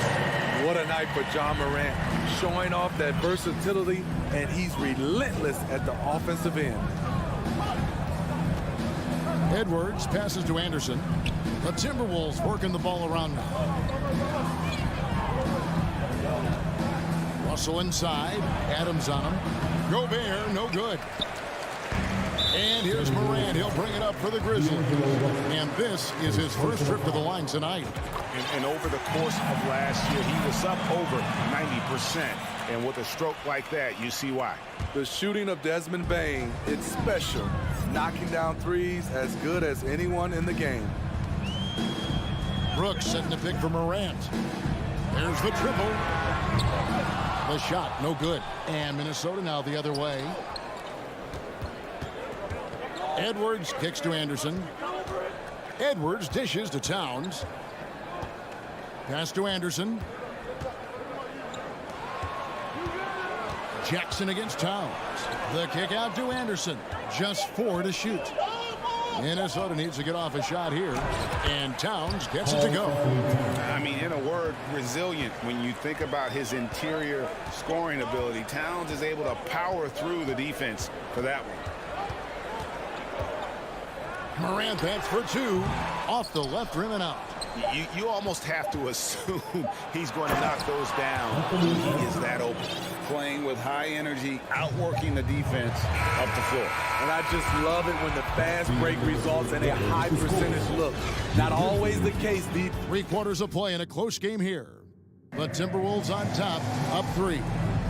What a night for Ja Morant, showing off that versatility, and he's relentless at the offensive end. Edwards passes to Anderson. The Timberwolves working the ball around now. Russell inside. Adams on him. Gobert, no good. And here's Morant. He'll bring it up for the Grizzlies. And this is his first trip to the line tonight. And over the course of last year, he was up over 90%. And with a stroke like that, you see why. The shooting of Desmond Bain, it's special. Knocking down threes as good as anyone in the game. Brooks setting the pick for Morant. There's the triple. The shot, no good. And Minnesota now the other way. Edwards kicks to Anderson. Edwards dishes to Towns. Pass to Anderson. Jackson against Towns. The kick out to Anderson. Just 4 to shoot. Minnesota needs to get off a shot here. And Towns gets it to go. I mean, in a word, resilient. When you think about his interior scoring ability, Towns is able to power through the defense for that one. Morant bats for 2. Off the left rim and out. You almost have to assume he's going to knock those down. He is that open. Playing with high energy, outworking the defense up the floor. And I just love it when the fast break results in a high percentage look. Not always the case, Deep. 3 quarters of play in a close game here. The Timberwolves on top, up 3.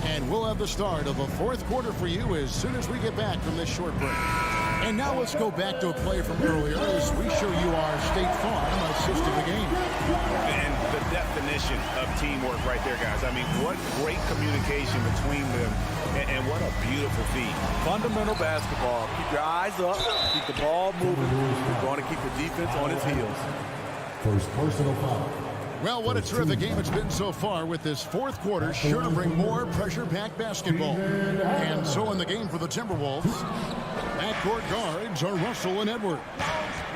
And we'll have the start of a 4th quarter for you as soon as we get back from this short break. And now let's go back to a play from earlier as we show you our State Farm assist of the game. And the definition of teamwork right there, guys. I mean, what great communication between them, and what a beautiful feat. Fundamental basketball. Keep your eyes up, keep the ball moving. We're going to keep the defense on its heels. First personal foul. Well, what a terrific game it's been so far with this 4th quarter. Sure to bring more pressure-packed basketball. And so in the game for the Timberwolves, backcourt guards are Russell and Edwards.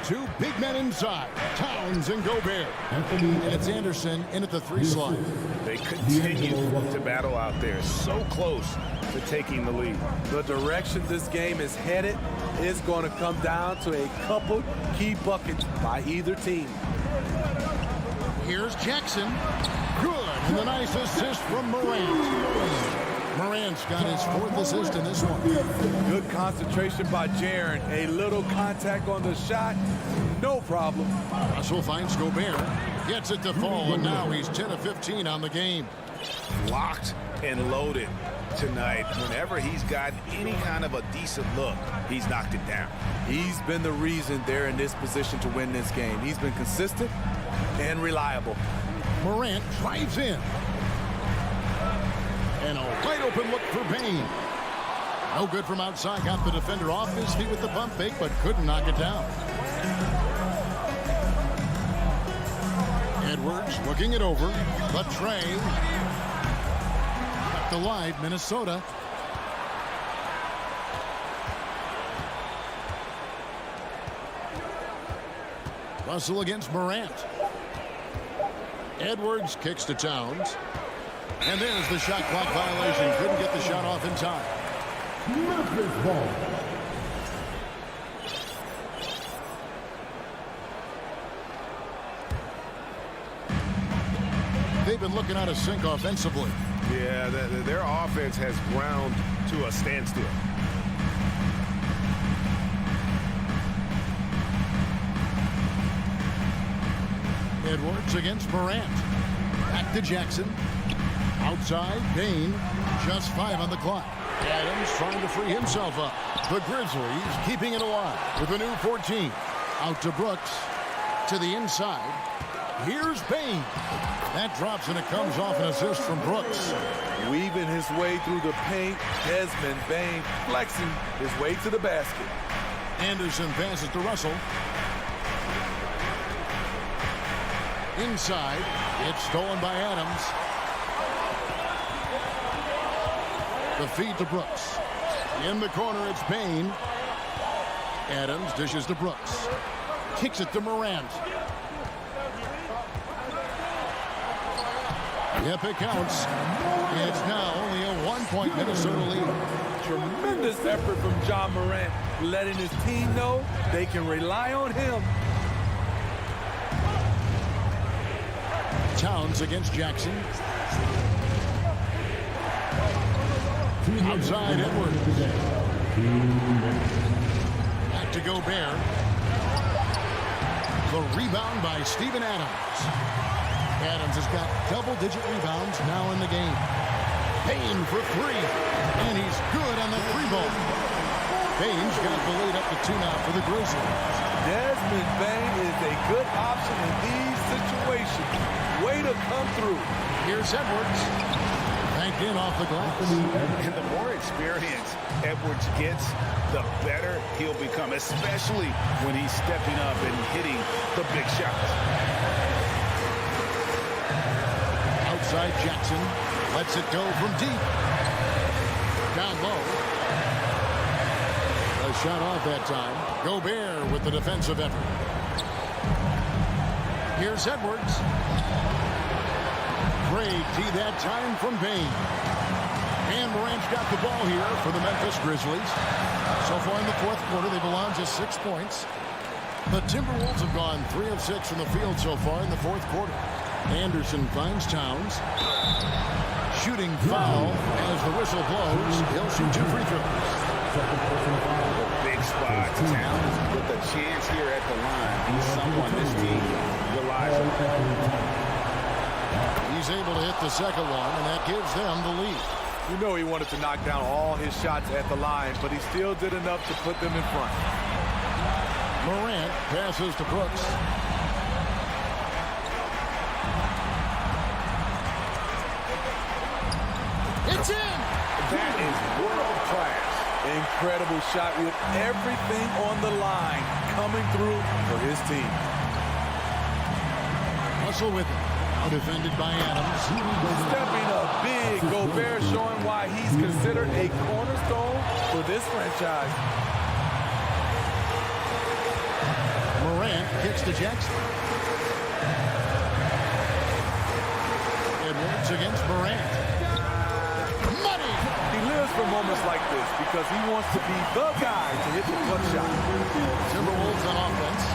2 big men inside, Towns and Gobert. And it's Anderson in at the 3 slot. They continue to battle out there, so close to taking the lead. The direction this game is headed is going to come down to a couple key buckets by either team. Here's Jackson. Good. And a nice assist from Morant. Morant's got his 4th assist in this one. Good concentration by Jaren. A little contact on the shot. No problem. Russell finds Gobert. Gets it to fall, and now he's 10 of 15 on the game. Locked and loaded tonight. Whenever he's got any kind of a decent look, he's knocked it down. He's been the reason they're in this position to win this game. He's been consistent and reliable. Morant drives in. And a wide open look for Payne. No good from outside. Got the defender off his feet with the bump fake, but couldn't knock it down. Edwards looking it over. The tray. Kept alive, Minnesota. Russell against Morant. Edwards kicks to Towns. And there's the shot clock violation. Couldn't get the shot off in time. Memphis ball. They've been looking out of sync offensively. Yeah, their offense has ground to a standstill. Edwards against Morant. Back to Jackson. Outside, Payne. Just 5 on the clock. Adams trying to free himself up. The Grizzlies keeping it alive with a new 14. Out to Brooks. To the inside. Here's Payne. That drops and it comes off an assist from Brooks. Weaving his way through the paint. Desmond Bane flexing his way to the basket. Anderson passes to Russell. Inside. It's stolen by Adams. The feed to Brooks. In the corner, it's Payne. Adams dishes to Brooks. Kicks it to Morant. Yep, it counts. It's now only a 1-point Minnesota lead. Tremendous effort from John Morant, letting his team know they can rely on him. Towns against Jackson. Outside Edwards. Back to Gobert. The rebound by Steven Adams. Adams has got double-digit rebounds now in the game. Payne for 3. And he's good on the 3 ball. Payne's got the lead up to 2 now for the Grizzlies. Desmond Bane is a good option in these situations. Way to come through. Here's Edwards. Banked in off the glass. And the more experience Edwards gets, the better he'll become, especially when he's stepping up and hitting the big shots. Outside Jackson. Lets it go from deep. Down low. A shot off that time. Gobert with the defensive effort. Here's Edwards. Great D that time from Payne. And Morant's got the ball here for the Memphis Grizzlies. So far in the 4th quarter, they've allowed just 6 points. The Timberwolves have gone 3 of 6 from the field so far in the 4th quarter. Anderson finds Towns. Shooting foul as the whistle blows. He'll shoot 2 free throws. Big spot. Towns with a chance here at the line. He's someone this team relies on. He's able to hit the second one, and that gives them the lead. You know he wanted to knock down all his shots at the line, but he still did enough to put them in front. Morant passes to Brooks. It's in! That is world class. Incredible shot with everything on the line coming through for his team. Russell with it. Defended by Adams. Stepping up big. Gobert showing why he's considered a cornerstone for this franchise. Morant kicks to Jackson. Edwards against Morant. Money! He lives for moments like this because he wants to be the guy to hit the clutch shot. Timberwolves on offense.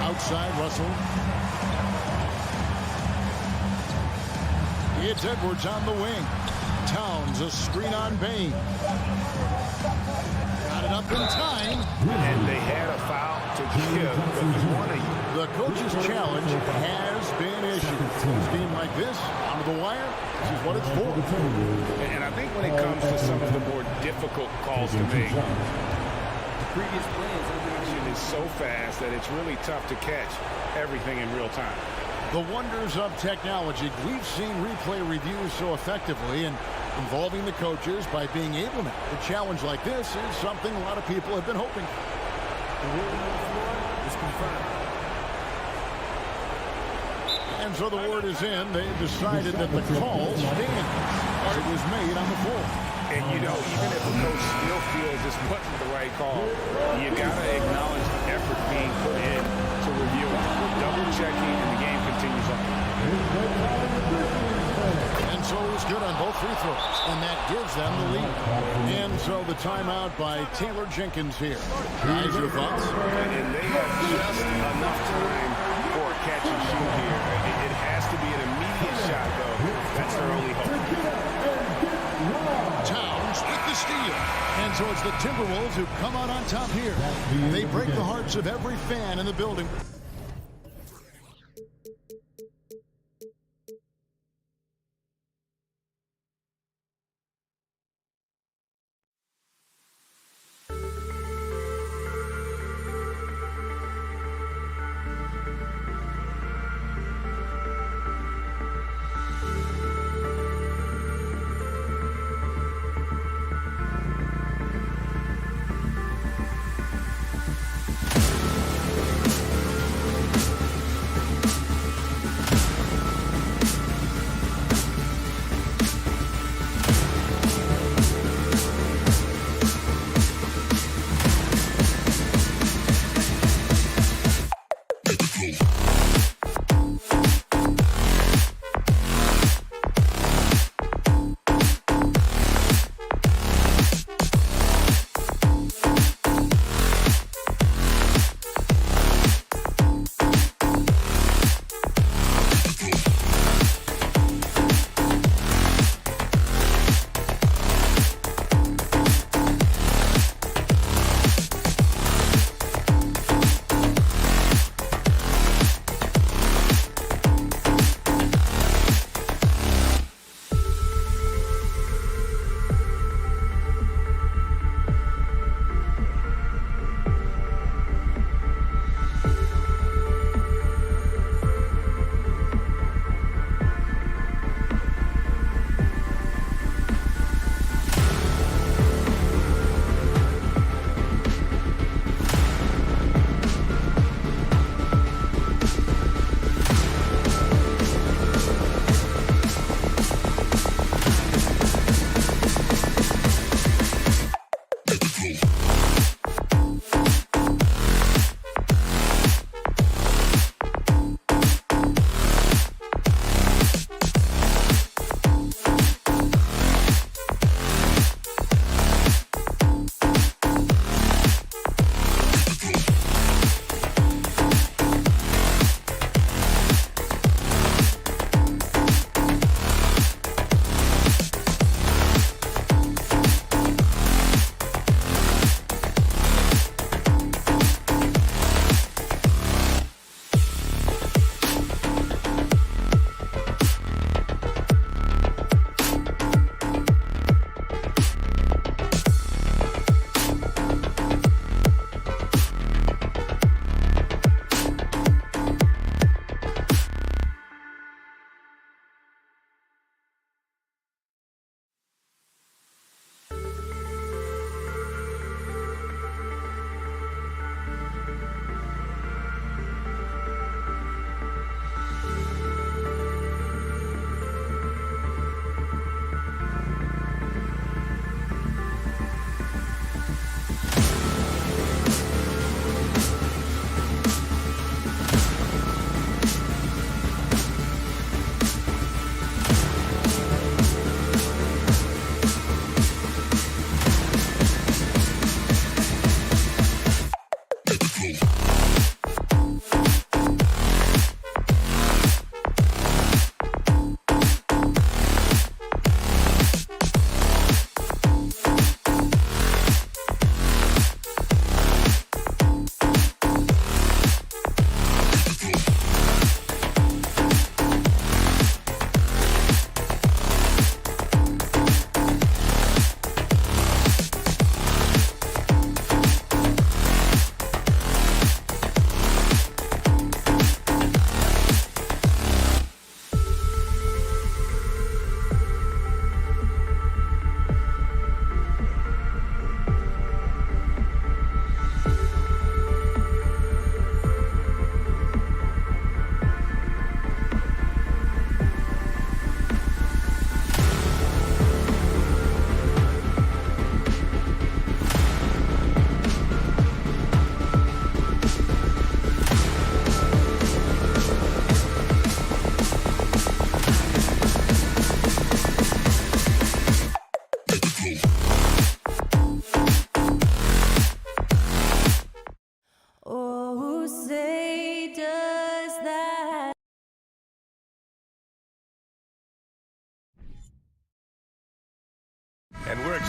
Outside Russell. It's Edwards on the wing. Towns a screen on Bain. Got it up in time. And they had a foul to give, but he won a... The coach's challenge has been issued. A game like this, under the wire, this is what it's for. And I think when it comes to some of the more difficult calls to make, the previous play is so fast that it's really tough to catch everything in real time. The wonders of technology. We've seen replay reviews so effectively, and involving the coaches by being able to make a challenge like this is something a lot of people have been hoping. The ruling on the floor is confirmed. And so the word is in. They decided that the call stands as it was made on the floor. And, you know, even if the coach still feels this wasn't the right call, you got to acknowledge the effort being put in to review it. Double-checking, and the game continues on. And so it was good on both free throws, and that gives them the lead. And so the timeout by Taylor Jenkins here. Guys, your thoughts? And they have just enough time for a catch and shoot here. It has to be an immediate shot, though. That's their only hope. Towns with the steal. And so it's the Timberwolves who come out on top here. They break the hearts of every fan in the building.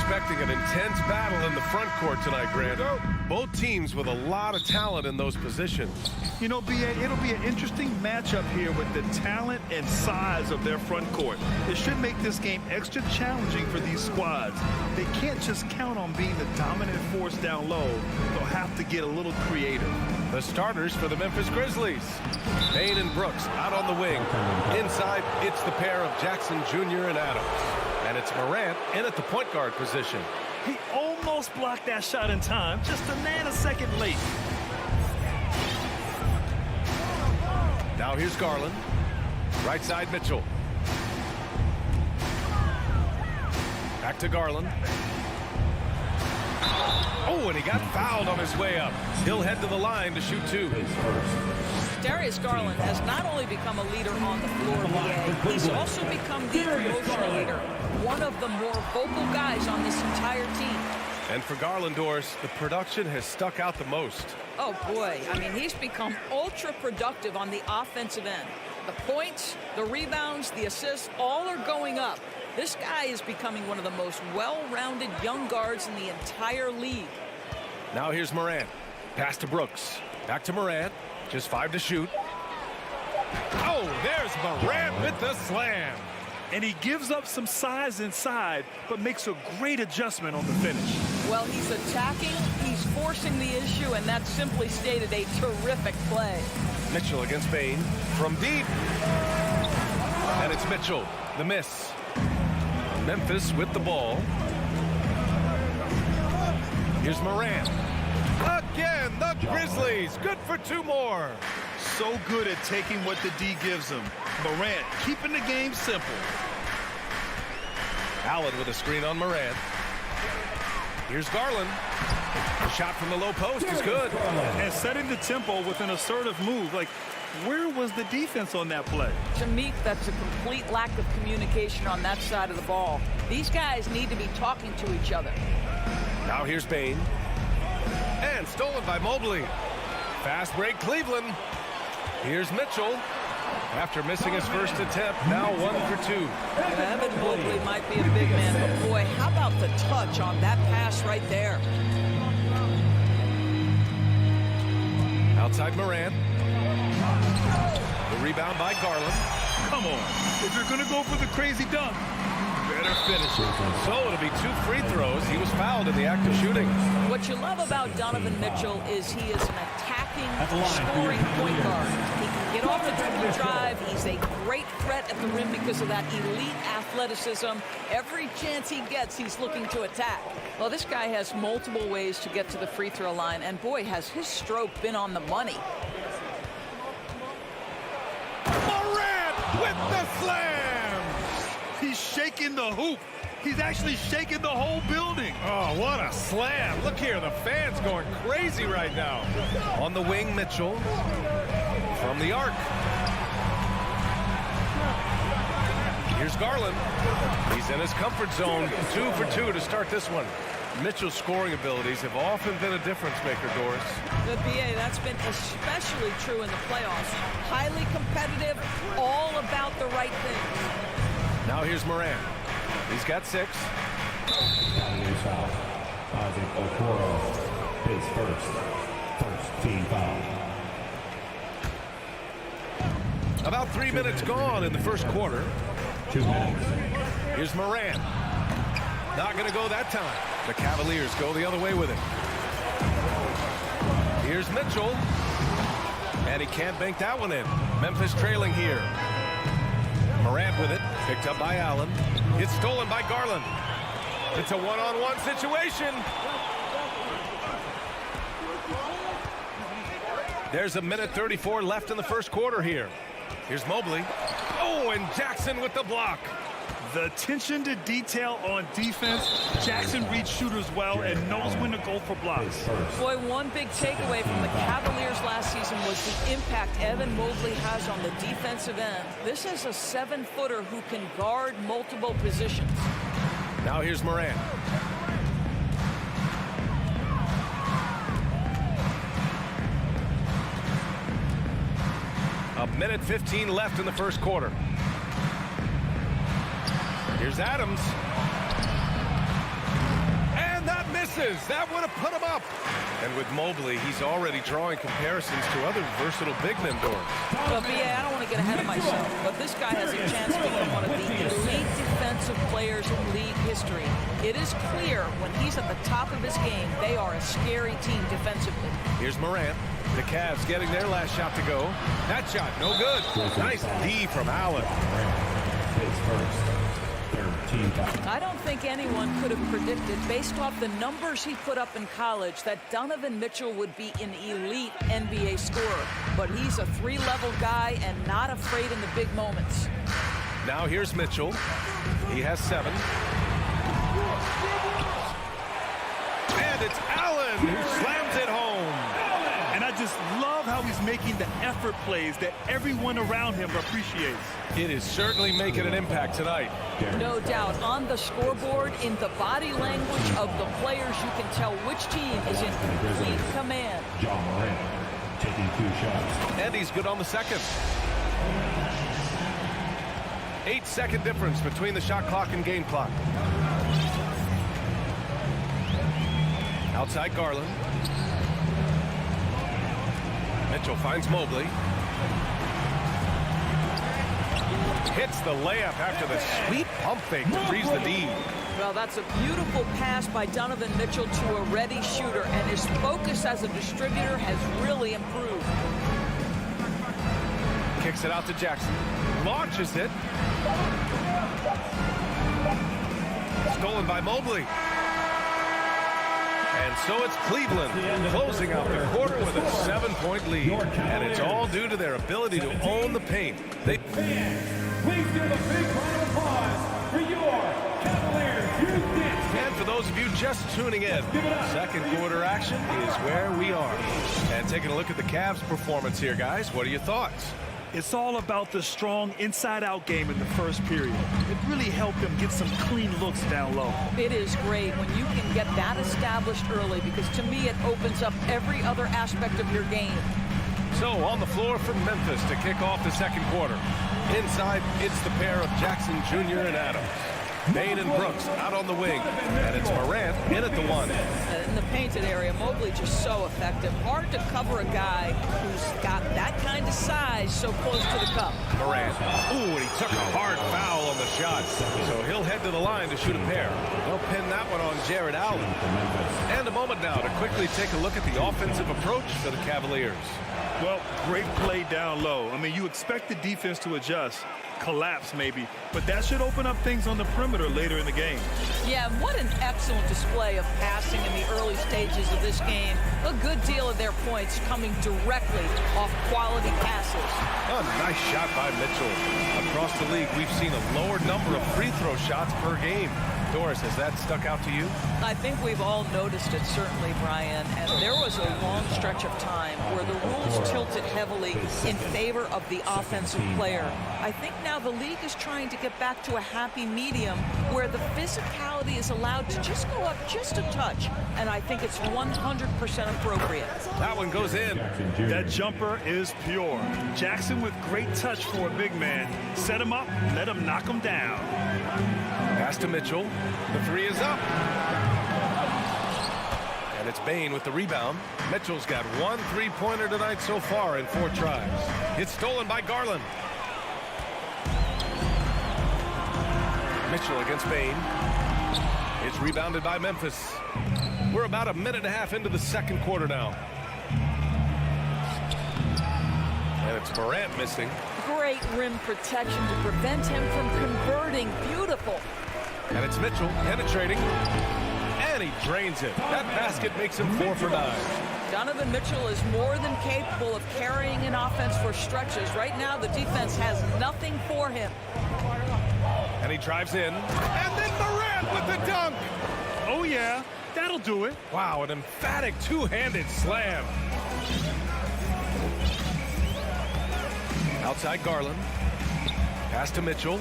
expecting an intense battle in the front court tonight, Grant. Both teams with a lot of talent in those positions. You know, B.A., it'll be an interesting matchup here with the talent and size of their front court. It should make this game extra challenging for these squads. They can't just count on being the dominant force down low. They'll have to get a little creative. The starters for the Memphis Grizzlies. Payne and Brooks out on the wing. Inside, it's the pair of Jackson Jr. and Adams. And it's Morant in at the point guard position. He almost blocked that shot in time, just a nanosecond late. Now here's Garland. Right side, Mitchell. Back to Garland. Oh, and he got fouled on his way up. He'll head to the line to shoot two. Darius Garland has not only become a leader on the floor, BA, he's also become the emotional leader, one of the more vocal guys on this entire team. And for Garland, Doris, the production has stuck out the most. Oh, boy. I mean, he's become ultra productive on the offensive end. The points, the rebounds, the assists, all are going up. This guy is becoming one of the most well-rounded young guards in the entire league. Now here's Morant. Pass to Brooks. Back to Morant. Just 5 to shoot. Oh, there's Morant with the slam. And he gives up some size inside, but makes a great adjustment on the finish. Well, he's attacking, he's forcing the issue, and that's simply stated a terrific play. Mitchell against Payne from deep. And it's Mitchell, the miss. Memphis with the ball. Here's Morant. Again, the Grizzlies. Good for 2 more. So good at taking what the D gives him. Morant keeping the game simple. Allen with a screen on Morant. Here's Garland. The shot from the low post is good. And setting the tempo with an assertive move. Like, where was the defense on that play? To me, that's a complete lack of communication on that side of the ball. These guys need to be talking to each other. Now here's Payne. And stolen by Mobley. Fast break, Cleveland. Here's Mitchell. After missing his first attempt, now 1 for 2. Evan Mobley might be a big man, but boy, how about the touch on that pass right there? Outside Morant. The rebound by Garland. Come on. If you're going to go for the crazy dunk, better finish it. So it'll be 2 free throws. He was fouled in the act of shooting. What you love about Donovan Mitchell is he is an attacking, scoring point guard. He can get off the dribble drive. He's a great threat at the rim because of that elite athleticism. Every chance he gets, he's looking to attack. Well, this guy has multiple ways to get to the free throw line, and boy, has his stroke been on the money. Morant with the slam! He's shaking the hoop. He's actually shaking the whole building. Oh, what a slam. Look here, the fans going crazy right now. On the wing, Mitchell. From the arc. Here's Garland. He's in his comfort zone. 2 for 2 to start this one. Mitchell's scoring abilities have often been a difference maker, Doris. The BA, that's been especially true in the playoffs. Highly competitive, all about the right things. Now here's Morant. He's got 6. Cavaliers foul. Isaac Okoro. His first team foul. About 3 minutes gone in the first quarter. 2 minutes. Here's Morant. Not going to go that time. The Cavaliers go the other way with it. Here's Mitchell. And he can't bank that one in. Memphis trailing here. Morant with it. Picked up by Allen. It's stolen by Garland. It's a one-on-one situation. There's 1:34 left in the first quarter here. Here's Mobley. Oh, and Jackson with the block. The attention to detail on defense. Jackson reads shooters well and knows when to go for blocks. Boy, one big takeaway from the Cavaliers last season was the impact Evan Mobley has on the defensive end. This is a 7-footer who can guard multiple positions. Now here's Morant. A 1:15 left in the first quarter. Here's Adams. misses. That would have put him up. And with Mobley, he's already drawing comparisons to other versatile big men, Doris. Well, B.A., I don't want to get ahead of myself, but this guy has a chance to become one of the elite defensive players in league history. It is clear when he's at the top of his game, they are a scary team defensively. Here's Morant. The Cavs getting their last shot to go. That shot, no good. Nice D from Allen. I don't think anyone could have predicted, based off the numbers he put up in college, that Donovan Mitchell would be an elite NBA scorer. But he's a three-level guy and not afraid in the big moments. Now here's Mitchell. He has 7. And it's Allen who slams it home. And I just love how he's making the effort plays that everyone around him appreciates. It is certainly making an impact tonight. No doubt. On the scoreboard, in the body language of the players, you can tell which team is in complete command. John Morant taking 2 shots. And he's good on the second. 8-second difference between the shot clock and game clock. Outside Garland. Mitchell finds Mobley. Hits the layup after the sweet pump fake to freeze the D. Well, that's a beautiful pass by Donovan Mitchell to a ready shooter, and his focus as a distributor has really improved. Kicks it out to Jackson. Launches it. Stolen by Mobley. And so it's Cleveland closing out the quarter with a 7-point lead. And it's all due to their ability to own the paint. Please give a big round of applause for your Cavaliers. And for those of you just tuning in, second quarter action is where we are. And taking a look at the Cavs' performance here, guys. What are your thoughts? It's all about the strong inside-out game in the first period. It really helped them get some clean looks down low. It is great when you can get that established early, because to me it opens up every other aspect of your game. So on the floor for Memphis to kick off the second quarter. Inside, it's the pair of Jackson Jr. and Adams. Bane and Brooks out on the wing. And it's Morant in at the 1. In the painted area, Mobley just so effective. Hard to cover a guy who's got that kind of size so close to the cup. Morant. Ooh, and he took a hard foul on the shot. So he'll head to the line to shoot a pair. They'll pin that one on Jared Allen. And a moment now to quickly take a look at the offensive approach for the Cavaliers. Well, great play down low. I mean, you expect the defense to adjust, collapse maybe, but that should open up things on the perimeter later in the game. Yeah, what an excellent display of passing in the early stages of this game. A good deal of their points coming directly off quality passes. A nice shot by Mitchell. Across the league, we've seen a lower number of free throw shots per game. Doris, has that stuck out to you? I think we've all noticed it, certainly, Brian. And there was a long stretch of time where the rules tilted heavily in favor of the offensive player. I think now the league is trying to get back to a happy medium where the physicality is allowed to just go up just a touch. And I think it's 100% appropriate. That one goes in. That jumper is pure. Jackson with great touch for a big man. Set him up, let him knock him down. Pass to Mitchell. The 3 is up. And it's Bane with the rebound. Mitchell's got 1 3-pointer tonight so far in 4 tries. It's stolen by Garland. Mitchell against Bane. It's rebounded by Memphis. We're about a minute and a half into the second quarter now. And it's Morant missing. Great rim protection to prevent him from converting. Beautiful. And it's Mitchell penetrating. And he drains it. That basket makes him 4 for 9. Donovan Mitchell is more than capable of carrying an offense for stretches. Right now, the defense has nothing for him. And he drives in. And then Morant with the dunk. Oh, yeah. That'll do it. Wow, an emphatic two-handed slam. Outside Garland. Pass to Mitchell.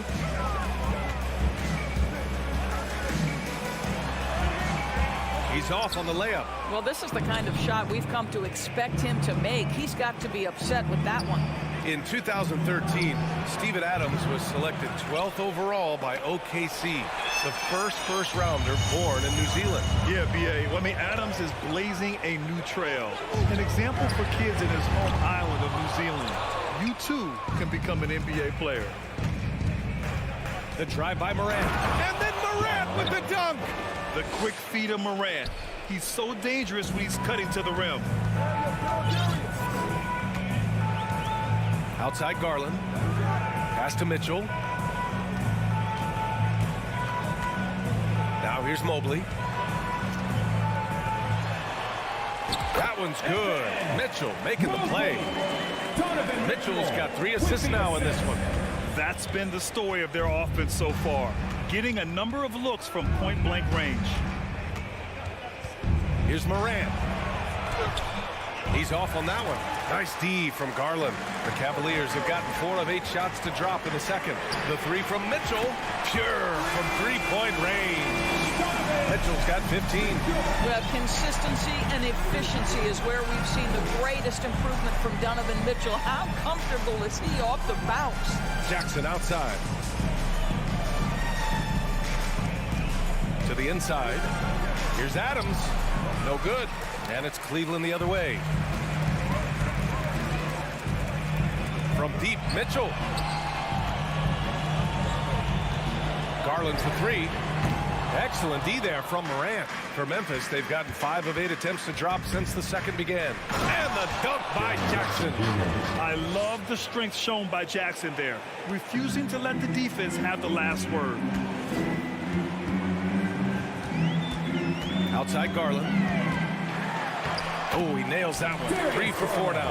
He's off on the layup. Well, this is the kind of shot we've come to expect him to make. He's got to be upset with that one. In 2013, Steven Adams was selected 12th overall by OKC, the first rounder born in New Zealand. Yeah, B.A. Well, I mean, Adams is blazing a new trail. An example for kids in his home island of New Zealand. You, too, can become an NBA player. The drive by Morant. And then Morant with the dunk. The quick feed of Morant. He's so dangerous when he's cutting to the rim. Outside Garland. Pass to Mitchell. Now here's Mobley. That one's good. Mitchell making the play. Mitchell's got 3 assists now in this one. That's been the story of their offense so far. Getting a number of looks from point-blank range. Here's Morant. He's off on that one. Nice D from Garland. The Cavaliers have gotten 4 of 8 shots to drop in the second. The 3 from Mitchell. Pure from 3-point range. Mitchell's got 15. Well, consistency and efficiency is where we've seen the greatest improvement from Donovan Mitchell. How comfortable is he off the bounce? Jackson outside. To the inside. Here's Adams. No good. And it's Cleveland the other way. From deep, Mitchell. Garland's the 3. Excellent D there from Morant. For Memphis, they've gotten 5 of 8 attempts to drop since the second began. And the dunk by Jackson. I love the strength shown by Jackson there, refusing to let the defense have the last word. Outside Garland. Oh, he nails that one. 3 for 4 now.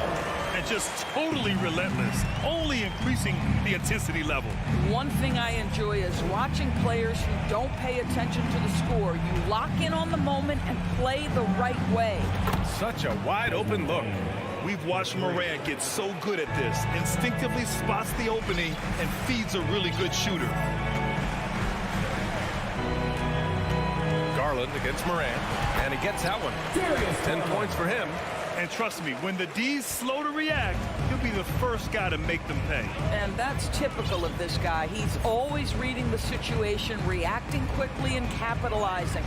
And just totally relentless, only increasing the intensity level. One thing I enjoy is watching players who don't pay attention to the score. You lock in on the moment and play the right way. Such a wide open look. We've watched Morant get so good at this. Instinctively spots the opening and feeds a really good shooter. Garland against Morant, and he gets that one. 10 points for him. And trust me, when the D's slow to react, he'll be the first guy to make them pay. And that's typical of this guy. He's always reading the situation, reacting quickly, and capitalizing.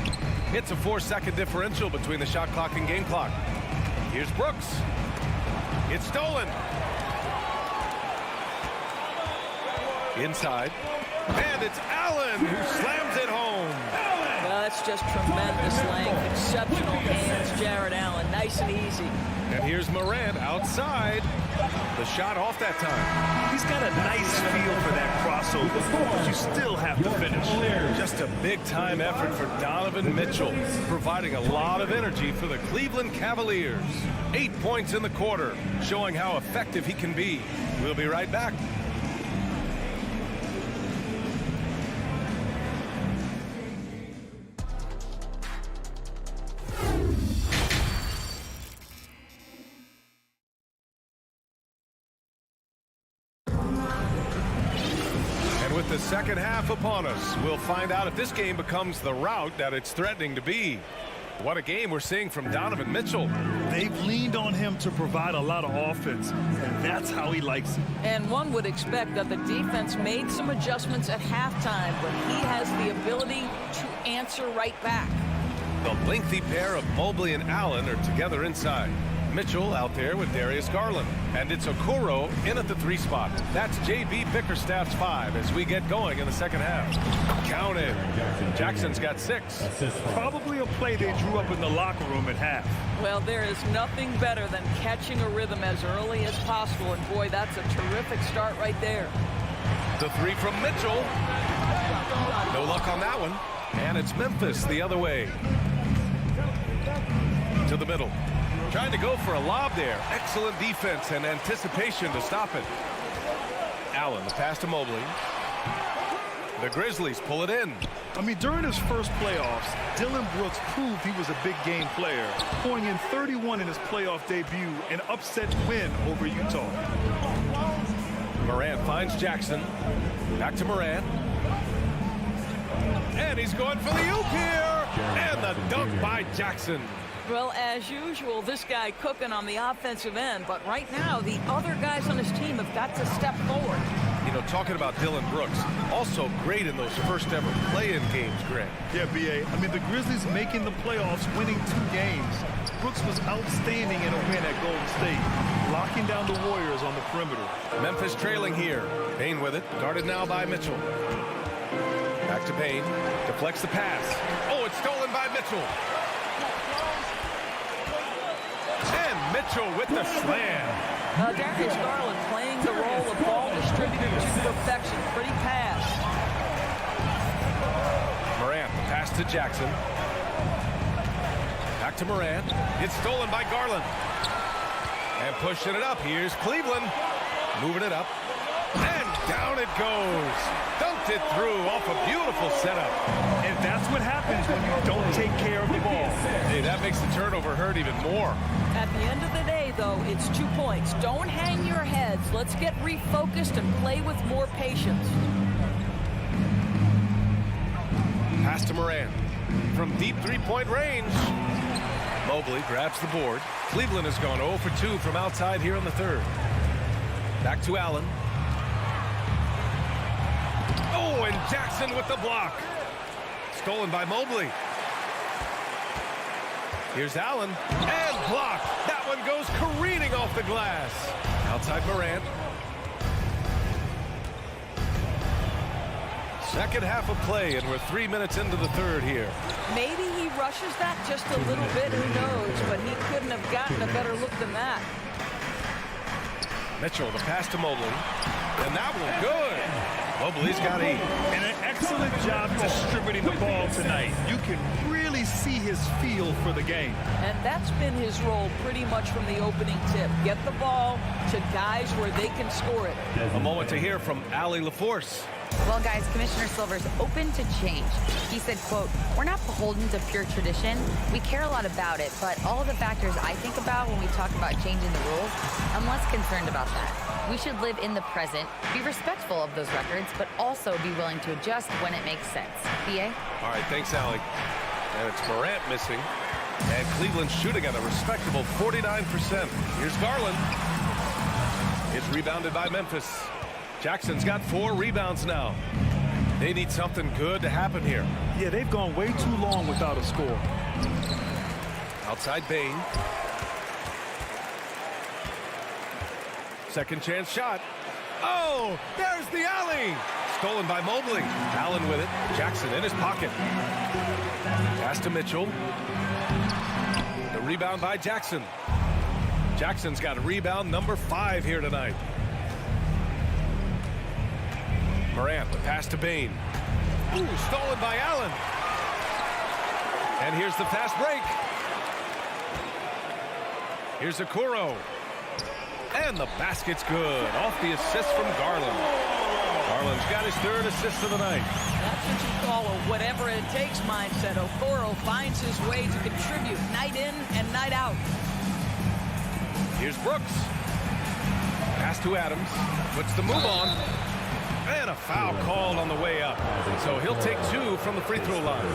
It's a 4-second differential between the shot clock and game clock. Here's Brooks. It's stolen. Inside. And it's Allen who slams it home. Well, that's just tremendous length. Exceptional hands, Jared Allen. Nice and easy. And here's Morant outside. The shot off that time. He's got a nice feel for that crossover, but you still have to finish. Just a big-time effort for Donovan Mitchell, providing a lot of energy for the Cleveland Cavaliers. 8 points in the quarter, showing how effective he can be. We'll be right back. With the second half upon us, we'll find out if this game becomes the rout that it's threatening to be. What a game we're seeing from Donovan Mitchell. They've leaned on him to provide a lot of offense, and that's how he likes it. And one would expect that the defense made some adjustments at halftime, but he has the ability to answer right back. The lengthy pair of Mobley and Allen are together inside. Mitchell out there with Darius Garland. And it's Okoro in at the 3 spot. That's J.B. Bickerstaff's 5 as we get going in the second half. Count it. Jackson's got 6. Probably a play they drew up in the locker room at half. Well, there is nothing better than catching a rhythm as early as possible. And boy, that's a terrific start right there. The 3 from Mitchell. No luck on that one. And it's Memphis the other way. To the middle. Trying to go for a lob there. Excellent defense and anticipation to stop it. Allen, the pass to Mobley. The Grizzlies pull it in. I mean, during his first playoffs, Dillon Brooks proved he was a big game player, pouring in 31 in his playoff debut, an upset win over Utah. Morant finds Jackson. Back to Morant. And he's going for the oop here. And the dunk by Jackson. Well, as usual, this guy cooking on the offensive end, but right now the other guys on his team have got to step forward. You know, talking about Dillon Brooks, also great in those first ever play-in games, Grant. Yeah, B.A. I mean, the Grizzlies making the playoffs, winning 2 games. Brooks was outstanding in a win at Golden State, locking down the Warriors on the perimeter. Memphis trailing here. Payne with it, guarded now by Mitchell. Back to Payne, deflects the pass. Oh, it's stolen by Mitchell. And Mitchell with the slam. Darius Garland playing the role of ball distributor to perfection. Pretty pass. Morant, pass to Jackson. Back to Morant. It's stolen by Garland. And pushing it up. Here's Cleveland. Moving it up. And down it goes. Dunked it through off a beautiful setup. And that's what happens when you don't take care of the ball. Hey, that makes the turnover hurt even more. At the end of the day, though, it's 2 points. Don't hang your heads. Let's get refocused and play with more patience. Pass to Morant. From deep three-point range. Mobley grabs the board. Cleveland has gone 0 for 2 from outside here in the third. Back to Allen. Oh, and Jackson with the block. Stolen by Mobley. Here's Allen. And blocked. That one goes careening off the glass. Outside Morant. Second half of play, and we're 3 minutes into the third here. Maybe he rushes that just a little bit, who knows, but he couldn't have gotten a better look than that. Mitchell, the pass to Mobley. And that one good. Mobley's got 8. And an excellent job distributing the ball tonight. You can really see his feel for the game. And that's been his role pretty much from the opening tip. Get the ball to guys where they can score it. A moment to hear from Allie LaForce. Well, guys, Commissioner Silver's open to change. He said, quote, "We're not beholden to pure tradition. We care a lot about it, but all of the factors I think about when we talk about changing the rules, I'm less concerned about that. We should live in the present, be respectful of those records, but also be willing to adjust when it makes sense." BA? All right, thanks, Allie. And it's Morant missing. And Cleveland shooting at a respectable 49%. Here's Garland. It's rebounded by Memphis. Jackson's got 4 rebounds now. They need something good to happen here. Yeah, they've gone way too long without a score. Outside Bain. Second chance shot. Oh, there's the alley. Stolen by Mobley. Allen with it. Jackson in his pocket. Pass to Mitchell. The rebound by Jackson. Jackson's got rebound number 5 here tonight. Morant, the pass to Bain. Ooh, stolen by Allen. And here's the fast break. Here's Okoro. And the basket's good. Off the assist from Garland. Garland's got his 3rd assist of the night. That's what you call a whatever it takes mindset. Okoro finds his way to contribute night in and night out. Here's Brooks. Pass to Adams. Puts the move on. And a foul called on the way up. So he'll take 2 from the free throw line.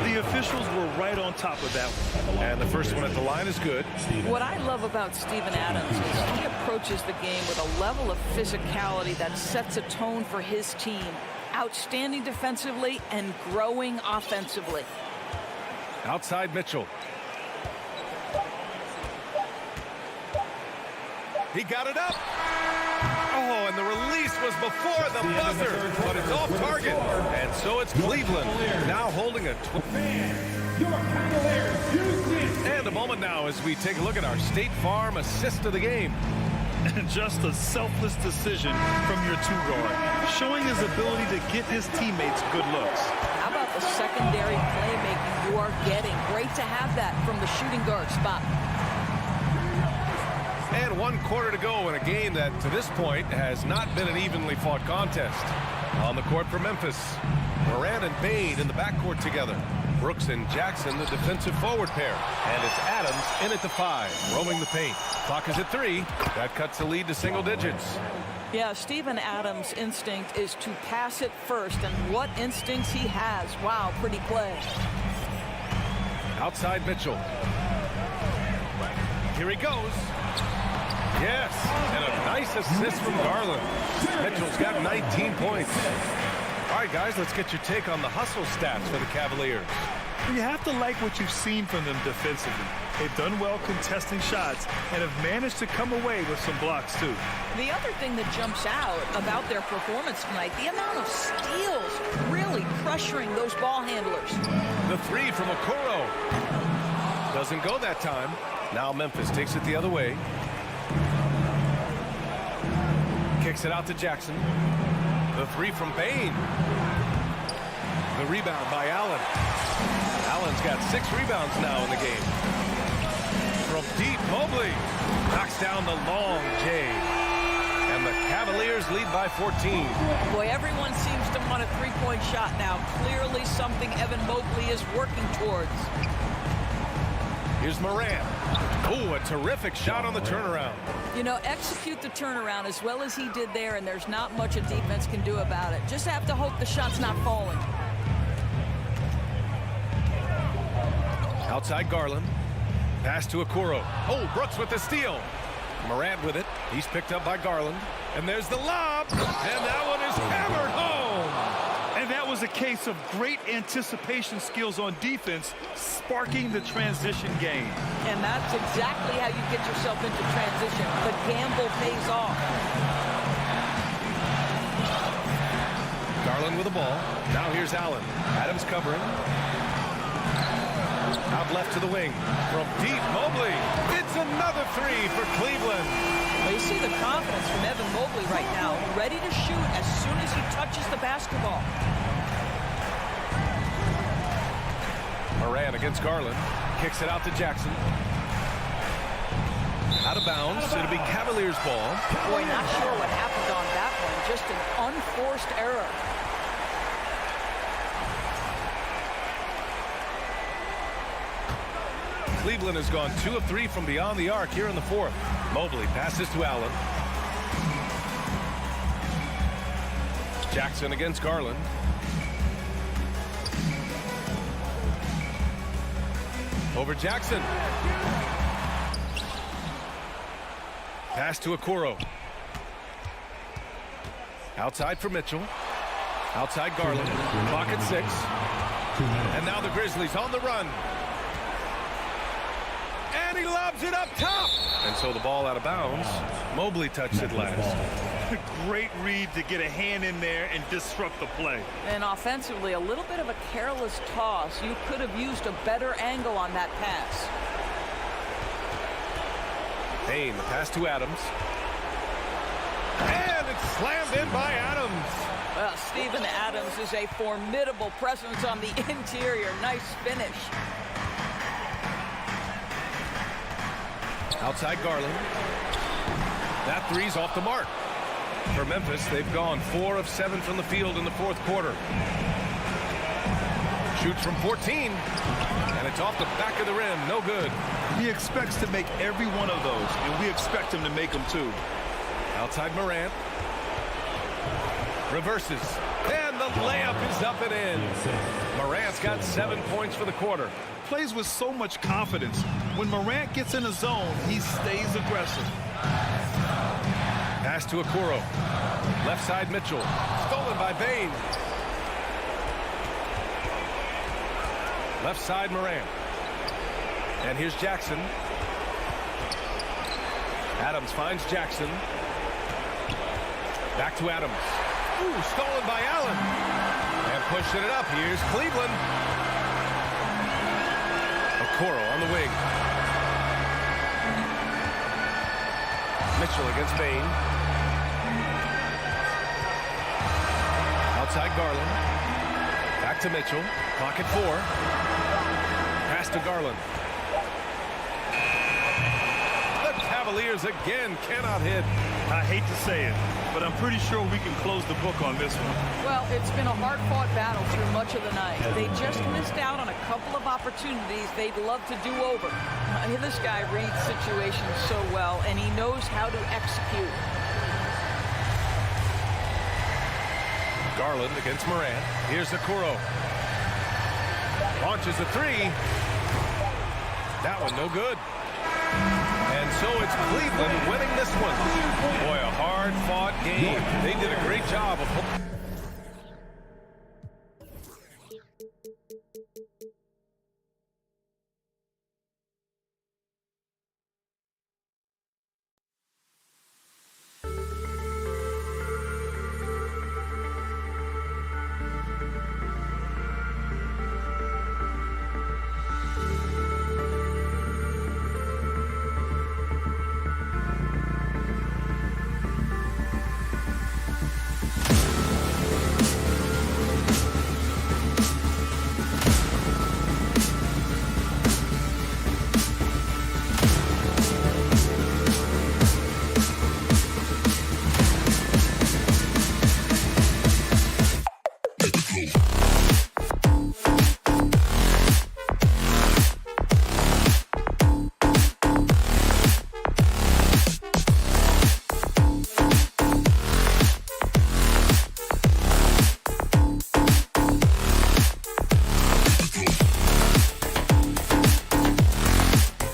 The officials were right on top of that one. And the first one at the line is good. What I love about Steven Adams is he approaches the game with a level of physicality that sets a tone for his team. Outstanding defensively and growing offensively. Outside Mitchell. He got it up. Oh, and the release was before the buzzer, but it's off target. And so it's Cleveland now holding a and a moment now as we take a look at our State Farm assist of the game. And just a selfless decision from your 2-guard, showing his ability to get his teammates good looks. How about the secondary playmaking you are getting? Great to have that from the shooting guard spot. And 1 quarter to go in a game that, to this point, has not been an evenly fought contest. On the court for Memphis, Morant and Bain in the backcourt together. Brooks and Jackson, the defensive forward pair. And it's Adams in at the 5, roaming the paint. Clock is at 3. That cuts the lead to single digits. Yeah, Steven Adams' instinct is to pass it first, and what instincts he has. Wow, pretty play. Outside Mitchell. Here he goes. Yes, and a nice assist from Garland. Mitchell's got 19 points. All right, guys, let's get your take on the hustle stats for the Cavaliers. You have to like what you've seen from them defensively. They've done well contesting shots and have managed to come away with some blocks, too. The other thing that jumps out about their performance tonight, the amount of steals really pressuring those ball handlers. The three from Okoro. Doesn't go that time. Now Memphis takes it the other way. Kicks it out to Jackson. The three from Bain. The rebound by Allen. Allen's got 6 rebounds now in the game. From deep, Mobley knocks down the long J. And the Cavaliers lead by 14. Boy, everyone seems to want a three-point shot now. Clearly something Evan Mobley is working towards. Here's Morant. Oh, a terrific shot on the turnaround. You know, execute the turnaround as well as he did there, and there's not much a defense can do about it. Just have to hope the shot's not falling. Outside Garland. Pass to Okoro. Oh, Brooks with the steal. Morant with it. He's picked up by Garland. And there's the lob. And that one is hammered home. And that was a case of great anticipation skills on defense, sparking the transition game. And that's exactly how you get yourself into transition. The gamble pays off. Garland with the ball. Now here's Allen. Adams covering. Out left to the wing. From deep, Mobley. It's another three for Cleveland. Well, you see the confidence from Evan Mobley right now. Ready to shoot as soon as he touches the basketball. Morant against Garland. Kicks it out to Jackson. Out of bounds. It'll be Cavaliers ball. Boy, not sure what happened on that one. Just an unforced error. Cleveland has gone 2 of 3 from beyond the arc here in the fourth. Mobley passes to Allen. Jackson against Garland. Over Jackson. Pass to Okoro. Outside for Mitchell. Outside Garland. Clock at 6. And now the Grizzlies on the run. And he lobs it up top. And so the ball out of bounds. Mobley touched it last. Great read to get a hand in there and disrupt the play. And offensively, a little bit of a careless toss. You could have used a better angle on that pass. Payne, the pass to Adams. And it's slammed in by Adams. Well, Steven Adams is a formidable presence on the interior. Nice finish. Outside Garland. That three's off the mark. For Memphis, they've gone 4 of 7 from the field in the fourth quarter. Shoots from 14. And it's off the back of the rim. No good. He expects to make every one of those, and we expect him to make them too. Outside Morant. Reverses. And the layup is up and in. Morant's got 7 points for the quarter. Plays with so much confidence. When Morant gets in a zone, he stays aggressive. Pass to Okoro. Left side Mitchell. Stolen by Bain. Left side Morant. And here's Jackson. Adams finds Jackson. Back to Adams. Ooh, stolen by Allen. And pushing it up. Here's Cleveland. Okoro on the wing. Mitchell against Bain. Outside Garland. Back to Mitchell. Clock at 4. Pass to Garland. The Cavaliers again cannot hit. I hate to say it, but I'm pretty sure we can close the book on this one. Well, it's been a hard-fought battle through much of the night. They just missed out on a couple of opportunities they'd love to do over. This guy reads situations so well, and he knows how to execute. Garland against Morant. Here's Okoro. Launches a three. That one no good. And so it's Cleveland winning this one. Boy, a hard-fought game. They did a great job of